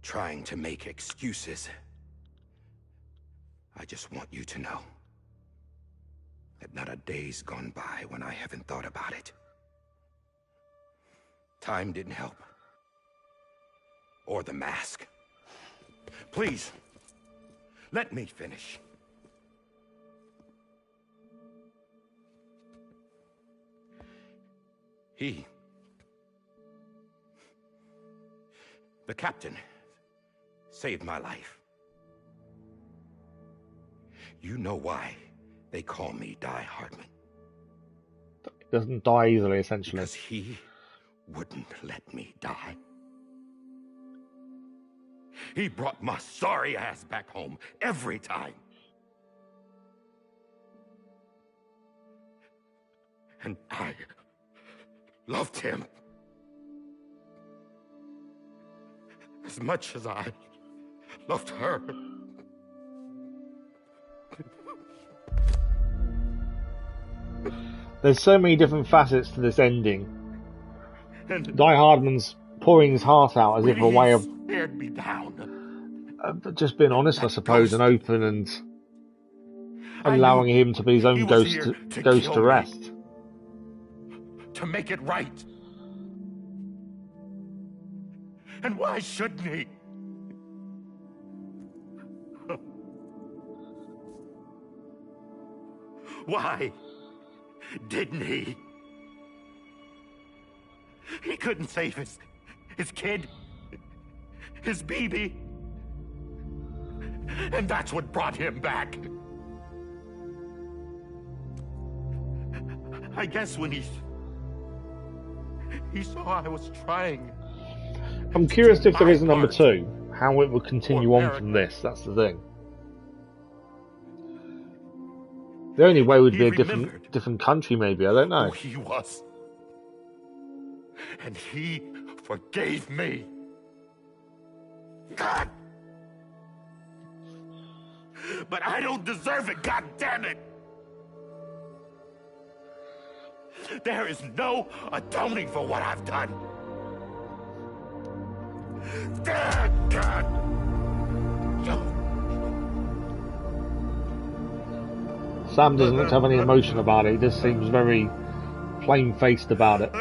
trying to make excuses. I just want you to know that not a day's gone by when I haven't thought about it. Time didn't help. Or the mask. Please, let me finish. The captain, saved my life. You know why they call me Die Hardman. He doesn't die easily, essentially. Because he wouldn't let me die. He brought my sorry ass back home every time. And I loved him as much as I loved her. There's so many different facets to this ending. And Die Hardman's pouring his heart out as if a way of stared me down. just being honest, I suppose, and open and allowing him to be his own ghost to rest. To make it right. And why shouldn't he? Why didn't he? He couldn't save his kid, his baby. And that's what brought him back. I guess when he saw I was trying. I'm curious if there is a number 2, how it would continue on from this. That's the thing. The only way would He be a remembered different country, maybe. I don't know. who he was. And he forgave me. God! But I don't deserve it, god damn it! There is no atoning for what I've done. God! Sam doesn't look to have any emotion about it. He just seems very plain-faced about it.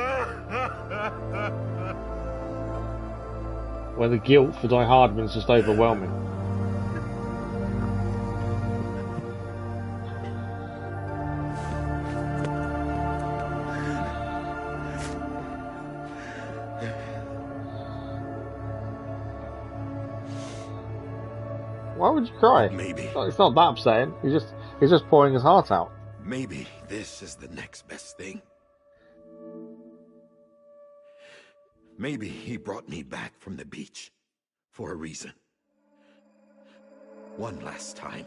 Where the guilt for Die Hardman is just overwhelming. Why would you cry? Maybe. It's not that upsetting. He's just pouring his heart out. Maybe this is the next best thing. Maybe he brought me back from the beach for a reason. One last time.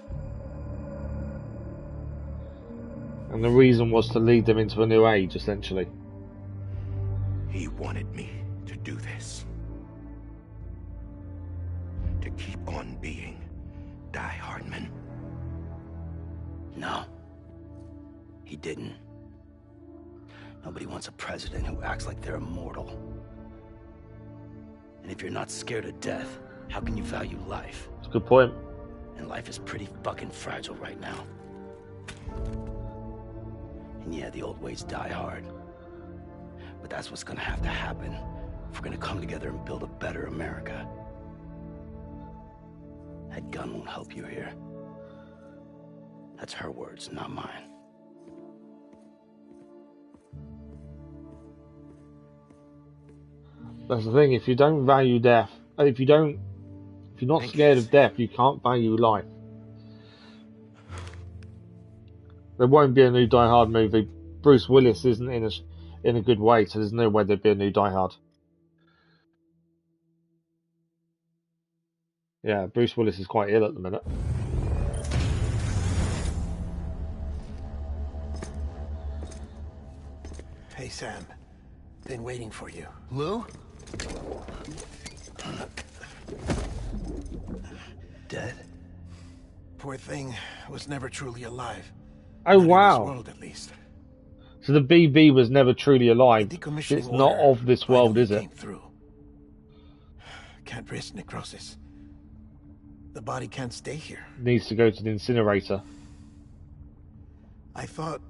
And the reason was to lead them into a new age, essentially. He wanted me to do this. To keep on being Die Hardman. No. He didn't. Nobody wants a president who acts like they're immortal. And if you're not scared of death, how can you value life? That's a good point. And life is pretty fucking fragile right now. And yeah, the old ways die hard. But that's what's gonna have to happen if we're gonna come together and build a better America. That gun won't help you here. That's her words, not mine. That's the thing, if you don't value death, if you're not scared of death, you can't value life. There won't be a new Die Hard movie. Bruce Willis isn't in a good way, so there's no way there'd be a new Die Hard. Yeah, Bruce Willis is quite ill at the minute. Hey, Sam. Been waiting for you. Lou? Dead? Poor thing was never truly alive. Oh, Not in wow. this world, at least. So the BB was never truly alive. Decommissioning It's not order of this world, is it? came through. Can't risk necrosis. The body can't stay here. Needs to go to the incinerator. I thought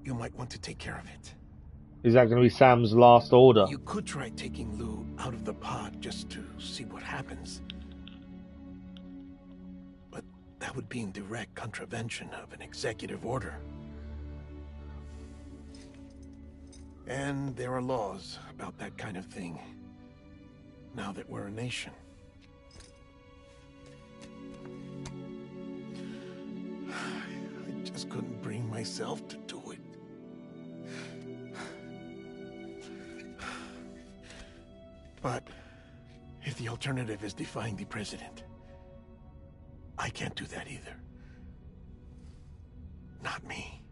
you might want to take care of it. Is that going to be Sam's last order? You could try taking Lou out of the pod just to see what happens. But that would be in direct contravention of an executive order. And there are laws about that kind of thing, now that we're a nation. I just couldn't bring myself to do it. But if the alternative is defying the president, I can't do that either. Not me.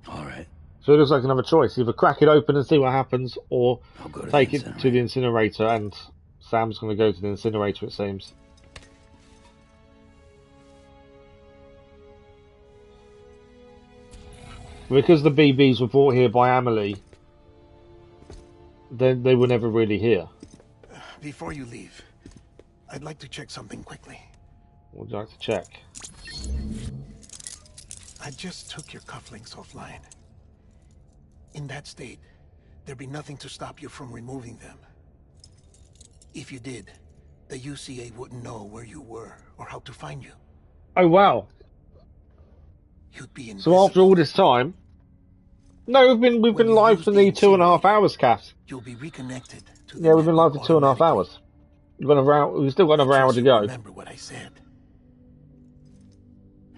All right. So it looks like another choice. Either crack it open and see what happens, or I'll go to take the it to the incinerator, and Sam's going to go to the incinerator, it seems. Because the BBs were brought here by Amelie, then they were never really here. Before you leave, I'd like to check something quickly. What would you like to check? I just took your cufflinks offline. In that state, there'd be nothing to stop you from removing them. If you did, the UCA wouldn't know where you were or how to find you. Oh wow! You'd be invisible. So after all this time, no, we've been live for nearly 2.5 hours, Cass. You'll be reconnected to Yeah, we've been live for 2.5 hours. We've still got another hour to go. Remember what I said.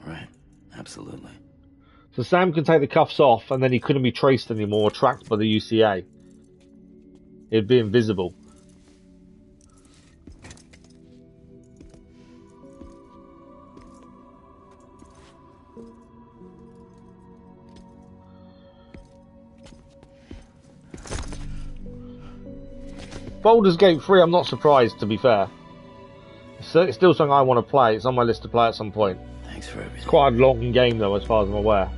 Right. Absolutely. So Sam can take the cuffs off, and then he couldn't be traced anymore or tracked by the UCA. He'd be invisible. Baldur's Gate 3, I'm not surprised, to be fair. It's still something I want to play. It's on my list to play at some point. Thanks for everything. It's quite a long game, though, as far as I'm aware.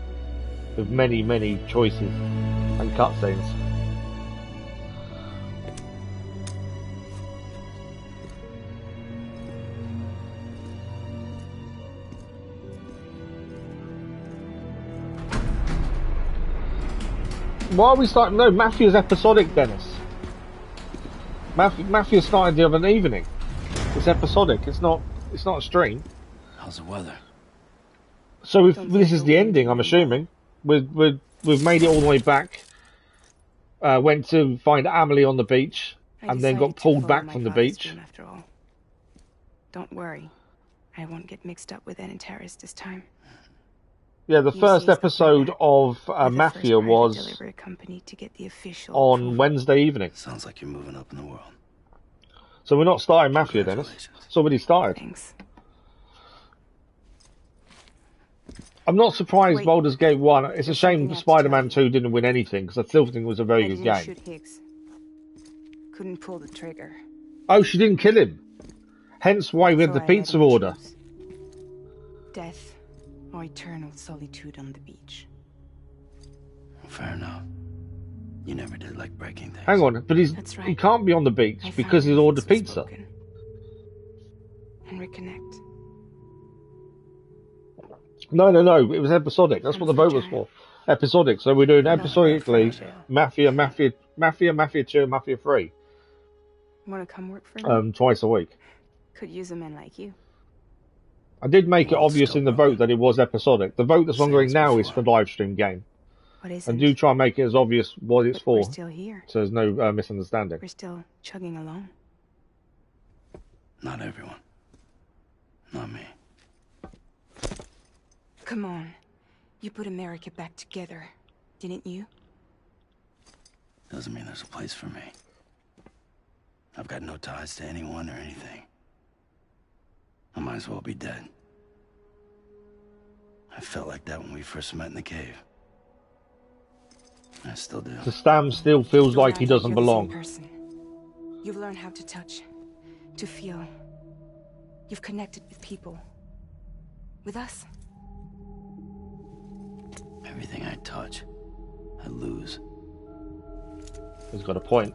With many, many choices and cutscenes. Why are we starting? No, Mafia's episodic, Dennis. Mafia started the other evening. It's episodic. It's not a stream. How's the weather? So this is the ending, I'm assuming. We've made it all the way back. Went to find Amelie on the beach, and then got pulled back from the beach. After all. Don't worry, I won't get mixed up with any terrorists this time. Yeah, the first episode of Mafia was on Wednesday evening. Sounds like you're moving up in the world. So we're not starting Mafia, Dennis. It's already started. Thanks. I'm not surprised Baldur's Gate 1. It's a shame Spider-Man 2 didn't win anything, because I still think it was a very good game. Shoot Higgs. Couldn't pull the trigger. Oh, she didn't kill him. Hence why we had the pizza order. Death or eternal solitude on the beach. Fair enough. You never did like breaking things. Hang on, but he can't be on the beach because he's ordered pizza. And reconnect. No. It was episodic. That's what the vote was for. Episodic. So we're doing episodically Mafia 2, Mafia 3. Want to come work for me? Twice a week. Could use a man like you. I did make it obvious in the vote that it was episodic. The vote that's ongoing now is for live stream game. What is it? And do try and make it as obvious what it's for. We're still here. So there's no misunderstanding. We're still chugging along. Not everyone. Not me. Come on. You put America back together, didn't you? Doesn't mean there's a place for me. I've got no ties to anyone or anything. I might as well be dead. I felt like that when we first met in the cave. I still do. So Stam still feels like he doesn't belong. You've learned how to touch, to feel. You've connected with people. With us. Everything I touch, I lose. He's got a point.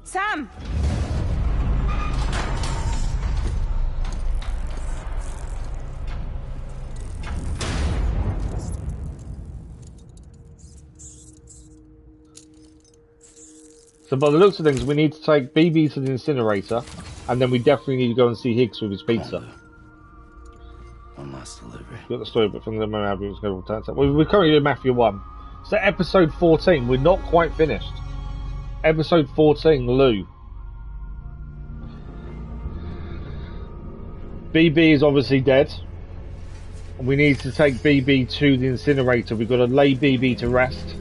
Sam! So by the looks of things, we need to take BB to the incinerator, and then we definitely need to go and see Higgs with his pizza. One last delivery. Got the story, but from the moment we're currently doing Mafia 1. So episode 14, we're not quite finished. Episode 14, Lou. BB is obviously dead. We need to take BB to the incinerator. We've got to lay BB to rest.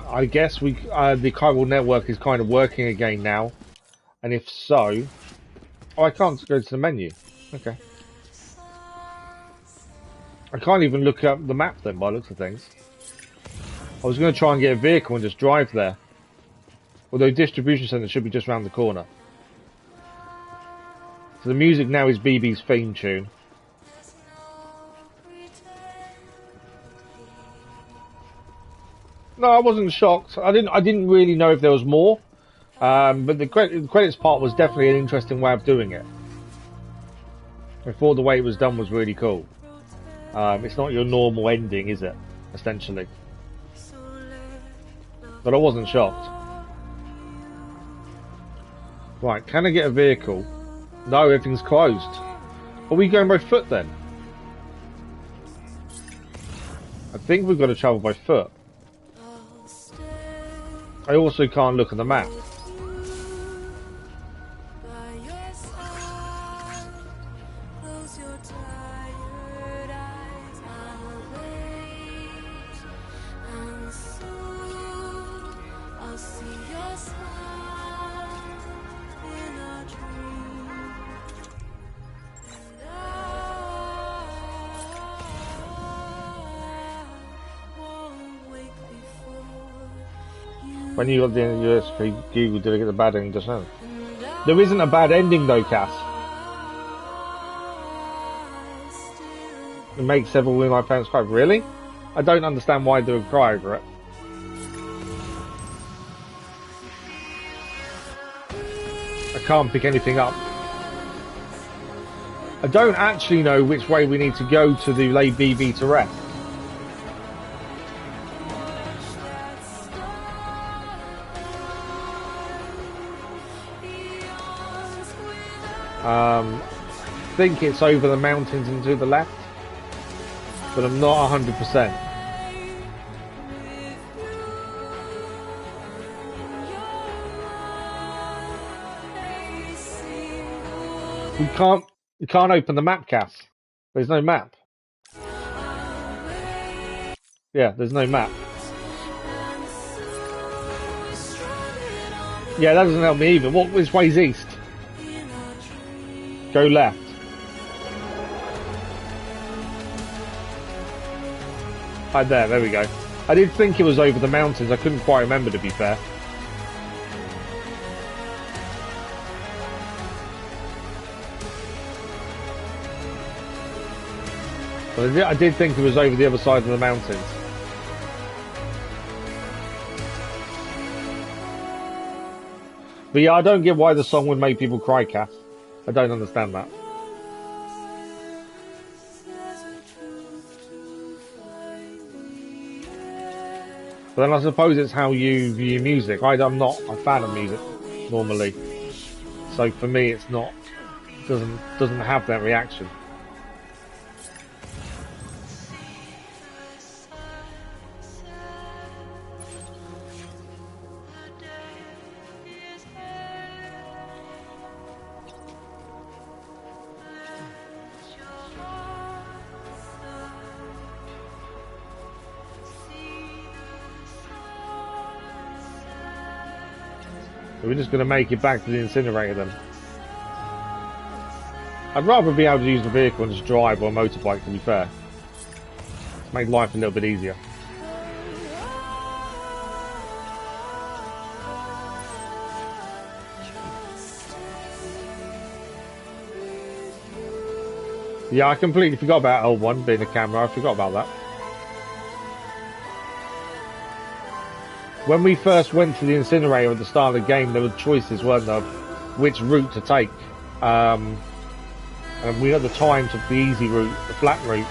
I guess the chiral network is kind of working again now. And if so... Oh, I can't go to the menu. Okay. I can't even look up the map then, by the looks of things. I was going to try and get a vehicle and just drive there. Although distribution centre should be just around the corner. So the music now is BB's theme tune. No, I wasn't shocked. I didn't really know if there was more. But the credits part was definitely an interesting way of doing it. I thought the way it was done was really cool. It's not your normal ending, is it? Essentially. But I wasn't shocked. Right, can I get a vehicle? No, everything's closed. Are we going by foot then? I think we've got to travel by foot. I also can't look at the map. When you got the USB, Google did it get the bad ending just now. There isn't a bad ending though, Cass. It makes several real life fans cry. Really? I don't understand why they would cry over it. I can't pick anything up. I don't actually know which way we need to go to lay BB to rest. I think it's over the mountains and to the left, but I'm not 100%. We can't open the map, Cass. There's no map. Yeah, there's no map. Yeah, that doesn't help me either. Which way's east? Go left. Right there we go. I did think it was over the mountains. I couldn't quite remember, to be fair. But I did think it was over the other side of the mountains. But yeah, I don't get why the song would make people cry, Cass. I don't understand that. But then I suppose it's how you view music. I'm not a fan of music normally, so for me it's not doesn't have that reaction. We're just going to make it back to the incinerator then. I'd rather be able to use the vehicle and just drive or a motorbike, to be fair. It's made life a little bit easier. Yeah, I completely forgot about L1 being a camera. I forgot about that. When we first went to the incinerator at the start of the game, there were choices, weren't there, which route to take. And we at the time took the easy route, the flat route.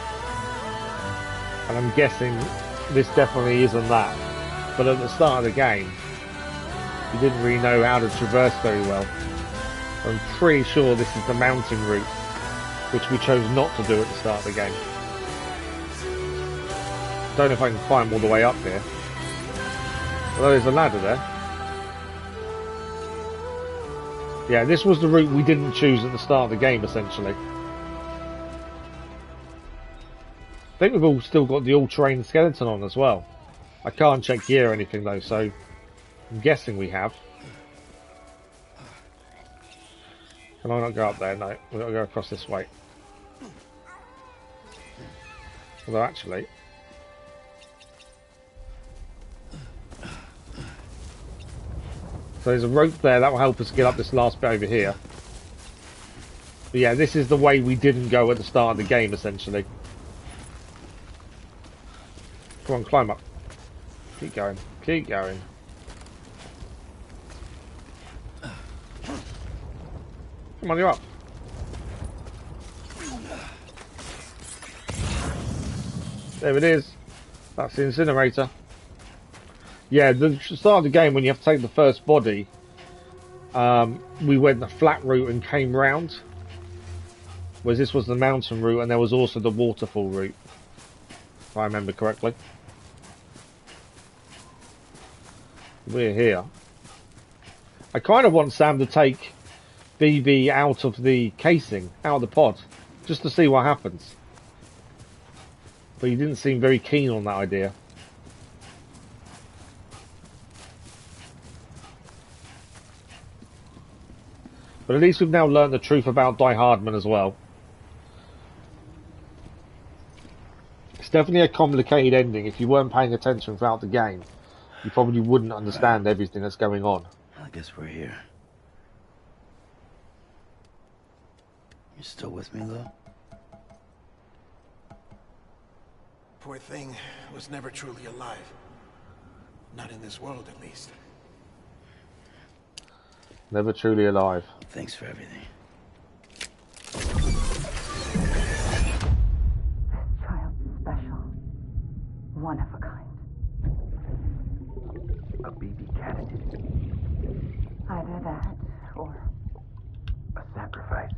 And I'm guessing this definitely isn't that. But at the start of the game, we didn't really know how to traverse very well. I'm pretty sure this is the mountain route, which we chose not to do at the start of the game. Don't know if I can climb all the way up here. Although there's a ladder there. Yeah, this was the route we didn't choose at the start of the game, essentially. I think we've all still got the all-terrain skeleton on as well. I can't check gear or anything though, so I'm guessing we have. Can I not go up there? No, we've got to go across this way. Although actually... So there's a rope there, that will help us get up this last bit over here. But yeah, this is the way we didn't go at the start of the game, essentially. Come on, climb up. Keep going, keep going. Come on, you're up. There it is. That's the incinerator. Yeah, the start of the game when you have to take the first body, we went the flat route and came round. Whereas this was the mountain route and there was also the waterfall route, if I remember correctly. We're here. I kind of want Sam to take BB out of the casing, out of the pod, just to see what happens. But he didn't seem very keen on that idea. But at least we've now learned the truth about Die Hardman as well. It's definitely a complicated ending if you weren't paying attention throughout the game. you probably wouldn't understand everything that's going on. I guess we're here. You still with me, though? Poor thing was never truly alive. Not in this world, at least. Never truly alive. Thanks for everything. Child's special. One of a kind. A BB candidate. Either that, or A sacrifice.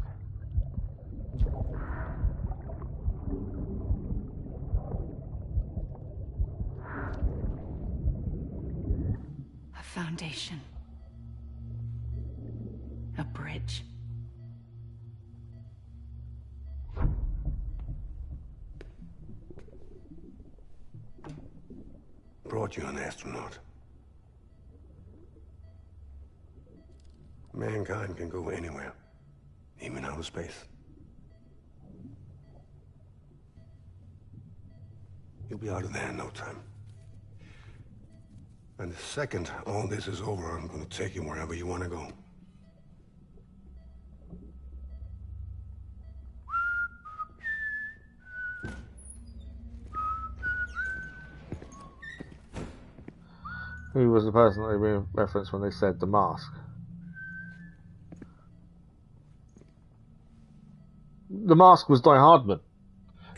A foundation. A bridge. Brought you an astronaut. Mankind can go anywhere, even outer space. You'll be out of there in no time. And the second all this is over, I'm gonna take you wherever you want to go. Who was the person that they referenced when they said the mask? The mask was Die Hardman.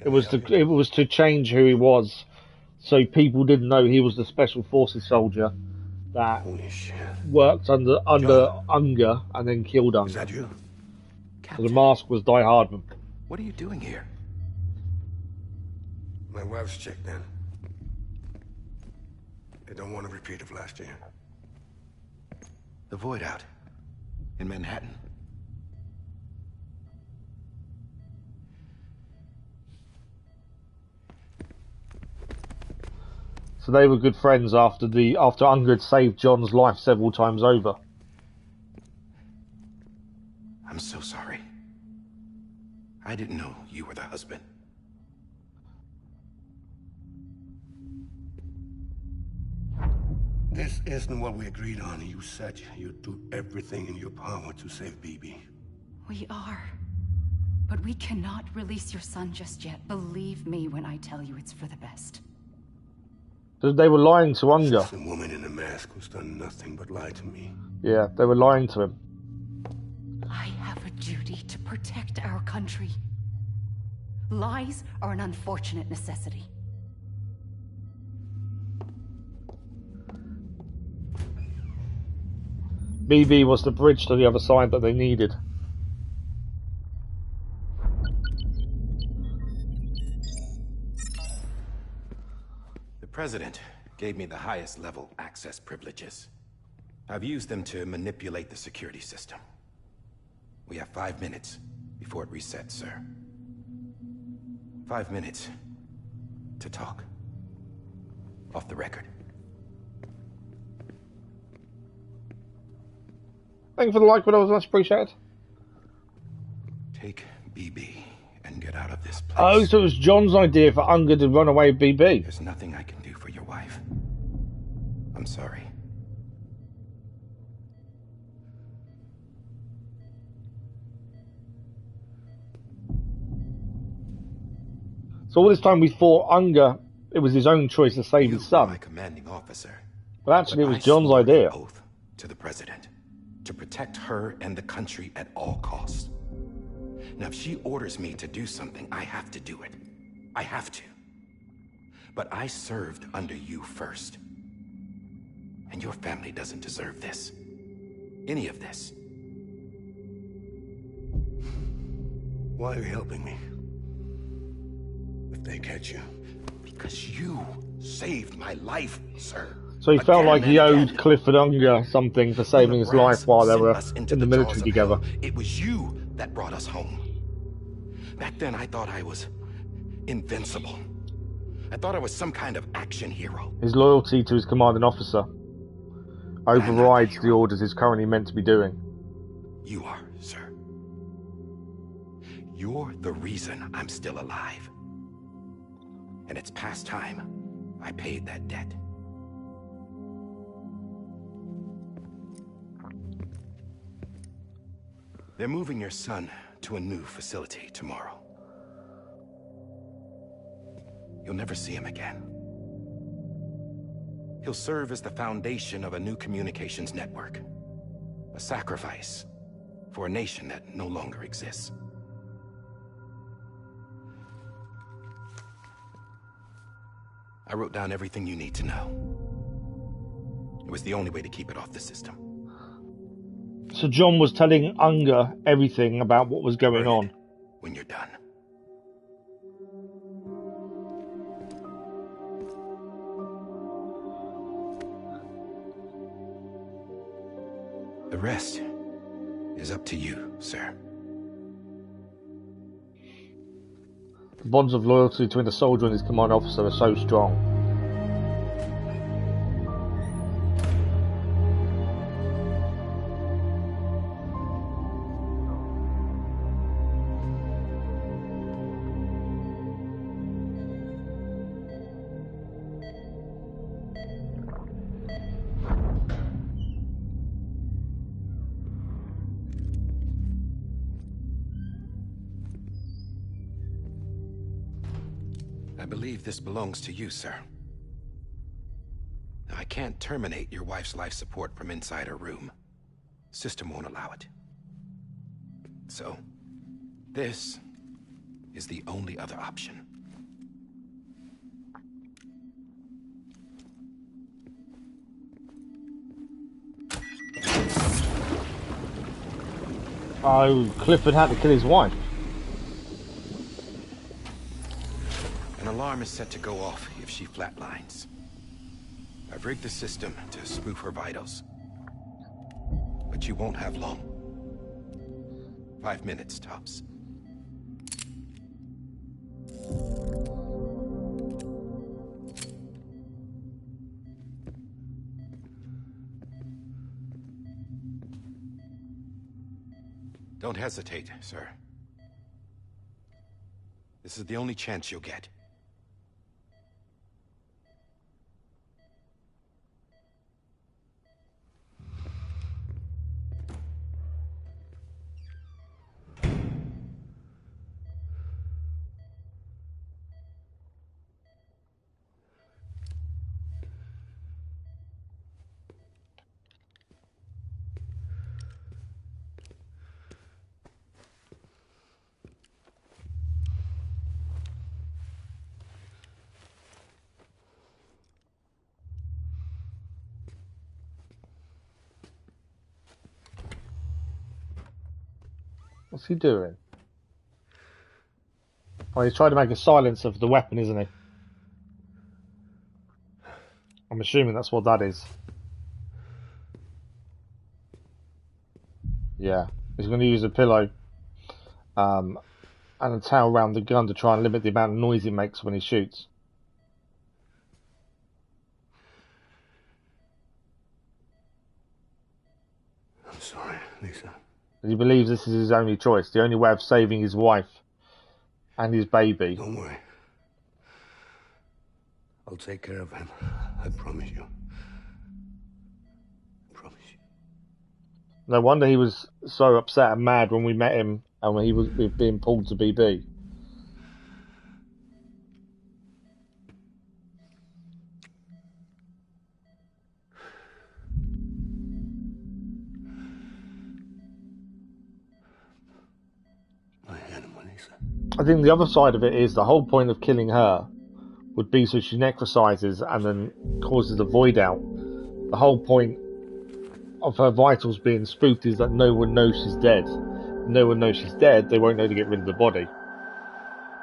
It was to change who he was, so people didn't know he was the Special Forces soldier that worked under Unger and then killed Unger. Is that you? So the mask was Die Hardman. What are you doing here? My wife's checked in. They don't want a repeat of last year. The Void Out. In Manhattan. So they were good friends after Unger had saved John's life several times over. I'm so sorry. I didn't know you were the husband. This isn't what we agreed on. You said you'd do everything in your power to save BB. We are. But we cannot release your son just yet. Believe me when I tell you it's for the best. So they were lying to Unger. The woman in the mask who's done nothing but lie to me. Yeah, they were lying to him. I have a duty to protect our country. Lies are an unfortunate necessity. BB was the bridge to the other side that they needed. The President gave me the highest level access privileges. I've used them to manipulate the security system. We have 5 minutes before it resets, sir. 5 minutes to talk. Off the record. Thank you for the like, but I was much appreciated. Take BB and get out of this place. Oh, so it was John's idea for Unger to run away with BB. There's nothing I can do for your wife. I'm sorry. So all this time we thought Unger, it was his own choice to save his son. My commanding officer. But actually it was John's idea. Oath to the President to protect her and the country at all costs. Now, if she orders me to do something, I have to do it. I have to. But I served under you first. And your family doesn't deserve this. Any of this. Why are you helping me? If they catch you. Because you saved my life, sir. So he felt like he owed Clifford Unger something for saving his life while they were in the military together. It was you that brought us home. Back then, I thought I was invincible. I thought I was some kind of action hero. His loyalty to his commanding officer overrides the orders he's currently meant to be doing. You are, sir. You're the reason I'm still alive. And it's past time I paid that debt. They're moving your son to a new facility tomorrow. You'll never see him again. He'll serve as the foundation of a new communications network. A sacrifice for a nation that no longer exists. I wrote down everything you need to know. It was the only way to keep it off the system. So John was telling Unger everything about what was going on. When you're done. The rest is up to you, sir. The bonds of loyalty between the soldier and his command officer are so strong. I believe this belongs to you, sir. I can't terminate your wife's life support from inside her room. System won't allow it. So, this is the only other option. Oh, Clifford had to kill his wife. An alarm is set to go off if she flatlines. I've rigged the system to spoof her vitals. But you won't have long. 5 minutes, tops. Don't hesitate, sir. This is the only chance you'll get. What's he doing? Oh, he's trying to make a silencer for the weapon, isn't he? I'm assuming that's what that is. Yeah, he's going to use a pillow and a towel around the gun to try and limit the amount of noise it makes when he shoots. I'm sorry, Lisa. He believes this is his only choice, the only way of saving his wife and his baby. Don't worry. I'll take care of him. I promise you. I promise you. No wonder he was so upset and mad when we met him and when he was being pulled to BB. I think the other side of it is the whole point of killing her would be so she necrosizes and then causes a void out. The whole point of her vitals being spoofed is that no one knows she's dead. If no one knows she's dead, they won't know to get rid of the body.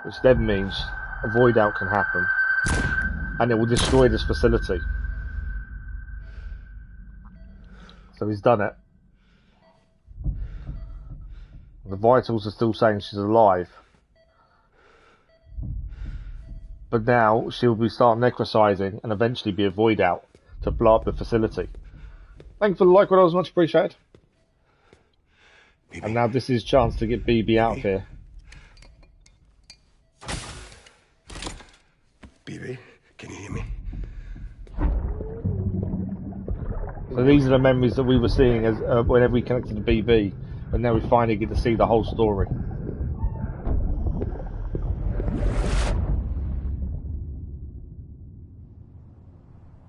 Which then means a void out can happen. And it will destroy this facility. So he's done it. The vitals are still saying she's alive. But now she'll start necrosizing and eventually be a void out to blow up the facility. Thanks for the like, what I was much appreciated. And now this is his chance to get BB out of here. BB, can you hear me? So these are the memories that we were seeing as whenever we connected to BB. But now we finally get to see the whole story.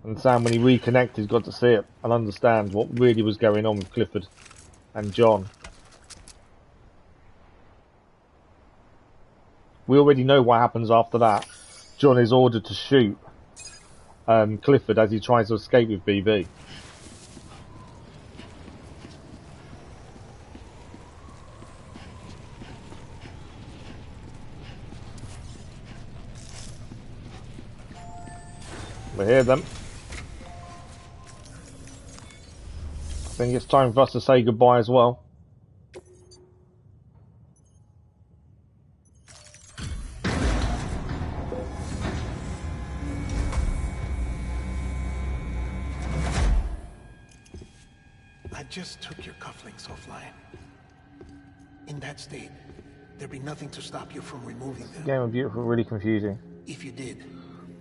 And Sam, when he reconnected, got to see it and understand what really was going on with Clifford and John. We already know what happens after that. John is ordered to shoot Clifford as he tries to escape with BB. We hear them. I think it's time for us to say goodbye as well. I just took your cufflinks offline. In that state, there'd be nothing to stop you from removing them. Game of Beautiful, really confusing. If you did,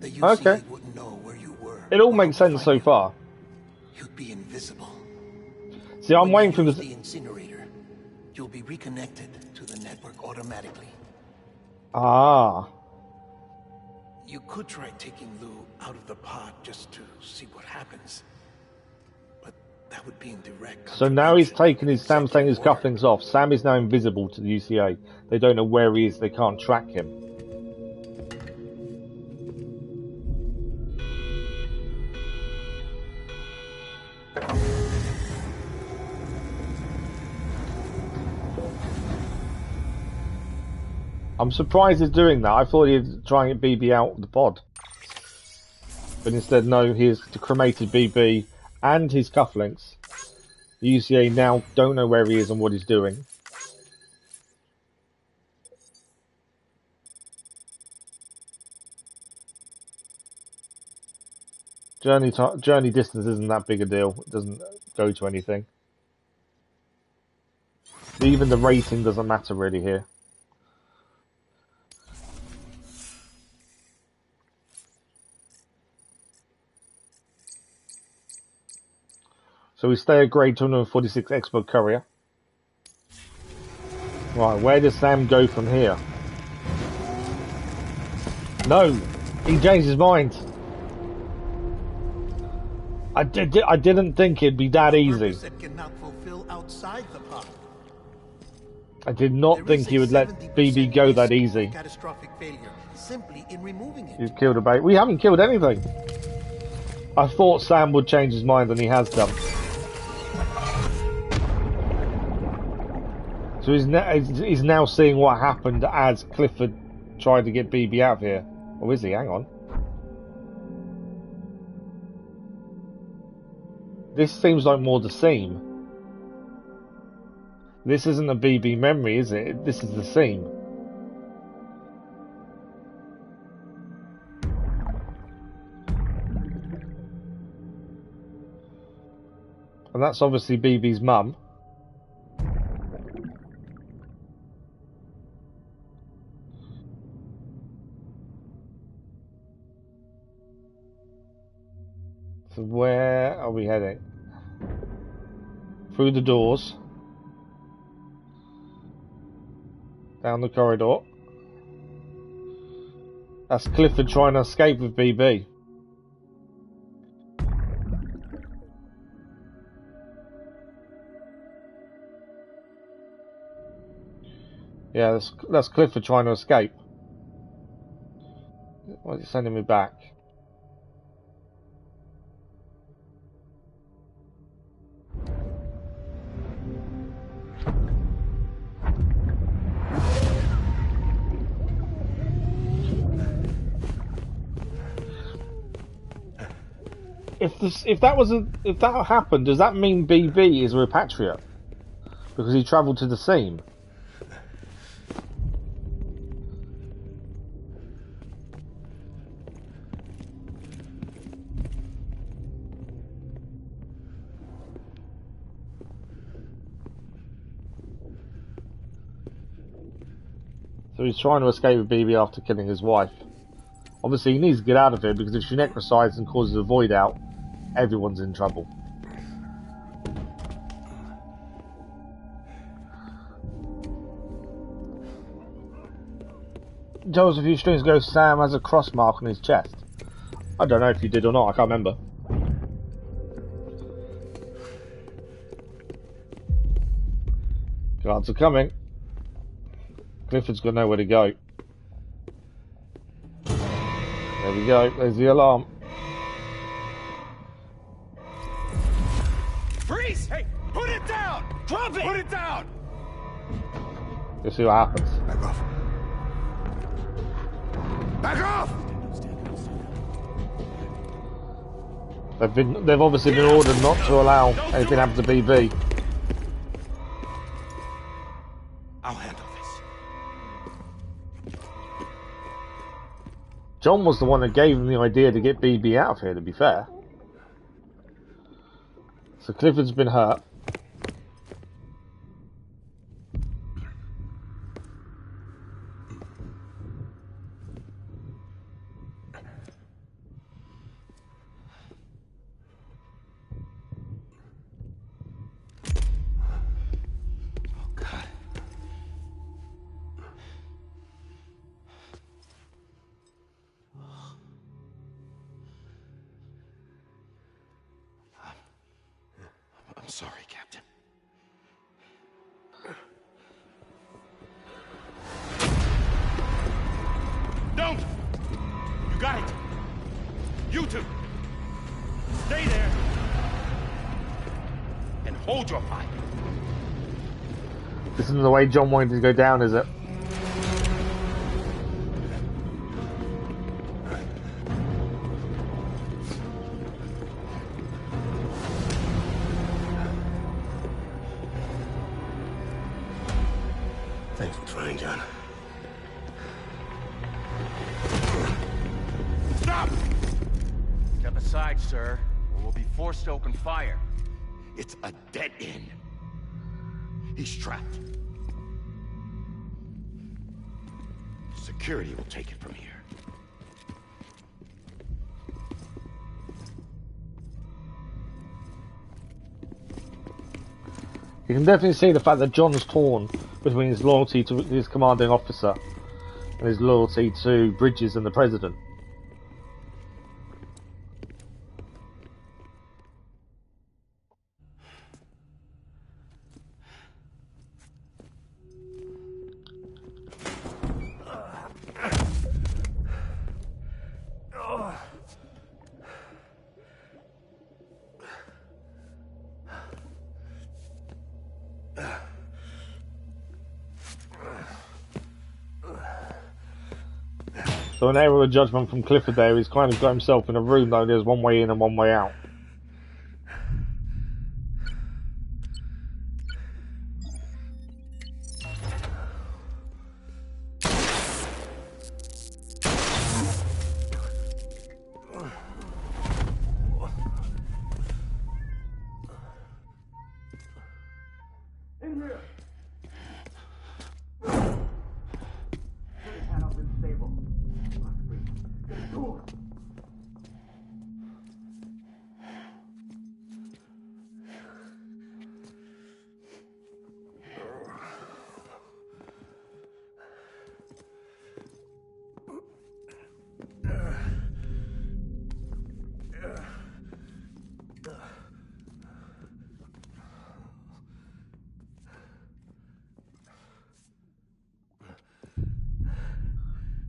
the UCA wouldn't know where you were. It all makes sense so far. You'd be invisible. See, I'm waiting for the incinerator. You'll be reconnected to the network automatically. Ah. You could try taking Lou out of the pod just to see what happens. But that would be in direct. So now he's taken his Sam's taking his cufflinks off. Sam is now invisible to the UCA. They don't know where he is, they can't track him. I'm surprised he's doing that. I thought he'd try and get BB out of the pod. But instead, no, he's cremated BB and his cufflinks. The UCA now don't know where he is and what he's doing. Journey distance isn't that big a deal. It doesn't go to anything. Even the rating doesn't matter really here. So we stay at grade 246 expert courier. Right, where does Sam go from here? No, he changed his mind. I didn't think it'd be that easy. I did not think he would let BB go that easy. You've killed a bait. We haven't killed anything. I thought Sam would change his mind, and he has done. So he's now seeing what happened as Clifford tried to get BB out of here. Or is he? Hang on. This seems like more the same. This isn't a BB memory, is it? This is the same. And that's obviously BB's mum. So where are we heading? Through the doors. Down the corridor. That's Clifford trying to escape with BB. Yeah, that's Clifford trying to escape. Why is he sending me back? If that happened, does that mean BB is a repatriate? Because he travelled to the seam. So he's trying to escape with BB after killing his wife. Obviously he needs to get out of here because if she necrosizes and causes a void out, everyone's in trouble. Joel's a few streams ago, Sam has a cross mark on his chest. I don't know if you did or not, I can't remember. Guards are coming. Clifford's got nowhere to go. There we go, there's the alarm. Freeze! Hey, put it down! Drop it! Put it down! You'll see what happens. Back off. Back off! They've obviously been ordered not to allow anything happen to BB. I'll handle this. John was the one that gave him the idea to get BB out of here, to be fair. So Clifford's been hurt. I'm sorry, Captain. Don't! You got it! You two! Stay there! And hold your fire! This isn't the way John wanted to go down, is it? Thanks for trying, John. Stop! Step aside, sir, or we'll be forced to open fire. It's a dead end. He's trapped. Security will take it from here. You can definitely see the fact that John's torn between his loyalty to his commanding officer and his loyalty to Bridges and the President. So an error of judgment from Clifford there, he's kind of got himself in a room though there's one way in and one way out.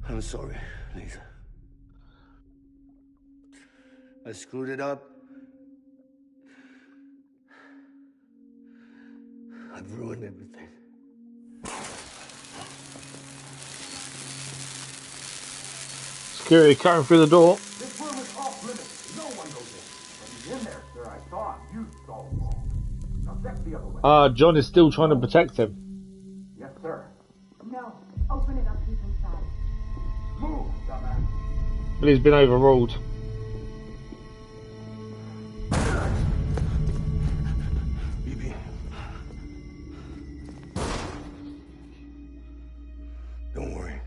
I'm sorry, Lisa. I screwed it up. I've ruined everything. Security coming through the door. This room is off limits. No one goes in. But he's in there, sir. I saw him. You saw him all. Now check the other way. John is still trying to protect him. Yes, sir. No. Open it up. He's inside. Move, dumbass. But he's been overruled. BB. Don't worry.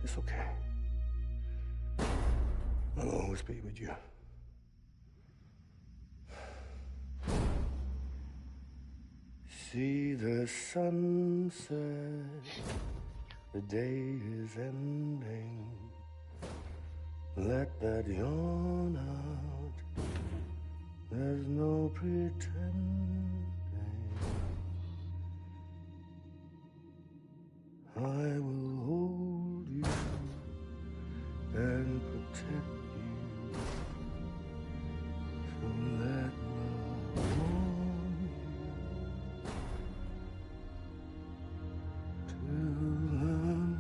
It's okay. I'll always be with you. See the sunset The day is ending. Let that yawn out. There's no pretending. I will hold you and protect you. So let love warm you till the morning.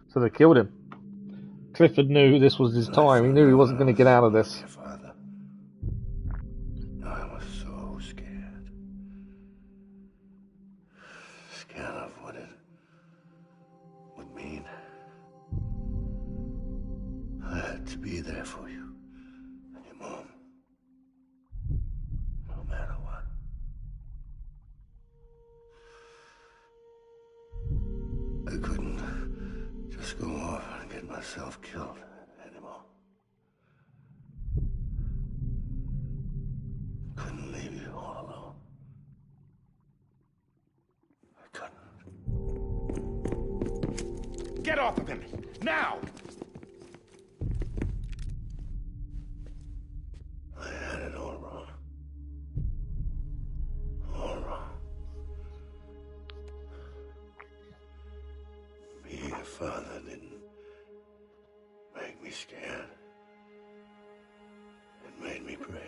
So they killed him. Clifford knew this was his time. He knew he wasn't going to get out of this. Father, I was so scared. Scared of what it would mean. I had to be there for you and your mom. No matter what. I couldn't just go off and get myself killed anymore. Couldn't leave you all alone. I couldn't. Get off of him! Now! I had it all wrong. All wrong. Being a father didn't make me scared. It made me brave.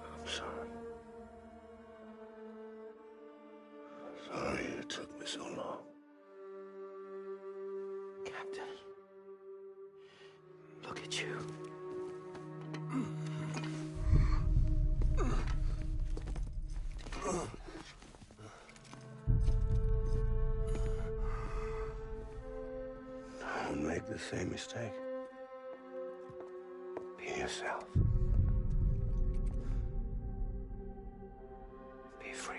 I'm sorry. Sorry it took me so long. Captain, look at you. Don't make the same mistake. Be yourself. Be free.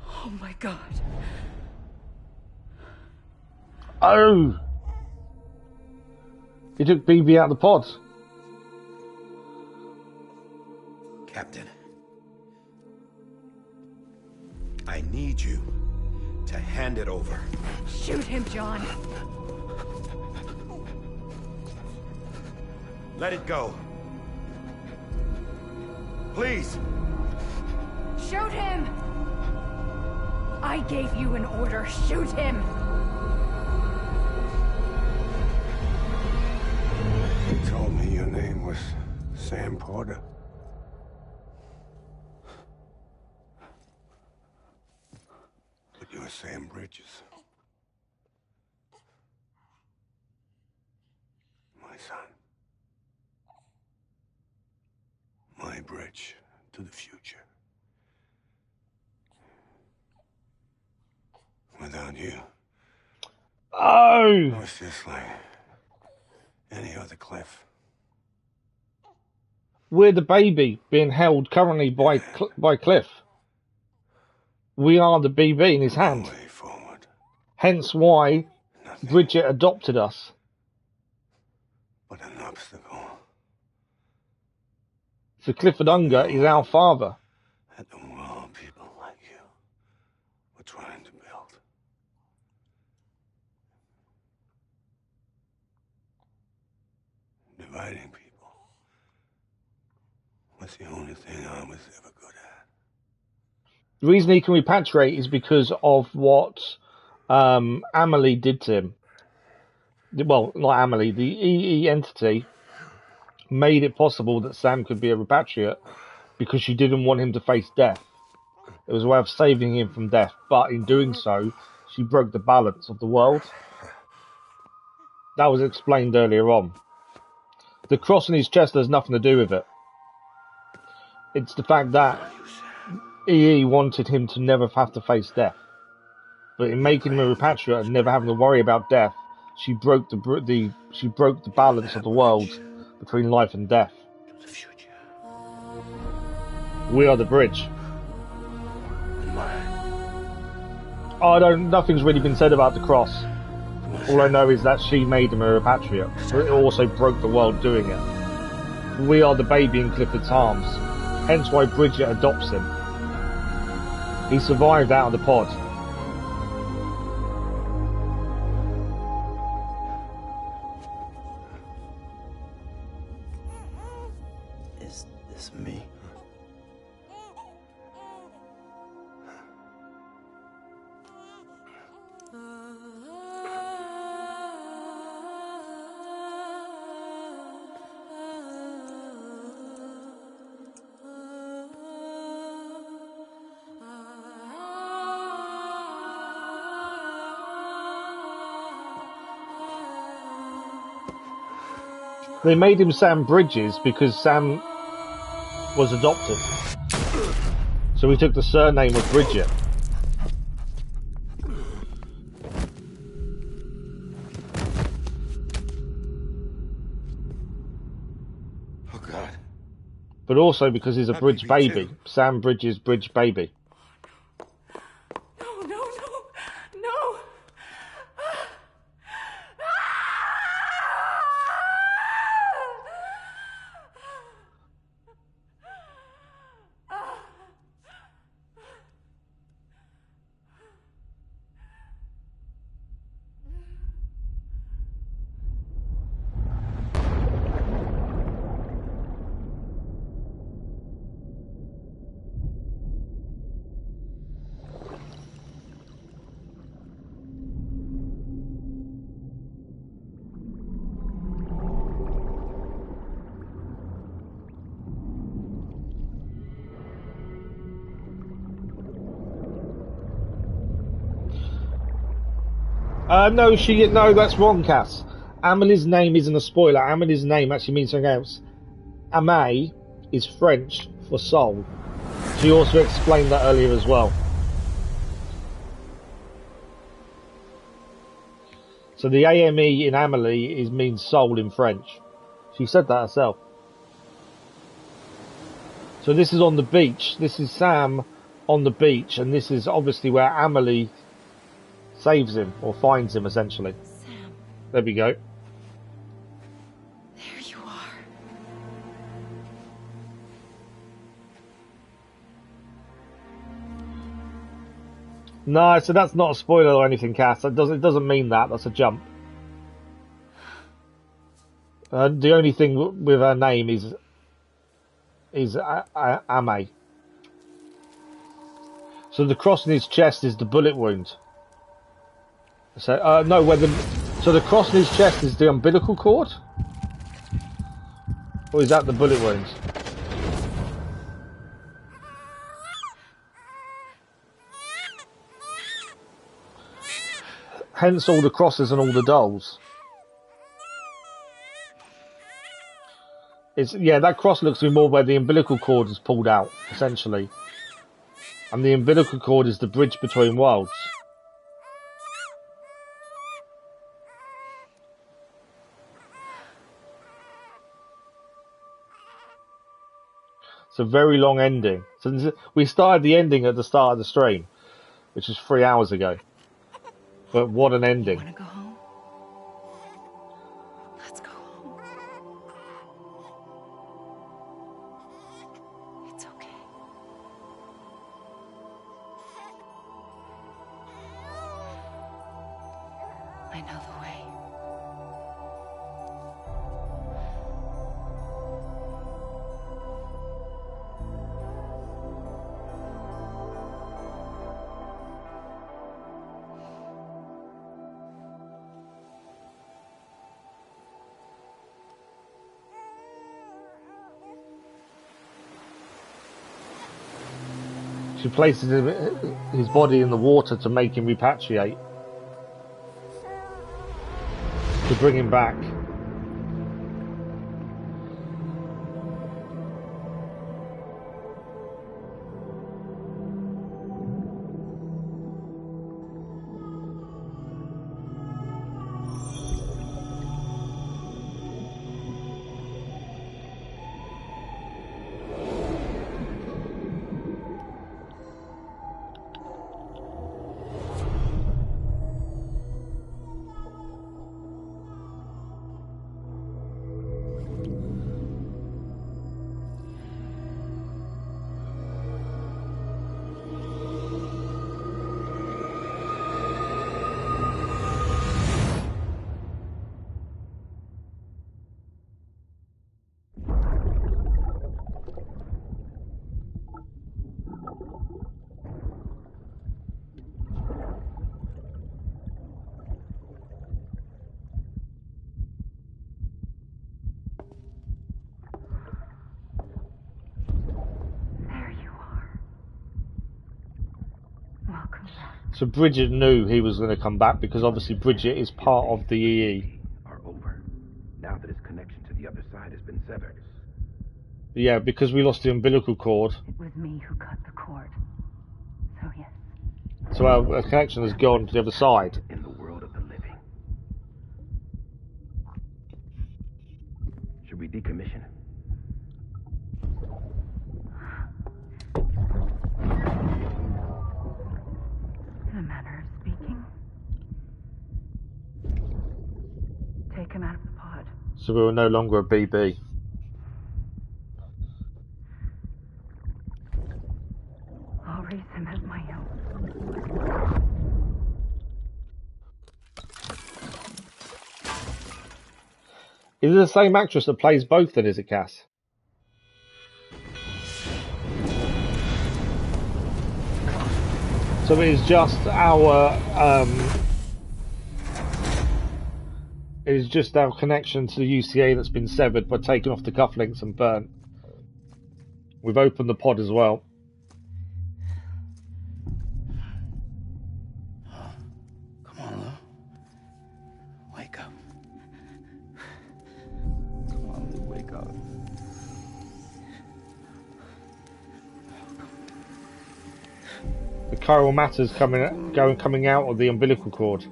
Oh my God. Oh! He took BB out of the pod. Captain, I need you to hand it over. Shoot him, John. Let it go. Please. Shoot him! I gave you an order. Shoot him! You told me your name was Sam Porter. But you're Sam Bridges. My son. My bridge to the future. Without you, Oh! it was just like any other Cliff. We're the baby being held currently by Cliff. We are the BB in his hand. Way forward. Hence why Nothing Bridget adopted us. but an obstacle So Clifford Unger is our father. that the world people like you were trying to build. Dividing people was the only thing I was ever good at. The reason he can repatriate is because of what Amelie did to him. Well, not Amelie, the EE entity made it possible that Sam could be a repatriate because she didn't want him to face death. It was a way of saving him from death, but in doing so, she broke the balance of the world. That was explained earlier on. The cross on his chest has nothing to do with it. It's the fact that EE wanted him to never have to face death. But in making him a repatriate and never having to worry about death, she broke the balance of the world between life and death. We are the bridge. Nothing's really been said about the cross. All I know is that she made him a repatriate, but it also broke the world doing it. We are the baby in Clifford's arms, hence why Bridget adopts him. He survived out of the pod. Is this me? They made him Sam Bridges because Sam was adopted. So he took the surname of Bridget. Oh, God. But also because he's a Bridge baby. Sam Bridges, Bridge baby. No! No, that's wrong, Cass. Amelie's name isn't a spoiler. Amelie's name actually means something else. Amé is French for soul. She also explained that earlier as well. So the AME in Amelie means soul in French. She said that herself. So this is on the beach. This is Sam on the beach, and this is obviously where Amelie saves him, or finds him, essentially. Sam. There we go. There you are. No, so that's not a spoiler or anything, Cass. It doesn't mean that. That's a jump. The only thing with her name is Ame. So the cross in his chest is the bullet wound. So so the cross in his chest is the umbilical cord, or is that the bullet wound? Hence all the crosses and all the dolls. That cross looks to be more where the umbilical cord is pulled out, essentially. And the umbilical cord is the bridge between worlds. It's a very long ending. So we started the ending at the start of the stream, which was 3 hours ago. But what an ending. You wanna go home? Let's go home. It's okay. I know the way. She places his body in the water to make him repatriate. To bring him back. So Bridget knew he was going to come back because obviously Bridget is part of the EE. Are over. Now that his connection to the other side has been severed. Yeah, because we lost the umbilical cord. It was me who cut the cord. So yes. So our connection has gone to the other side. In the world of the living. Should we decommission it? In a manner of speaking. Take him out of the pod. So we were no longer a BB. I'll raise him as my own. Is it the same actress that plays both then, is it, Cass? So it is just our it is just our connection to the UCA that's been severed by taking off the cufflinks and burnt. We've opened the pod as well. Come on, Lou. Wake up. Come on, Lou, wake up. The chiral matter's coming out of the umbilical cord.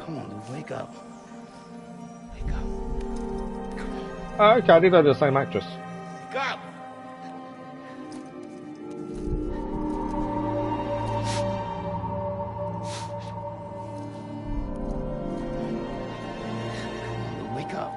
Come on, Lou, wake up. Wake up. Oh, okay, I didn't know they're the same actress. Wake up! Wake up.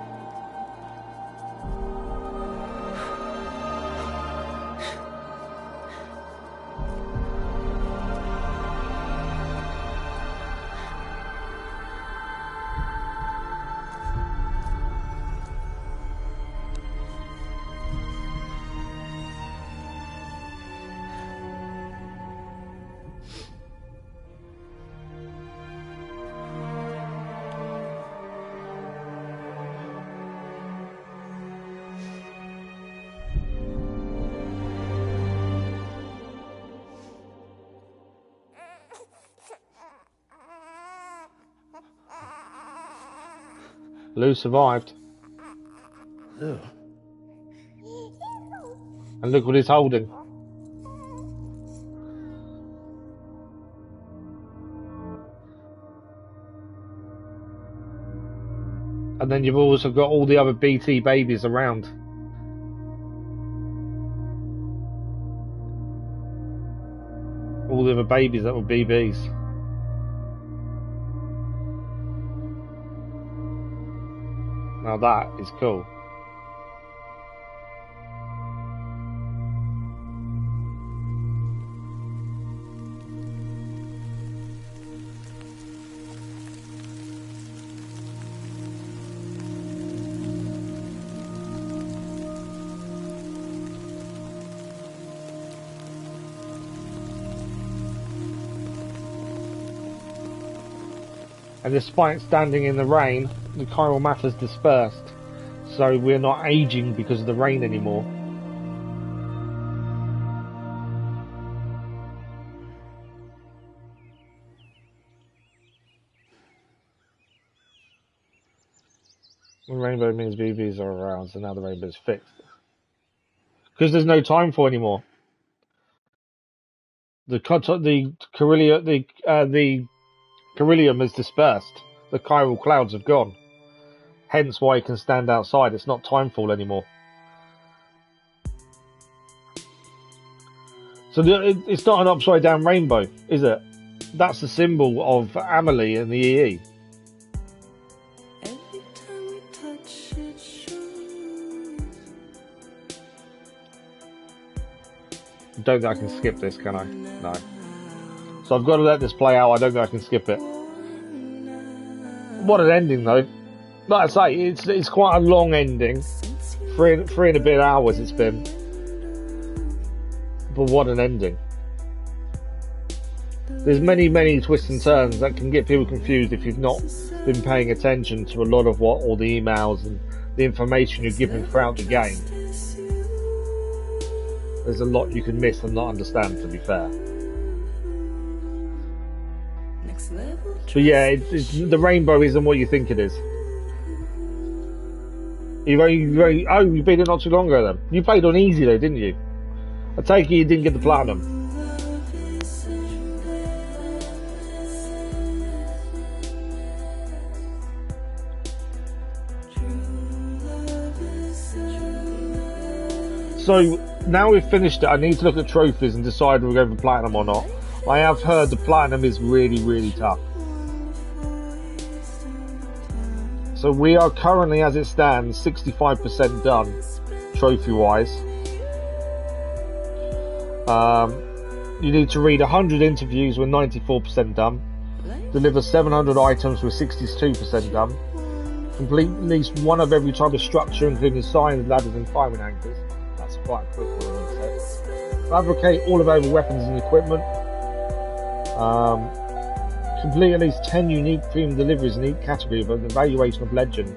Lou survived. Lou. And look what he's holding. And then you've also got all the other BT babies around. All the other babies that were BBs. Now that is cool. And despite standing in the rain, the chiral matter's dispersed, so we're not aging because of the rain anymore. The rainbow means BBs are around, so now the rainbow's fixed. Because there's no time for anymore. The Carillium is dispersed. The chiral clouds have gone. Hence why you can stand outside. It's not timefall anymore. So it's not an upside down rainbow, is it? That's the symbol of Amelie and the EE. I don't think I can skip this, can I? No. So I've got to let this play out. I don't think I can skip it. What an ending, though. Like I say, it's quite a long ending. Three and a bit hours it's been. But what an ending. There's many twists and turns that can get people confused if you've not been paying attention to a lot of what all the emails and the information you're given throughout the game, there's a lot you can miss and not understand, to be fair. But yeah, the rainbow isn't what you think it is. You beat it not too long ago then. You played on easy though, didn't you? I take it you didn't get the platinum. So now we've finished it, I need to look at trophies and decide if we're going for platinum or not. I have heard the platinum is really, really tough. So we are currently, as it stands, 65% done, trophy-wise. You need to read 100 interviews, we're 94% done. Deliver 700 items, we're 62% done. Complete at least one of every type of structure, including signs, ladders and climbing anchors. That's quite a quick one, I would say. Fabricate all available weapons and equipment. Complete at least 10 unique premium deliveries in each category of an evaluation of legend.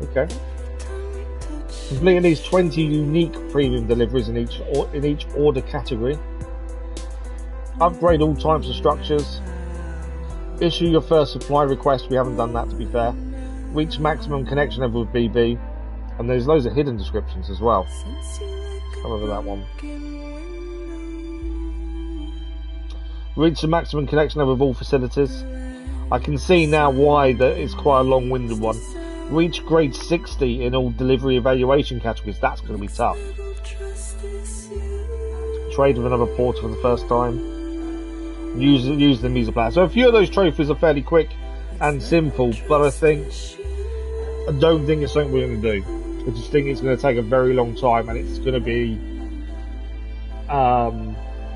Okay. Complete at least 20 unique premium deliveries in each order category. Upgrade all types of structures. Issue your first supply request. We haven't done that, to be fair. Reach maximum connection level with BB. And there's loads of hidden descriptions as well. Come over that one. Reach the maximum connection level with all facilities. I can see now why that it's quite a long-winded one. Reach grade 60 in all delivery evaluation categories. That's going to be tough. Trade with another porter for the first time. Use the music player. So a few of those trophies are fairly quick and simple, but I don't think it's something we're going to do. I just think it's going to take a very long time, and it's going to be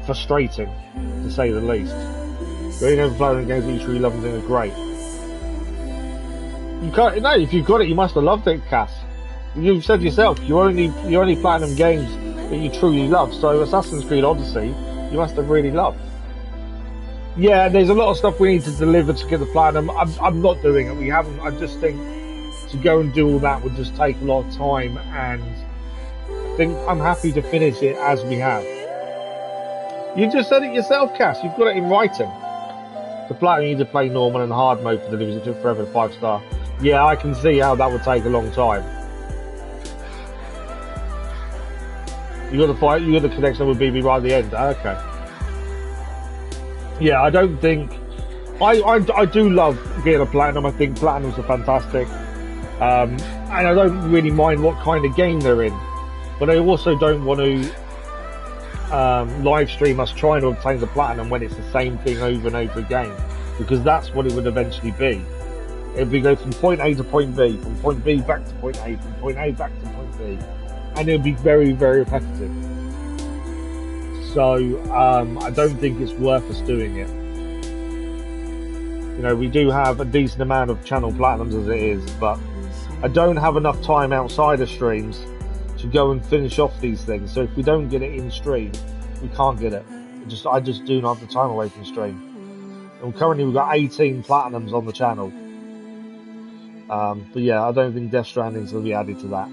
frustrating, to say the least. Really never playing games that you truly love and think are great. You can't. No, if you've got it, you must have loved it, Cass. You've said yourself, you only platinum games that you truly love. So Assassin's Creed Odyssey, you must have really loved. Yeah, there's a lot of stuff we need to deliver to get the platinum. I'm not doing it. We haven't. I just think to go and do all that would just take a lot of time, and I think I'm happy to finish it as we have. You just said it yourself, Cass. You've got it in writing. The platinum, you need to play normal and hard mode for deliveries. It took forever to 5-star. Yeah, I can see how that would take a long time. You got the fight. You got the connection with BB right at the end. Okay. Yeah, I don't think. I do love getting a platinum. I think platinums are fantastic. And I don't really mind what kind of game they're in, but I also don't want to live stream us trying to obtain the platinum when it's the same thing over and over again, because that's what it would eventually be. If we go from point A to point B, from point B back to point A, from point A back to point B, and it would be very, very repetitive. So I don't think it's worth us doing it. You know, we do have a decent amount of channel platinums as it is, but I don't have enough time outside of streams to go and finish off these things. So if we don't get it in stream, we can't get it. I just do not have the time away from stream. And currently we've got 18 platinums on the channel. But yeah, I don't think Death Stranding is going to be added to that.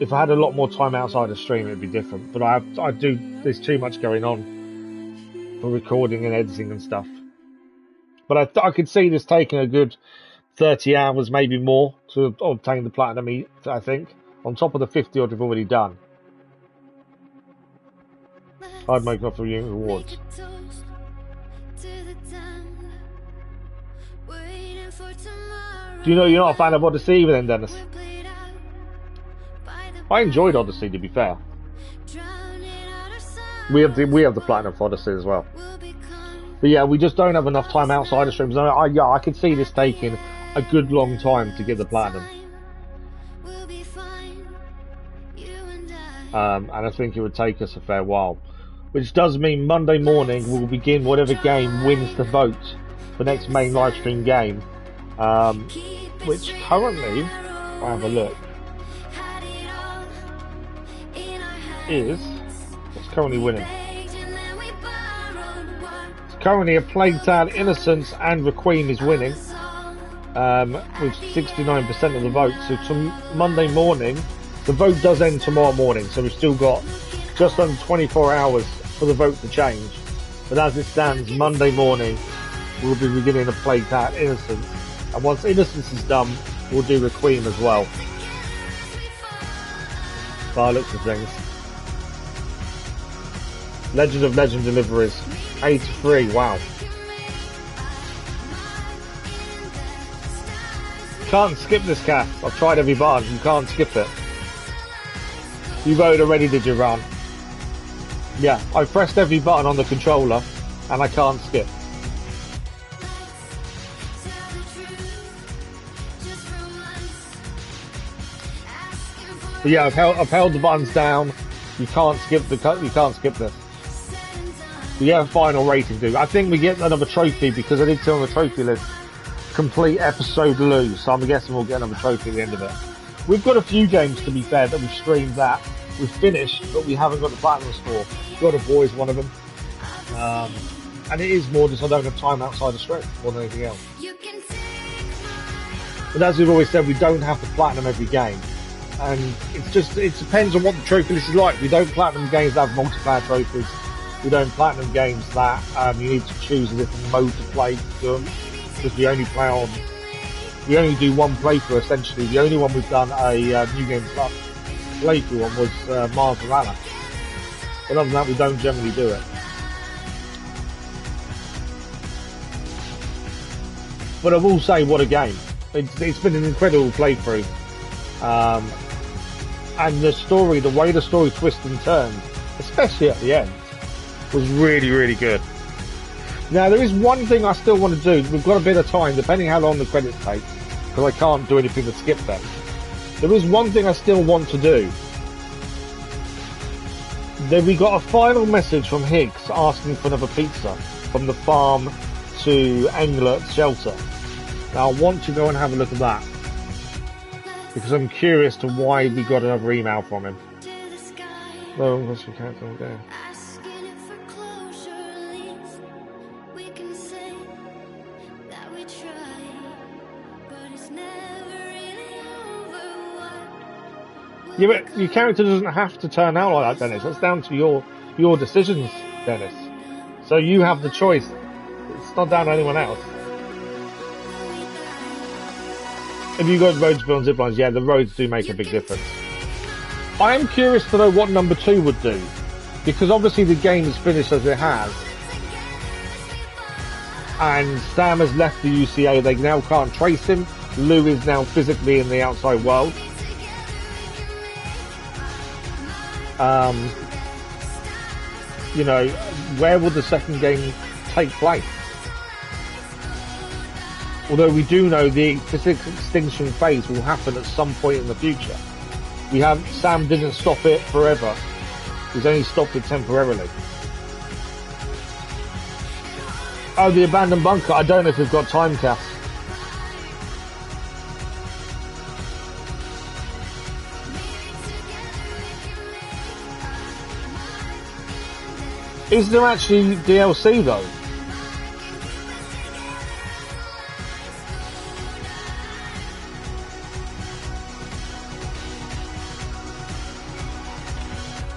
If I had a lot more time outside of stream, it'd be different. But there's too much going on for recording and editing and stuff. But I could see this taking a good 30 hours, maybe more, to obtain the platinum, I think, on top of the 50 odd we've already done. I'd make up for you rewards. Do you know you're not a fan of Odyssey either then, Dennis? I enjoyed Odyssey, to be fair. We have the platinum for Odyssey as well. But yeah, we just don't have enough time outside of streams. I could see this taking a good long time to get the platinum. And I think it would take us a fair while. Which does mean Monday morning we'll begin whatever game wins the vote for next main live stream game. Which currently, if I have a look, is what's currently winning. It's currently A Plague Tale: Innocence and Requiem is winning. with 69% of the vote. So to Monday morning, the vote does end tomorrow morning, so we've still got just under 24 hours for the vote to change. But as it stands, Monday morning, we'll be beginning to play that Innocence. And once Innocence is done, we'll do Requiem as well. By the looks of things. Legend of Legend Deliveries, 83, wow. Can't skip this, Cat. I've tried every button, you can't skip it. You voted already, did you, Ron? Yeah, I pressed every button on the controller, and I can't skip. But yeah, I've held the buttons down. You can't skip this. We have a final rating, dude. I think we get another trophy because I did see on the trophy list, complete episode lose. So I'm guessing we'll get another trophy at the end of it. We've got a few games, to be fair, that we've streamed that we've finished, but we haven't got the platinum score. God of War is one of them. And it is more just I don't have time outside the stream more than anything else. But as we've always said, we don't have to platinum every game. And it depends on what the trophy list is like. We don't platinum games that have multiplayer trophies. We don't platinum games that you need to choose a different mode to play to do them. Because we only do one playthrough essentially. The only one we've done a New Game Plus playthrough on was Mars Valhalla. But other than that, we don't generally do it. But I will say, what a game. It's been an incredible playthrough. And the story, the way the story twists and turns, especially at the end, was really, really good. Now, there is one thing I still want to do. We've got a bit of time, depending how long the credits take, because I can't do anything to skip them. There is one thing I still want to do. Then we got a final message from Higgs asking for another pizza from the farm to Englert shelter. Now, I want to go and have a look at that, because I'm curious to why we got another email from him. No, unless we can't come down. Yeah, but your character doesn't have to turn out like that, Dennis. That's down to your decisions, Dennis. So you have the choice. It's not down to anyone else. If you got roads built on zip lines, yeah, the roads do make a big difference. I am curious to know what number 2 would do, because obviously the game is finished as it has, and Sam has left the UCA. They now can't trace him. Lou is now physically in the outside world. You know, where will the second game take place? Although we do know the extinction phase will happen at some point in the future. Sam didn't stop it forever. He's only stopped it temporarily. Oh, the abandoned bunker. I don't know if we've got time, Cass. Is there actually DLC though?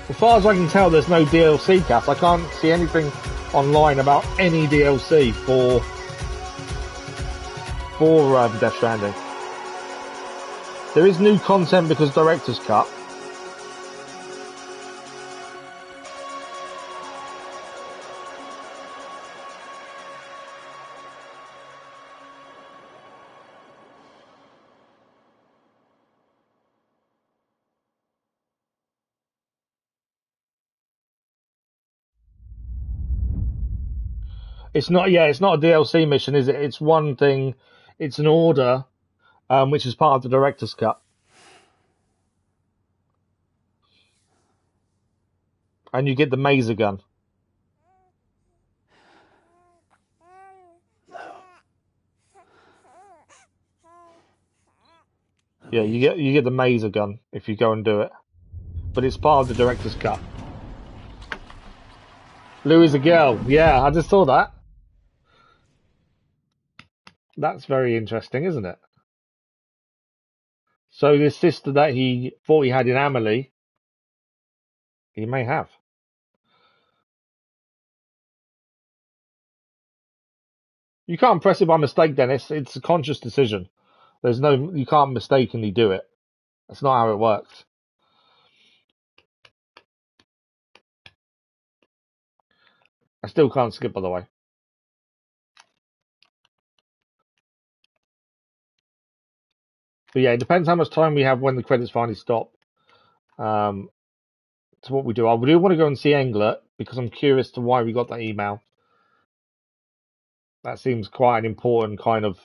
As far as I can tell, there's no DLC, Cass. I can't see anything online about any DLC for Death Stranding. There is new content because Director's Cut. It's not a DLC mission, is it? It's one thing, it's an order, which is part of the Director's Cut. And you get the Maser gun. Yeah, you get the Maser gun if you go and do it. But it's part of the Director's Cut. Lou is a girl. Yeah, I just saw that. That's very interesting, isn't it? So this sister that he thought he had in Amelie, he may have. You can't press it by mistake, Dennis. It's a conscious decision. You can't mistakenly do it. That's not how it works. I still can't skip, by the way. But yeah, it depends how much time we have when the credits finally stop. To what we do. I do want to go and see Engler because I'm curious to why we got that email. That seems quite an important kind of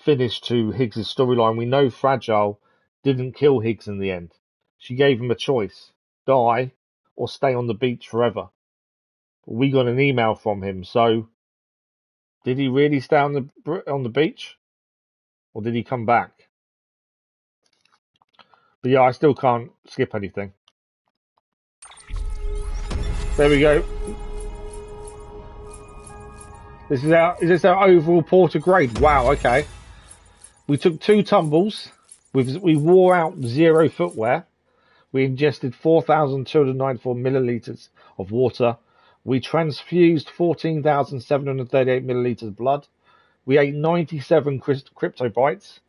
finish to Higgs's storyline. We know Fragile didn't kill Higgs in the end. She gave him a choice: die or stay on the beach forever. But we got an email from him, so did he really stay on the beach, or did he come back? But yeah, I still can't skip anything. There we go. Is this our overall porter grade? Wow, okay. We took 2 tumbles. We wore out 0 footwear. We ingested 4,294 milliliters of water. We transfused 14,738 milliliters of blood. We ate 97 crypto bites.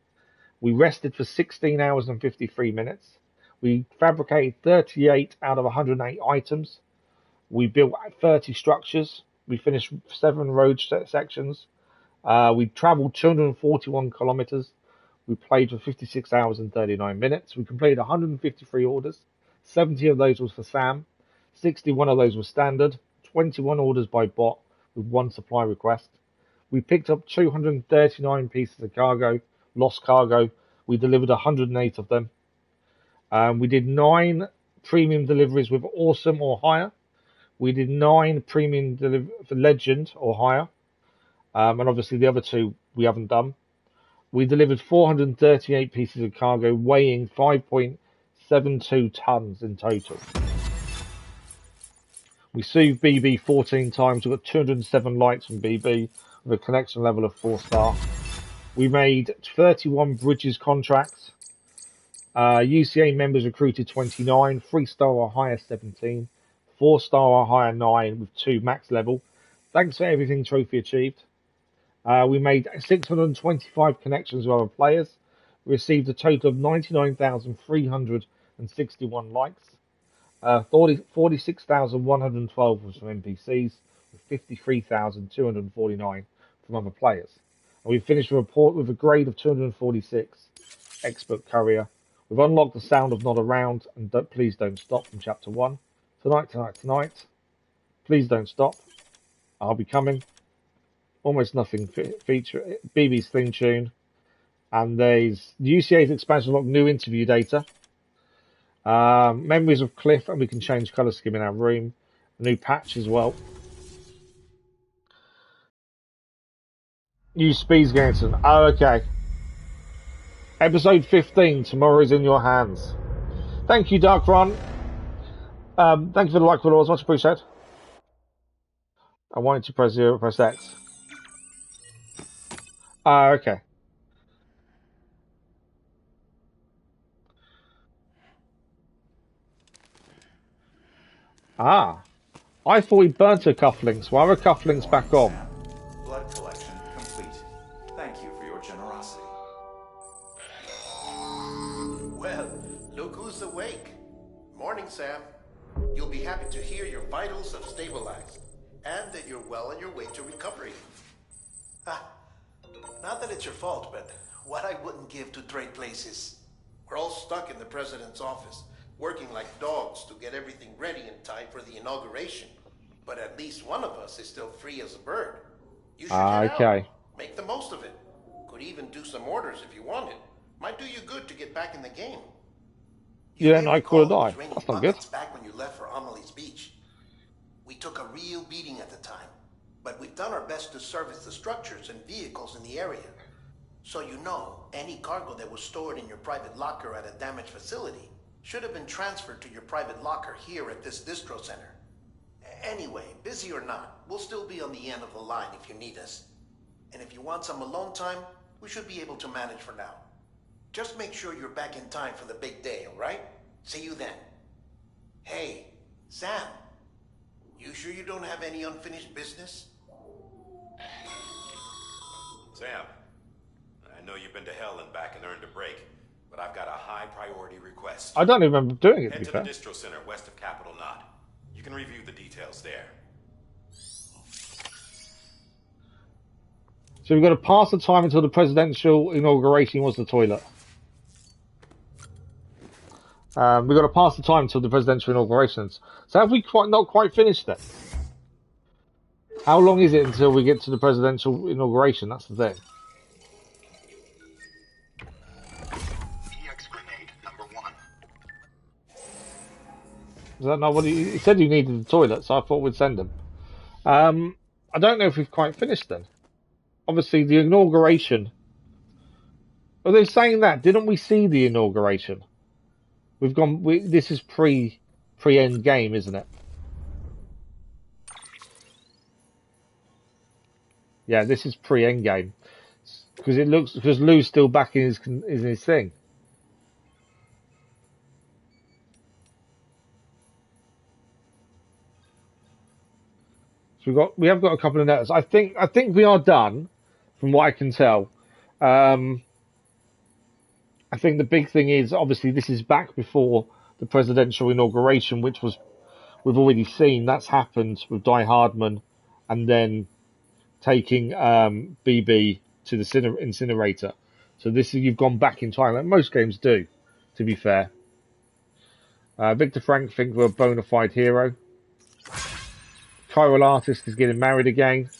We rested for 16 hours and 53 minutes. We fabricated 38 out of 108 items. We built 30 structures. We finished 7 road sections. We traveled 241 kilometers. We played for 56 hours and 39 minutes. We completed 153 orders. 70 of those was for Sam. 61 of those were standard. 21 orders by bot with 1 supply request. We picked up 239 pieces of cargo, lost cargo. We delivered 108 of them. We did 9 premium deliveries with Awesome or higher. We did 9 premium for Legend or higher. And obviously the other 2 we haven't done. We delivered 438 pieces of cargo, weighing 5.72 tons in total. We sued BB 14 times. We got 207 likes from BB with a connection level of 4-star. We made 31 bridges contracts. UCA members recruited 29, 3-star or higher 17, 4-star or higher 9 with 2 max level. Thanks for everything trophy achieved. We made 625 connections with other players. We received a total of 99,361 likes. 46,112 was from NPCs, with 53,249 from other players. And we finished the report with a grade of 246, expert courier. We've unlocked the sound of Not Around and Please Don't Stop from chapter 1. Tonight. Please Don't Stop. I'll Be Coming. Almost Nothing feature, BB's theme tune. And there's UCA's expansion unlocked new interview data. Memories of Cliff, and we can change colour scheme in our room. A new patch as well. Use Speed's Ganson. Oh, okay. Episode 15, Tomorrow is in Your Hands. Thank you, Dark Ron. Thank you for the like followers, much appreciated. I wanted to press 0, press X. Okay. I thought we burnt her cufflinks. Why are her cufflinks back on? Blood collection complete. Thank you for your generosity. Well, look who's awake. Morning, Sam. You'll be happy to hear your vitals have stabilized, and that you're well on your way to recovery. Not that it's your fault, but what I wouldn't give to trade places. We're all stuck in the president's office, working like dogs to get everything ready in time for the inauguration. But at least one of us is still free as a bird. You should head out. Make the most of it. Could even do some orders if you wanted. Might do you good to get back in the game. Yeah, Nightcrawler died. That's not good. Back when you left for Amelie's Beach. We took a real beating at the time, but we've done our best to service the structures and vehicles in the area. So you know, any cargo that was stored in your private locker at a damaged facility should have been transferred to your private locker here at this distro center. Anyway, busy or not, we'll still be on the end of the line if you need us. And if you want some alone time, We should be able to manage for now. Just make sure you're back in time for the big day, all right? See you then. Hey, Sam. You sure you don't have any unfinished business? Sam, I know you've been to hell and back and earned a break, but I've got a high priority request. I don't remember doing it, to Head be to fair. the distro center west of Capitol Knot. You can review the details there. So we've got to pass the time until the presidential inauguration was the toilet. We've got to pass the time until the presidential inaugurations. So have we not quite finished it? How long is it until we get to the presidential inauguration? That's the thing. EX grenade number 1. Is that not what he said? You needed the toilet, so I thought we'd send him. I don't know if we've quite finished then. Obviously, the inauguration. Are they saying that? Didn't we see the inauguration? We've gone. This is pre-end game, isn't it? Yeah, this is pre-end game because Lou's still back in his thing. So we have got a couple of letters. I think we are done, from what I can tell. I think the big thing is, obviously, this is back before the presidential inauguration, which we've already seen. That's happened with Die Hardman, and then taking BB to the incinerator. So you've gone back in time, like most games do, to be fair. Victor Frank think we're a bona fide hero. Chiral Artist is getting married again.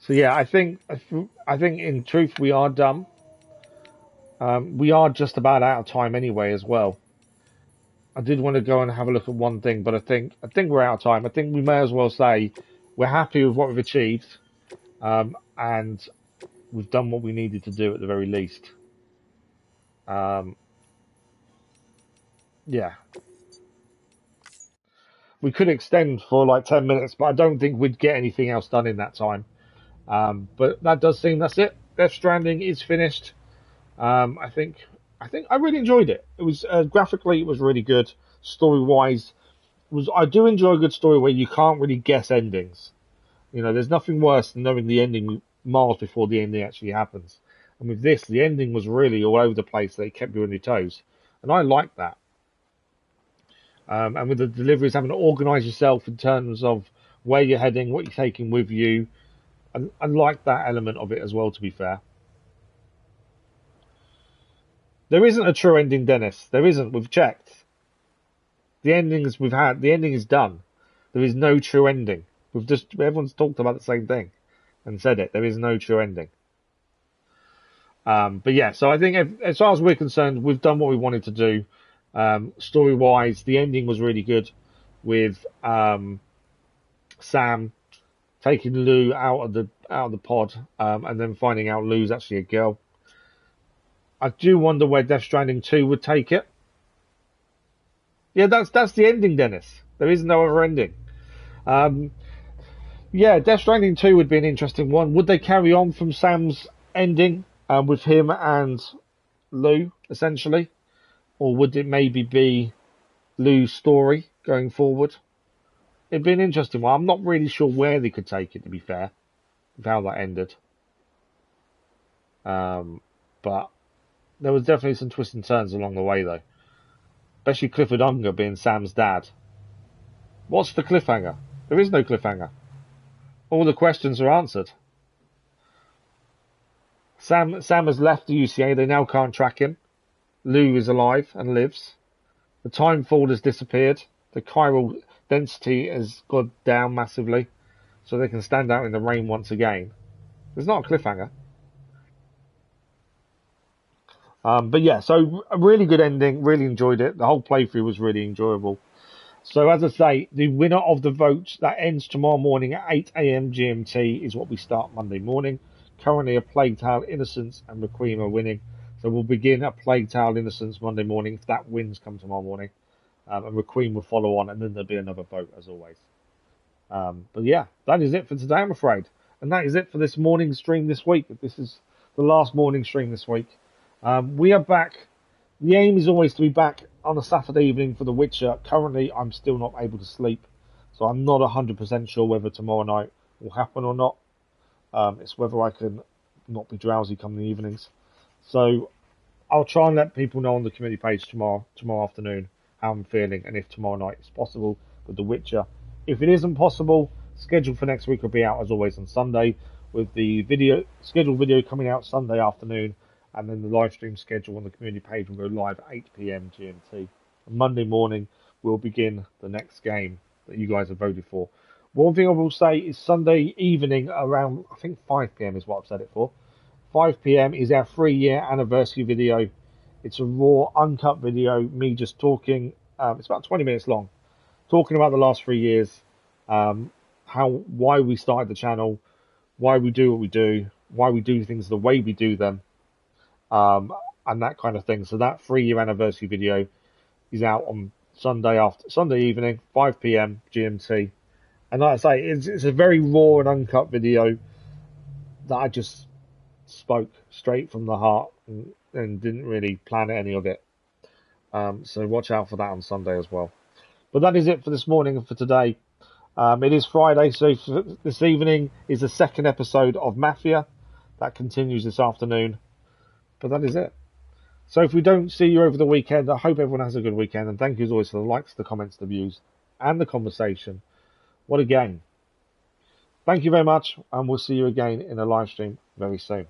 So yeah, I think in truth we are done. We are just about out of time anyway as well. I did want to go and have a look at one thing, but I think we're out of time. I think we may as well say we're happy with what we've achieved, and we've done what we needed to do at the very least. Yeah. We could extend for like 10 minutes, but I don't think we'd get anything else done in that time. But that does seem that's it. Death Stranding is finished. I think I really enjoyed it. It was graphically, it was really good. Story-wise, I do enjoy a good story where you can't really guess endings. You know, there's nothing worse than knowing the ending miles before the ending actually happens. And with this, the ending was really all over the place. They kept you on your toes, and I like that. And with the deliveries, having to organise yourself in terms of where you're heading, what you're taking with you, I like that element of it as well. To be fair. There isn't a true ending, Dennis. There isn't. We've checked. The endings we've had, the ending is done. There is no true ending. Everyone's talked about the same thing and said it. There is no true ending. But yeah, so I think as far as we're concerned, we've done what we wanted to do. Story-wise, the ending was really good with Sam taking Lou out of the pod, and then finding out Lou's actually a girl. I do wonder where Death Stranding 2 would take it. Yeah, that's the ending, Dennis. There is no other ending. Yeah, Death Stranding 2 would be an interesting one. Would they carry on from Sam's ending with him and Lou, essentially? Or would it maybe be Lou's story going forward? It'd be an interesting one. I'm not really sure where they could take it, to be fair, with how that ended. But there was definitely some twists and turns along the way, though. Especially Clifford Unger being Sam's dad. What's the cliffhanger? There is no cliffhanger. All the questions are answered. Sam has left the UCA. They now can't track him. Lou is alive and lives. The time fall has disappeared. The chiral density has gone down massively, so they can stand out in the rain once again. There's not a cliffhanger. But yeah, so a really good ending. Really enjoyed it. The whole playthrough was really enjoyable. So as I say, the winner of the vote that ends tomorrow morning at 8 a.m. GMT is what we start Monday morning. Currently, A Plague Tale: Innocence and Requiem are winning. So we'll begin A Plague Tale: Innocence Monday morning if that wins come tomorrow morning. And Requiem will follow on, and then there'll be another vote as always. But yeah, that is it for today, I'm afraid. And that is it for this morning stream this week. This is the last morning stream this week. We are back. The aim is always to be back on a Saturday evening for The Witcher. Currently, I'm still not able to sleep, so I'm not 100% sure whether tomorrow night will happen or not. It's whether I can not be drowsy come the evenings. So I'll try and let people know on the community page tomorrow afternoon how I'm feeling and if tomorrow night is possible with The Witcher. If it isn't possible, schedule for next week will be out as always on Sunday, with the scheduled video coming out Sunday afternoon, and then the live stream schedule on the community page will go live at 8 p.m. GMT. And Monday morning we'll begin the next game that you guys have voted for. One thing I will say is Sunday evening around, I think 5 p.m. is what I've set it for. 5 p.m. is our 3-year anniversary video. It's a raw, uncut video, me just talking. It's about 20 minutes long, talking about the last 3 years, why we started the channel, why we do what we do, why we do things the way we do them, and that kind of thing. So that 3-year anniversary video is out on Sunday evening, 5 p.m. GMT. And like I say, it's a very raw and uncut video that I just spoke straight from the heart and didn't really plan any of it. So watch out for that on Sunday as well. But that is it for this morning and for today. It is Friday, so this evening is the second episode of Mafia. That continues this afternoon. But that is it. So if we don't see you over the weekend, I hope everyone has a good weekend. And thank you as always for the likes, the comments, the views, and the conversation. What a game. Thank you very much, and we'll see you again in a live stream very soon.